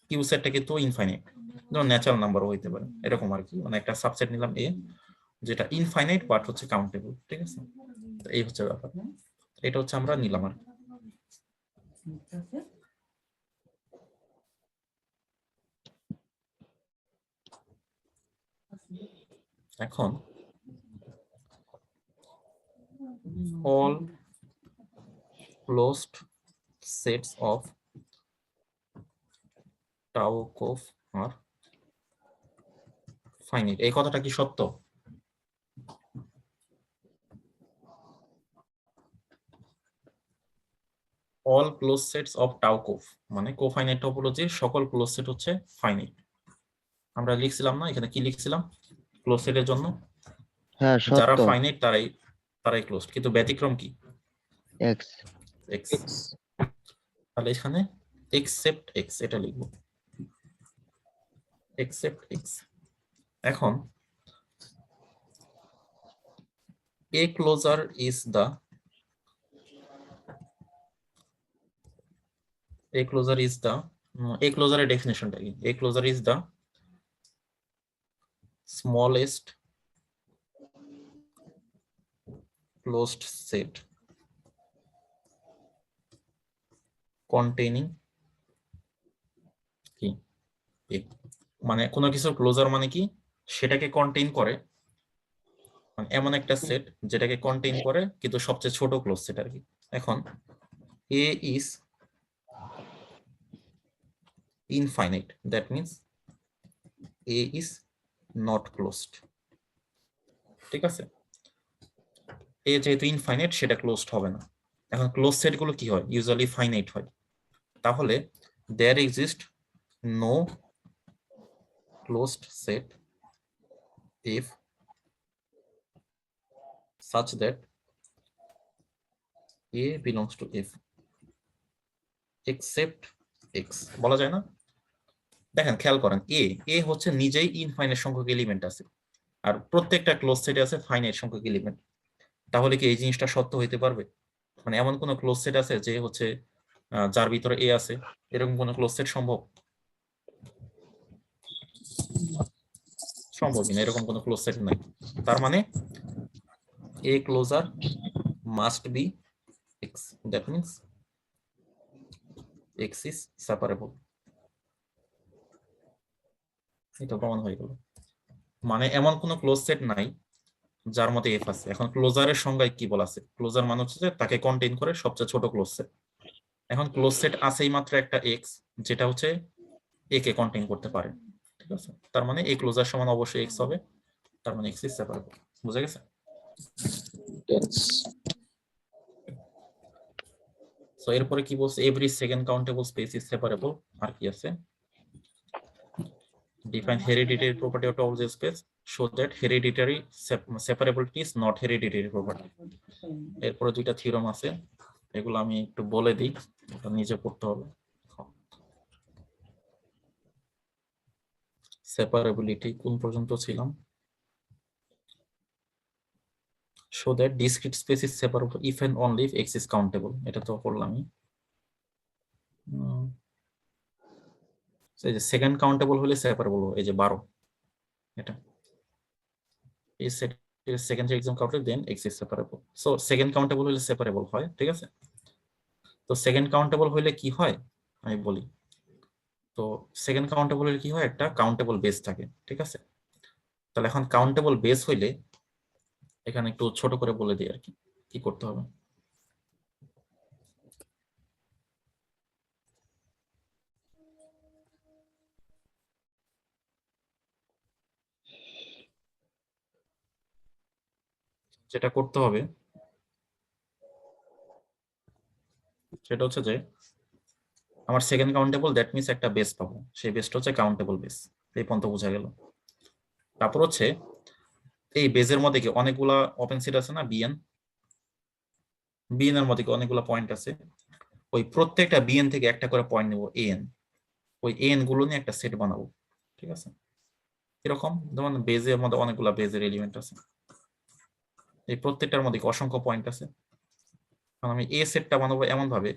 কিউ সেটটা কিন্তু ইনফাইনাইট, যেমন ন্যাচারাল নাম্বারও হইতে পারে, এরকম আর কি। মানে একটা সাবসেট নিলাম এ যেটা ইনফাইনাইট বাট হচ্ছে কাউন্টেবল, ঠিক আছে? তো এই হচ্ছে ব্যাপার, এটা হচ্ছে আমরা নিলাম আর কি। এখন all closed sets of tau cof are finite, এই কথাটা কি সত্য? all closed sets of tau cof মানে কোফাইনাইট টপোলজির সকল ক্লোজ সেট হচ্ছে ফাইনাইট। আমরা লিখছিলাম না, এখানে কি লিখছিলাম, ক্লোজ সেটের জন্য হ্যাঁ যারা সত্য ফাইনাইট তারাই ক্লোজড, কিন্তু ব্যতিক্রম কি? এক্স। এক্স। তাহলে এখানে এক্সেপ্ট এক্স এটা লিখবো, এক্সেপ্ট এক্স। এখন a closer is the a closer is the a closer এর ডেফিনিশনটা কি? a closer is the smallest closed set containing কি a, মানে কোনো কিছুর ক্লোজার মানে কি সেটাকে কন্টেইন করে, মানে এমন একটা সেট যেটাকে কন্টেইন করে কিন্তু সবচেয়ে ছোট ক্লোজ সেট আর কি। এখন a is infinite, that means a is not closed, ঠিক আছে? এ যেহেতু ইনফাইনাইট সেটা ক্লোজড হবে না। এখন ক্লোজ সেট গুলো কি হয়? ইউজুয়ালি ফাইনাইট হয়। তাহলে there exist no closed set if such that A belongs to F except X বলা যায় না? দেখেন খেয়াল করেন, এ হচ্ছে নিজেই ইনফাইনাইট সংখ্যক এলিমেন্ট আছে, আর প্রত্যেকটা ক্লোজ সেটে আছে ফাইনাইট সংখ্যক এলিমেন্ট। তাহলে কি এই জিনিসটা সত্য হইতে পারবে? মানে এমন কোন ক্লোজ সেট আছে যে হচ্ছে যার ভিতরে এ আছে, এরকম কোন ক্লোজ সেট সম্ভব? সম্ভবই না, এরকম কোন ক্লোজ সেট নাই। তার মানে A closure must be X, that means X is separable. এটা প্রমাণ হয়ে গেল। মানে এমন কোন ক্লোজ সেট নাই যার মধ্যে এফ আছে। এখন ক্লোজারের সংজ্ঞায় কি বলা আছে? ক্লোজার মানে হচ্ছে যে তাকে কন্টেইন করে সবচেয়ে ছোট ক্লোজ সেট। এখন ক্লোজ সেট আছেই মাত্র একটা এক্স, যেটা হচ্ছে এ কে কন্টেইন করতে পারে, ঠিক আছে? তার মানে এ ক্লোজার সমান অবশ্যই এক্স হবে, তার মানে এক্স ইজ সেপারেবল। বুঝা গেছে? সো এরপরে কি বলছে? Every second countable space is separable. আর কি আছে? Define hereditary property of all the space, show that hereditary separability is not hereditary property. এরপরে দুইটা থিওরাম আছে, এগুলো আমি একটু বলে দিই, এটা নিজে পড়তে হবে। সেপারেবিলিটি কোন পর্যন্ত ছিলাম? show that discrete space is separable if and only if x is countable, এটা তো পড়লামই। এই যে সেকেন্ড কাউন্টেবল হলে সেপারেবল, এই যে 12 এটা এই set second exam counted then X is separable. So second countable হলে সেপারেবল হয়, ঠিক আছে? তো সেকেন্ড কাউন্টেবল হলে কি হয় আমি বলি। তো সেকেন্ড কাউন্টেবল হলে কি হয়? একটা কাউন্টেবল বেস থাকে, ঠিক আছে? তাহলে এখন কাউন্টেবল বেস হইলে এখানে একটু ছোট করে বলে দিই আর কি কি করতে হবে। যেটা করতে হবে সেটা হচ্ছে যে আমার সেকেন্ড কাউন্টেবল, দ্যাট মিন্স একটা বেস পাবো, সেই বেসটা হচ্ছে কাউন্টেবল বেস। এই পর্যন্ত বোঝা গেল। তারপর হচ্ছে এই বেজের মধ্যে কি অনেকগুলা ওপেন সেট আছে না? বিএন এর মধ্যে কি অনেকগুলো পয়েন্ট আছে। ওই প্রত্যেকটা বিএন থেকে একটা করে পয়েন্ট নেব এন, ওই এন গুলো নিয়ে একটা সেট বানাবো, ঠিক আছে? এরকম যেমন বেজের মধ্যে অনেকগুলা বেজের এলিমেন্ট আছে, এই প্রত্যেকটার মধ্যে অসংখ্য পয়েন্ট আছে। আমি এ সেটটা বানাবো এমন ভাবে,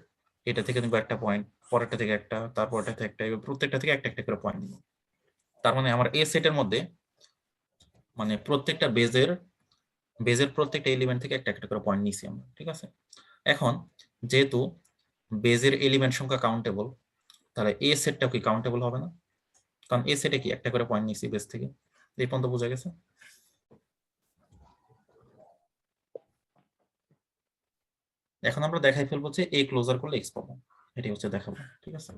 এটা থেকে নিব একটা পয়েন্ট, পরেরটা থেকে একটা, তারপরটা থেকে একটা, প্রত্যেকটা থেকে একটা একটা করে পয়েন্ট নিব। তার মানে আমার এ সেটের মধ্যে মানে প্রত্যেকটা বেজের প্রত্যেকটা এলিমেন্ট থেকে একটা একটা করে পয়েন্ট নিছি আমরা, ঠিক আছে? এখন যেহেতু বেজের এলিমেন্ট সংখ্যা কাউন্টেবল, তাহলে এ সেটটা কি কাউন্টেবল হবে না? কারণ এ সেটে কি একটা করে পয়েন্ট নিছি বেস থেকে। এই পর্যন্ত বোঝা গেছে? এখন আমরা দেখাই ফেলবো যে এ ক্লোজার করলে এক্স পাবো, এটাই হচ্ছে দেখাবো, ঠিক আছে?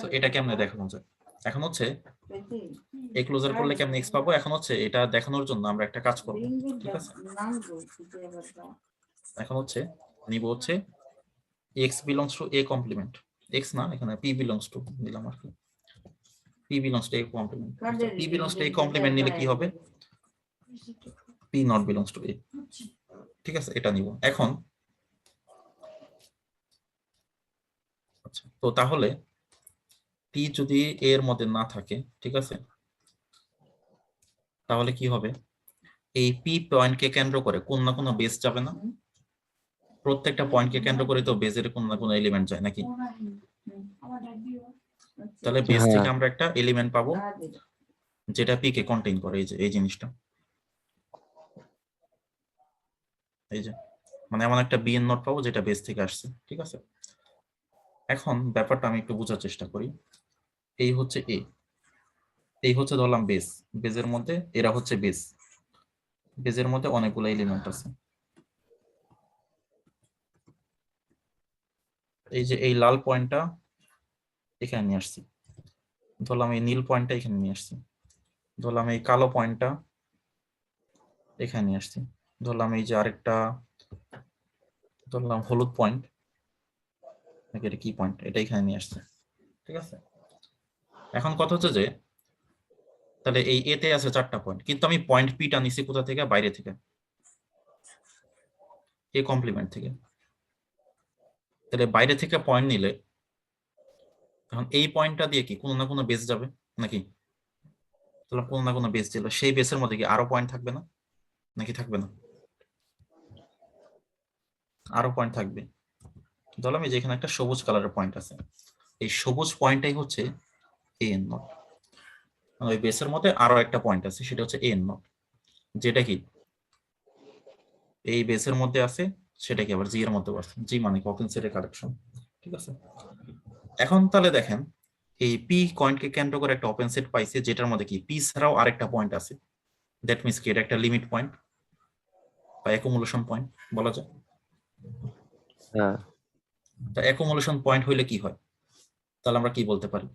তো এটা কেমনে দেখানো যায়? এখন হচ্ছে এ ক্লোজার করলে কেমনে এক্স পাবো, এখন হচ্ছে এটা দেখানোর জন্য আমরা একটা কাজ করব, ঠিক আছে? এখন হচ্ছে নিব হচ্ছে x belongs to a complement, x না, এখানে p belongs to দিলাম আর কি। P belongs to A complement. P belongs to A complement নিলে কি হবে? P not belongs to A. ঠিক আছে, এটা নিব এখন। আচ্ছা, তো তাহলে P যদি A এর মধ্যে না থাকে, ঠিক আছে, তাহলে কি হবে? এই P পয়েন্টকে কেন্দ্র করে কোন না কোনো বেস যাবে না? প্রত্যেকটা পয়েন্টকে কেন্দ্র করে তো বেজের কোন না কোনো এলিমেন্ট যায় নাকি? তাহলে বেস হ্যাঁ। থেকে আমরা একটা এলিমেন্ট পাবো যেটা পি কে কন্টেইন করে, এই যে এই জিনিসটা, এই যে মানে এমন একটা বিএন নোট পাবো যেটা বেস থেকে আসছে। ঠিক আছে, এখন ব্যাপারটা আমি একটু বোঝার চেষ্টা করি। এই হচ্ছে এ, এই হচ্ছে ধরলাম বেস, বেজের মধ্যে এরা হচ্ছে বেস, বেজের মধ্যে অনেকগুলো এলিমেন্ট আছে। এই যে এই লাল পয়েন্টটা এখানে নিয়ে আসছি, ধরলাম এই নীল পয়েন্টটা এখানে নিয়ে আসছি, ধরলাম এই কালো পয়েন্টটা এখানে নিয়ে আসছি, ধরলাম এই যে আরেকটা ধরলাম হলুদ পয়েন্ট, নাকি এটা কি পয়েন্ট, এটা এখানে নিয়ে আসছে। ঠিক আছে, এখন কথা হচ্ছে যে তাহলে এই এতে আছে 4টা পয়েন্ট, কিন্তু আমি পয়েন্ট পিটা নিছি কোথা থেকে? বাইরে থেকে, এ কমপ্লিমেন্ট থেকে। তাহলে বাইরে থেকে পয়েন্ট নিলে এখন এই পয়েন্টটা দিয়ে কি কোনো না কোনো বেস যাবে নাকি? তাহলে কোনো না কোনো বেস ছিল, সেই বেসের মধ্যে কি আরো পয়েন্ট থাকবে না, নাকি থাকবে না? আরো পয়েন্ট থাকবে। ধরলাম এই যে এখানে একটা সবুজ কালারের পয়েন্ট আছে, এই সবুজ পয়েন্টটাই হচ্ছে এ এন নট। ওই বেসের মধ্যে আরো একটা পয়েন্ট আছে, সেটা হচ্ছে এ এন নট, যেটা কি এই বেসের মধ্যে আছে, সেটা কি আবার জি এর মধ্যে আছে। জি মানে ওপেন সেটের কালেকশন। ঠিক আছে, এখন তাহলে দেখেন এই পি পয়েন্টকে কেন্দ্র করে একটা ওপেন সেট পাইছে, যেটার মধ্যে কি পি ছাড়াও আরেকটা পয়েন্ট আছে। দ্যাট মিনস কি এটা একটা লিমিট পয়েন্ট বা অ্যাকুমুলেশন পয়েন্ট বলা যায়। হ্যাঁ। তা অ্যাকুমুলেশন পয়েন্ট হইলে কি হয়? তাহলে আমরা কি বলতে পারি?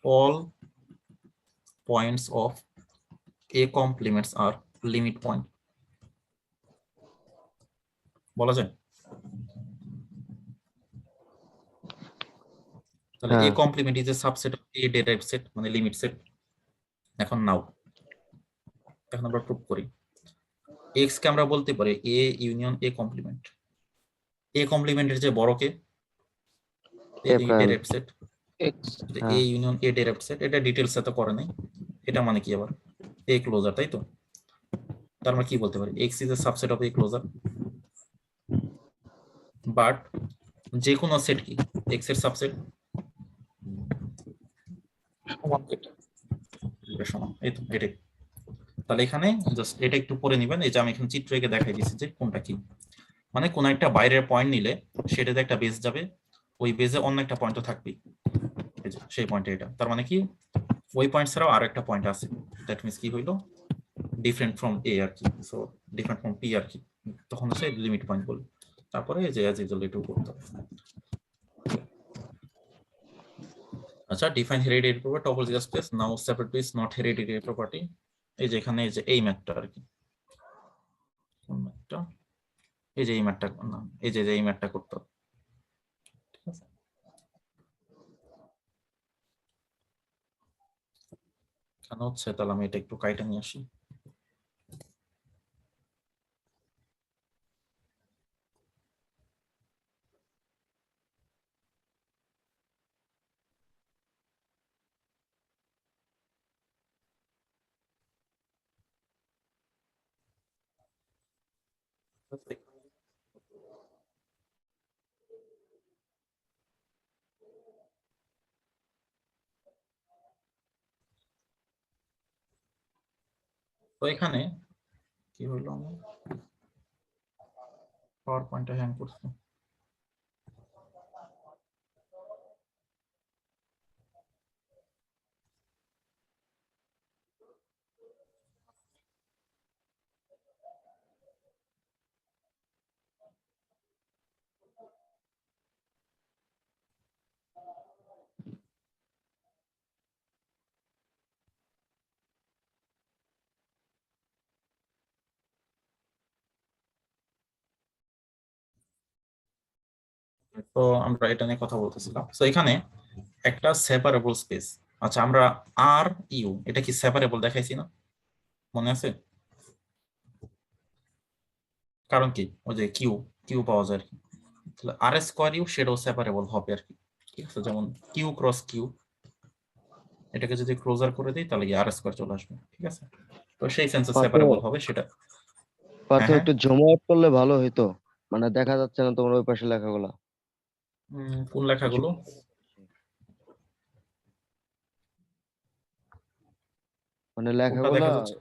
All points of A complements are limit point বলা যায়। তাহলে এ হ্যাঁ। Complement is a subset of A derived set, মানে লিমিট সেট। এখন নাও, এখন আমরা প্রুভ করি। এক্স কে আমরা বলতে পারি এ ইউনিয়ন এ কমপ্লিমেন্ট। এ কমপ্লিমেন্টের যে বড় কে এ প্রাইম ডেরাইভড সেট, এক্স। এ হ্যাঁ। ইউনিয়ন এ ডেরাইভড সেট, এটা ডিটেইলস এত করে নাই। এটা মানে কি আবার? এ ক্লোজার, তাই তো? তার মানে কি বলতে পারি? X is a subset of A closure, but যে কোনো সেট কি এক্স এর সাবসেট সমান এটা, এটা সমান, এই তো এটাই। তাহলে এখানে জাস্ট এটা একটু পরে নিবেন, এই যে আমি এখানে চিত্র এঁকে দেখাই দিচ্ছি যে কোনটা কি। মানে কোন একটা বাইরের পয়েন্ট নিলে সেটাতে একটা বেস যাবে, ওই বেসে অন্য একটা পয়েন্ট তো থাকবেই, এই যে সেই পয়েন্টে এটা। তার মানে কি ওই পয়েন্ট ছাড়াও আরো একটা পয়েন্ট আছে, দ্যাট মিনস কি হইলো ডিফারেন্ট ফ্রম এ আর কি, so different from P R কি, তখন হচ্ছে লিমিট পয়েন্ট বলে। তারপরে এই যে অ্যাজ ইউজুয়াল এটুকু করতে হবে। আচ্ছা, define heredity property topological space, now separate is not heredity property. এই যে এখানে এই যে এই ম্যাথটা আর কি, কোন ম্যাথটা? এই যে এই ম্যাথটা না, এই যে এই ম্যাথটা করতে হবে। ঠিক আছে, কেন হচ্ছে? তাহলে আমি এটা একটু কাইটা নিয়ে আসি। তো এখানে কি হইলো, আমার পাওয়ার পয়েন্টটা হ্যাং করছে। তো আমরা এটা নিয়ে কথা বলতেছিলাম। তো এখানে একটা সেপারেবল স্পেস। আচ্ছা, আমরা আর ইউ এটা কি সেপারেবল দেখাইছি না, মনে আছে? কারণ কি, ওই যে কিউ কিউ পাওয়া যায় আর কি, তাহলে আর স্কোয়ার ইউ সেটাও সেপারেবল হবে আর কি। ঠিক আছে, যেমন কিউ ক্রস কিউ, এটাকে যদি ক্লোজার করে দিই তাহলে আর স্কোয়ার চলে আসবে। ঠিক আছে, তো সেই সেন্সে সেপারেবল হবে সেটা। হ্যাঁ হ্যাঁ, একটু জুম আউট করলে ভালো হইতো, মানে দেখা যাচ্ছে না তোমার ওই পাশে লেখাগুলা। কোন লেখাগুলো? মানে কোনটা লেখাগুলা, দেখা যাচ্ছে?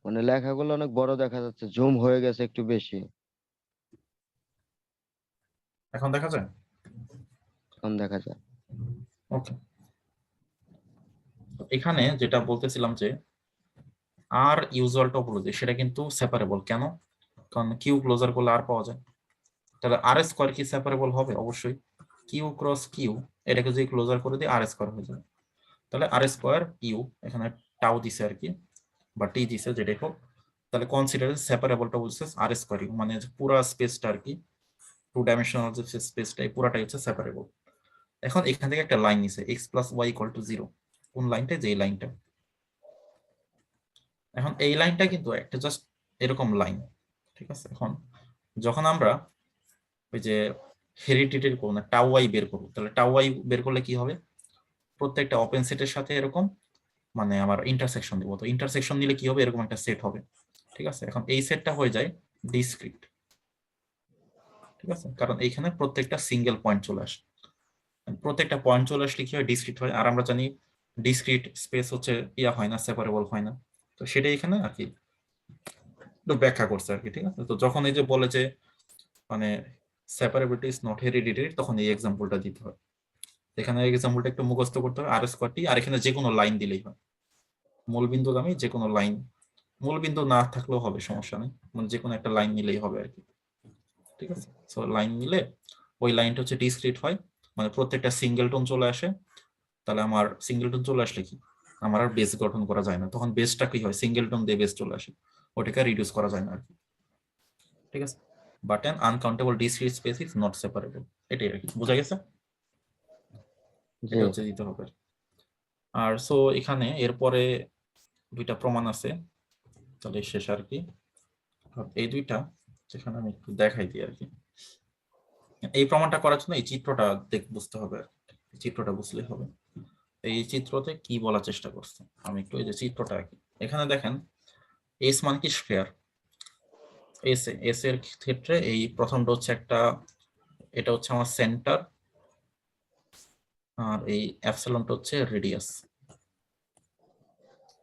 মানে লেখাগুলো অনেক বড় দেখা যাচ্ছে, জুম হয়ে গেছে একটু বেশি। এখন দেখা যায়? কম দেখা যায়। ওকে, এখানে যেটা বলতেছিলাম যে আর ইউজুয়াল টপোলজি সেটা কিন্তু সেপারেবল। কেন? কারণ কিউ ক্লোজার করলে আর পাওয়া যায়, তাহলে আর স্কোয়ার কি সেপারেবল হবে? অবশ্যই। কিউ ক্রস কিউ এটাকে যদি ক্লোজার করে দিই আর স্কোয়ার হয়ে যাবে, তাহলে আর স্কোয়ার ইউ, এখানে টাউ দিছে আর কি, বা টি দিছে যেটাই হোক, তাহলে কনসিডার সেপারেবলটা বলছে আর স্কোয়ার ইউ, মানে পুরো স্পেসটা আর কি, টু ডাইমেনশনাল যে স্পেসটা পুরাটাই হচ্ছে সেপারেবল। এখন এখান থেকে একটা লাইন নিছে X plus Y equal to zero. কোন লাইনটা? যে লাইনটা। এখন এই লাইনটা কিন্তু একটা জাস্ট এরকম লাইন। ঠিক আছে, এখন যখন আমরা ওই যে হেরিডিটির কোন টাউ ওয়াই বের করবো, তাহলে টাউ ওয়াই বের করলে কি হবে? প্রত্যেকটা ওপেন সেটের সাথে এরকম মানে আমার ইন্টারসেকশন দিব, তো ইন্টারসেকশন নিলে কি হবে? এরকম একটা সেট হবে। ঠিক আছে, এখন এই সেটটা হয়ে যায় ডিসক্রিট। ঠিক আছে, কারণ এইখানে প্রত্যেকটা সিঙ্গেল পয়েন্ট চলে আসে, প্রত্যেকটা পয়েন্ট চলে আসলে কি হয়? ডিসক্রিট হয়। আর আমরা জানি ডিসক্রিট স্পেস হচ্ছে ইয়া হয় না, সেপারেবল হয় না। তো সেটাই এখানে আর কি একটু ব্যাখ্যা করছে আর কি। ঠিক আছে, তো যখন এই যে বলে যে মানে সেপারেবিলিটি ইজ নট হেরিডিটারি, তখন এই এক্সাম্পলটা দিতে হয়। এখানে এক্সাম্পলটা একটু মুখস্থ করতে হবে, আর স্কোয়ারটি, আর এখানে যে কোনো লাইন দিলেই হয়, মূলবিন্দুগামী যে কোনো লাইন, মূলবিন্দু না থাকলেও হবে, সমস্যা নেই, মানে যে কোনো একটা লাইন নিলেই হবে আর কি। ঠিক আছে, সো লাইন নিলে ওই লাইনটা হচ্ছে ডিসক্রিট হয়, মানে প্রত্যেকটা সিঙ্গেলটন চলে আসে। তাহলে আমার সিঙ্গেলটন চলে আসলে কি, আমার আর বেস গঠন করা যায় না, তখন বেসটা কি হয়? সিঙ্গেলটন দিয়ে বেস চলে আসে, ওটাকে রিডিউস করা যায় না আর কি। ঠিক আছে, but an uncountable discrete space is not separable, এটাই আর কি, বোঝা গেছে? জি। এটা হচ্ছে দিতে হবে। আর সো এখানে এরপরে দুইটা প্রমাণ আছে, তাহলে শেষ আর কি। এই দুইটা যেখানে আমি একটু দেখাই দিই আর কি, এই প্রমাণটা করার জন্য এই চিত্রটা বুঝতে হবে আর কি। চিত্রটা বুঝলেই হবে। এই চিত্রতে কি বলার চেষ্টা করছে, আমি একটু এই যে চিত্রটা আঁকি। এখানে দেখেন এস মান কি স্ফিয়ার, এস এর ক্ষেত্রে এই প্রথমটা হচ্ছে একটা, এটা হচ্ছে আমার সেন্টার, আর এই অ্যাপসিলনটা হচ্ছে রেডিয়াস,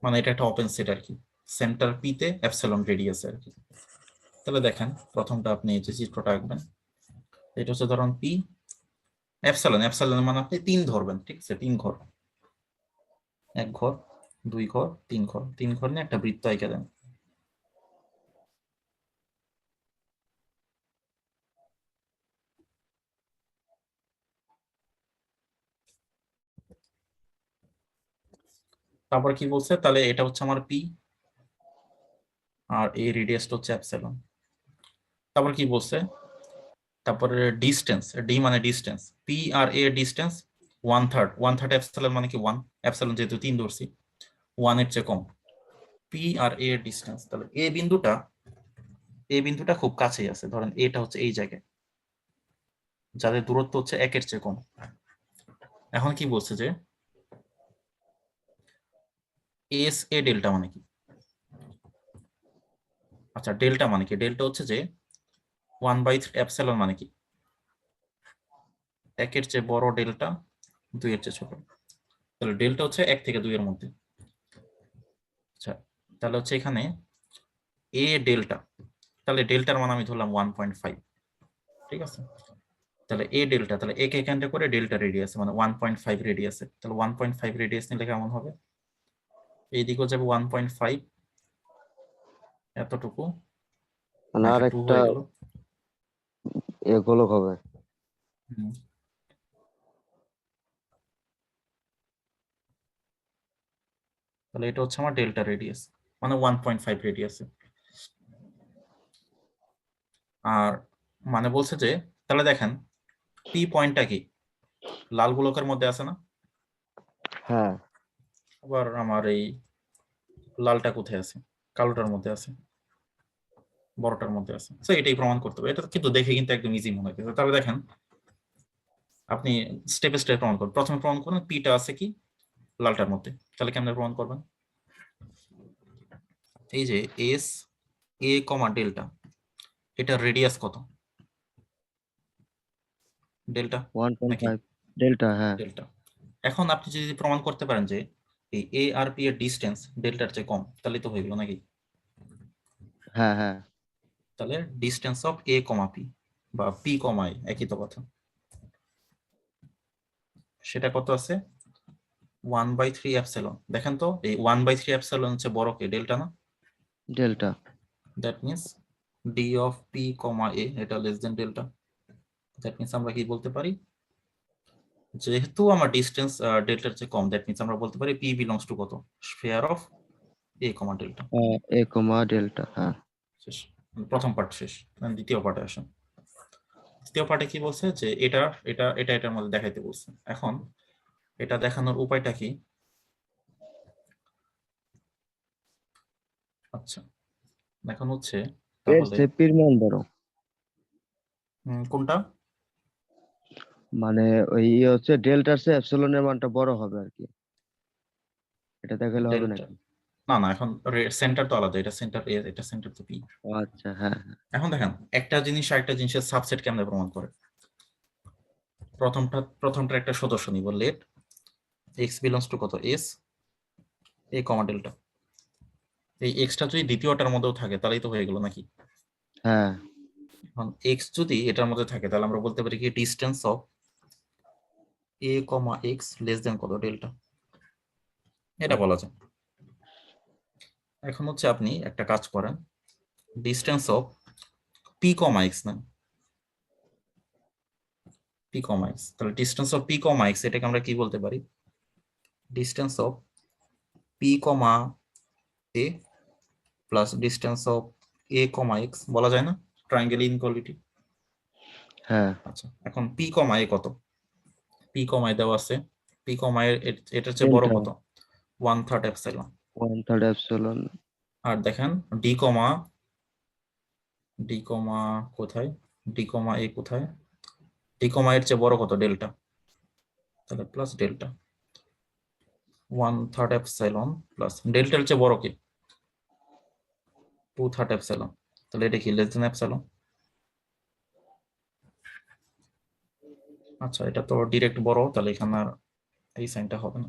মানে এটা একটা ওপেন সেট আর কি, সেন্টার পি তে অ্যাপসিলন রেডিয়াস আর কি। তাহলে দেখেন প্রথমটা আপনি এই যে চিত্রটা আঁকবেন, এটা হচ্ছে ধরুন পি, অ্যাপসিলন, অ্যাপসিলন মানে আপনি 3 ধরবেন। ঠিক আছে, 3 ঘর, 1 ঘর, 2 ঘর, 3 ঘর, 3 ঘর নিয়ে একটা বৃত্ত এঁকে দেন। তারপর কি বলছে? তাহলে এটা হচ্ছে আমার পি, আর এই রেডিয়াসটা হচ্ছে অ্যাপসিলন। তারপর কি বলছে? তারপরে ডিস্টেন্স, ডি মানে ডিস্টেন্স, পি আর এ ডিস্টেন্স 1/3, 1/3 অ্যাপসিলন মানে কি 1, অ্যাপসিলন যেহেতু 3 ধরছি 1 এর চেয়ে কম। পি আর এ এর ডিস্টেন্স, তাহলে এ বিন্দুটা খুব কাছেই আছে, ধরেন এটা হচ্ছে এই জায়গায়, যাদের দূরত্ব হচ্ছে 1 এর চেয়ে কম। এখন কি বলছে যে এস এ ডেল্টা মানে কি? আচ্ছা, ডেল্টা মানে কি? ডেল্টা হচ্ছে যে 1/3 অ্যাপসিলন মানে কি? 1 এর চেয়ে বড় ডেল্টা, 2 এর চেয়ে ছোট। তাহলে ডেল্টা হচ্ছে 1 থেকে 2 এর মধ্যে। আচ্ছা, তাহলে হচ্ছে এখানে এ ডেল্টা, তাহলে ডেল্টার মান আমি ধরলাম 1.5। ঠিক আছে, তাহলে এ ডেল্টা, তাহলে এ কে এখানটা করে ডেল্টা রেডিয়াস মানে 1.5 রেডিয়াসে, তাহলে 1.5 রেডিয়াস নিলে কেমন হবে? এইদিকেও যাবে 1.5, এতটুকু, মানে না আর এটা 2 একটা হয়ে গেল। গোলক হবে। হুম, তাহলে এটা হচ্ছে আমার ডেল্টা রেডিয়াস, মানে 1.5 রেডিয়াসে। আর মানে বলছে যে, তাহলে দেখেন পি পয়েন্টটা কি? লাল গোলকের মধ্যে আছে না? হ্যাঁ আবার আমার এই লালটা কোথায় আছে? কালোটার মধ্যে আছে, বড়টার মধ্যে আছে। তো এটাই প্রমাণ করতে হবে। এটা কিন্তু দেখে কিন্তু একদম ইজি মনে হয়। তবে দেখেন, আপনি স্টেপে স্টেপে প্রমাণ করুন। প্রথমে প্রমাণ করুন পিটা আছে কি লালটার মধ্যে। তাহলে কেমনে প্রমাণ করবেন? এই যে এস এ কমা ডেল্টা, এটা রেডিয়াস কত? ডেল্টা নাকি? 1.5 ডেল্টা। হ্যাঁ ডেল্টা। এখন আপনি যদি প্রমাণ করতে পারেন যে এই এ আর পি এর ডিস্টেন্স ডেল্টার চেয়ে কম, তাহলে তো হয়ে গেল নাকি? হ্যাঁ হ্যাঁ তাহলে distance of A comma P বা পি কমা এ একই তো কথা। সেটা কত আছে? 1/3 এপসিলন। দেখেন তো এই 1/3 এপসিলন হচ্ছে বড় কে? ডেল্টা না? Delta. That means D of P comma A এটা less than delta. That means আমরা কি বলতে পারি? যেহেতু আমার ডিস্টেন্স ডেল্টার চেয়ে কম, দ্যাট মিন্স আমরা বলতে পারি পি বিলংস টু কত? Sphere of A comma delta. A comma delta. হ্যাঁ শেষ। প্রথম পার্ট শেষ। দ্বিতীয় পার্টে আসেন। দ্বিতীয় পার্টে কি বলছে যে এটা এটা এটা এটার মধ্যে দেখাইতে বলছে। এখন এটা দেখানোর উপায়টা কি? আচ্ছা, এখন হচ্ছে এর তাহলে চেয়ে পির মান বড়, কোনটা? মানে ওই ইয়ে হচ্ছে ডেল্টার চেয়ে এপসিলনের মানটা বড় হবে আর কি। এটা দেখালে হবে ডেল্টা? নাকি? না না, এখন সেন্টার তো আলাদা। এটা সেন্টার এ, এটা সেন্টার তো পি। ও আচ্ছা হ্যাঁ হ্যাঁ। এখন দেখেন একটা জিনিস আরেকটা জিনিসের সাবসেট কেমনে প্রমাণ করে। প্রথমটার একটা সদস্য নিব, লেট এক্স বিলংস টু কত? S A comma delta. এই এক্সটা যদি দ্বিতীয়টার মধ্যেও থাকে তাহলেই তো হয়ে গেল নাকি? হ্যাঁ এখন এক্স যদি এটার মধ্যে থাকে তাহলে আমরা বলতে পারি কি distance of A comma x less than কত? ডেল্টা। এটা বলা যায়। এখন হচ্ছে আপনি একটা কাজ করেন, distance of P comma x নেন। পি কমা এক্স, তাহলে distance of P comma x এটাকে আমরা কি বলতে পারি? Distance of P comma A plus distance of A comma x বলা যায় না? Triangle inequality. হ্যাঁ। আচ্ছা, এখন পি কমা এ কত? পি কমা এ দেওয়া আছে। পি কমা এর এটার চেয়ে বড় ডেল্টা কত? 1/3 এপসাইলন। 1/3 এপসিলন। আর দেখেন ডি কমা ডি কমা কোথায়? ডি কমা এ কোথায়? ডি কমা এর চেয়ে বড় কত? ডেল্টা। তাহলে প্লাস ডেল্টা 1/3 এপসাইলন প্লাস ডেল্টার চেয়ে বড় কি? 2/3 এপসাইলন। তাহলে এটা কি লেস দেন এপসাইলন? আচ্ছা, এটা তো ডিরেক্ট বড়, তাহলে এখানে আর এই সাইনটা হবে না,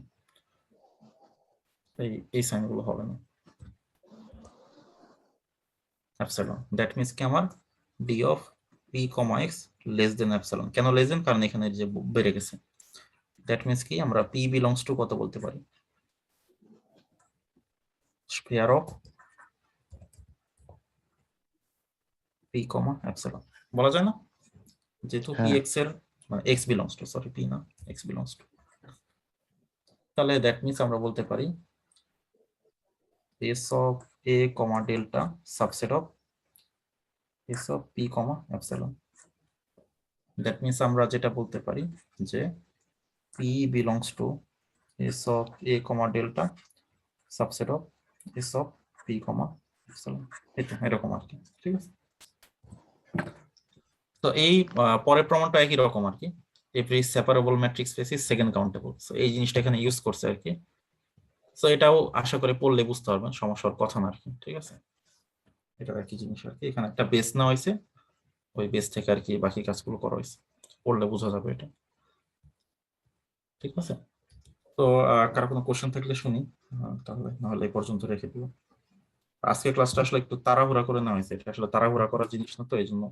এই সাইনগুলো হবে না। এপসাইলন দ্যাট মিন্স কি আমার D of P comma x less than epsilon. কেন লেস দেন? কারণ এখানে যে বেড়ে গেছে। দ্যাট মিন্স কি আমরা পি বিলংস টু কত বলতে পারি? Square of P comma epsilon বলা যায় না? যেহেতু পি হ্যাঁ এক্স এর মানে x belongs to, sorry P না, এক্স বিলংস টু, তাহলে দ্যাট মিন্স আমরা বলতে পারি S of A comma delta subset of S of P comma epsilon. That means আমরা যেটা বলতে পারি যে P belongs two S of A comma delta subset of S of P comma epsilon. এটা এরকম আর কি। ঠিক আছে, তো এই পরের প্রমাণটা একই রকম আর কি। Every separable matrix space is second countable. So এই জিনিসটা এখানে ইউজ করছে আর কি। সো এটাও আশা করে পড়লে বুঝতে পারবেন, সমস্যার কথা না আর কি। ঠিক আছে, এটা একই জিনিস আর কি। এখানে একটা বেস নেওয়া হয়েছে, ওই বেস থেকে আর কি বাকি কাজগুলো করা হয়েছে। পড়লে বোঝা যাবে এটা। ঠিক আছে, তো কারো কোনো কোশ্চেন থাকলে শুনি, তাহলে নাহলে এই পর্যন্ত রেখে দিব। আজকে ক্লাসটা আসলে একটু তাড়াহুড়া করে নেওয়া হয়েছে। এটা আসলে তাড়াহুড়া করার জিনিস না, তো এই জন্য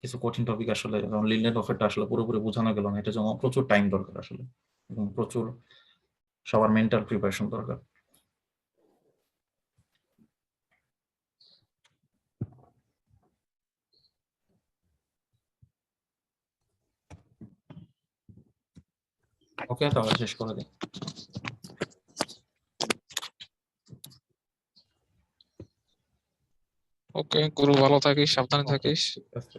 কিছু কঠিন টপিক আসলে যেমন লিনিয়ার অফারটা আসলে পুরোপুরি বোঝানো গেল না। এটার জন্য প্রচুর টাইম দরকার আসলে, এবং প্রচুর সবার মেন্টাল প্রিপারেশন দরকার। ওকে, তাহলে শেষ করে দিই। ওকে গুরু, ভালো থাকিস, সাবধানে ওকে, থাকিস। ঠিক আছে।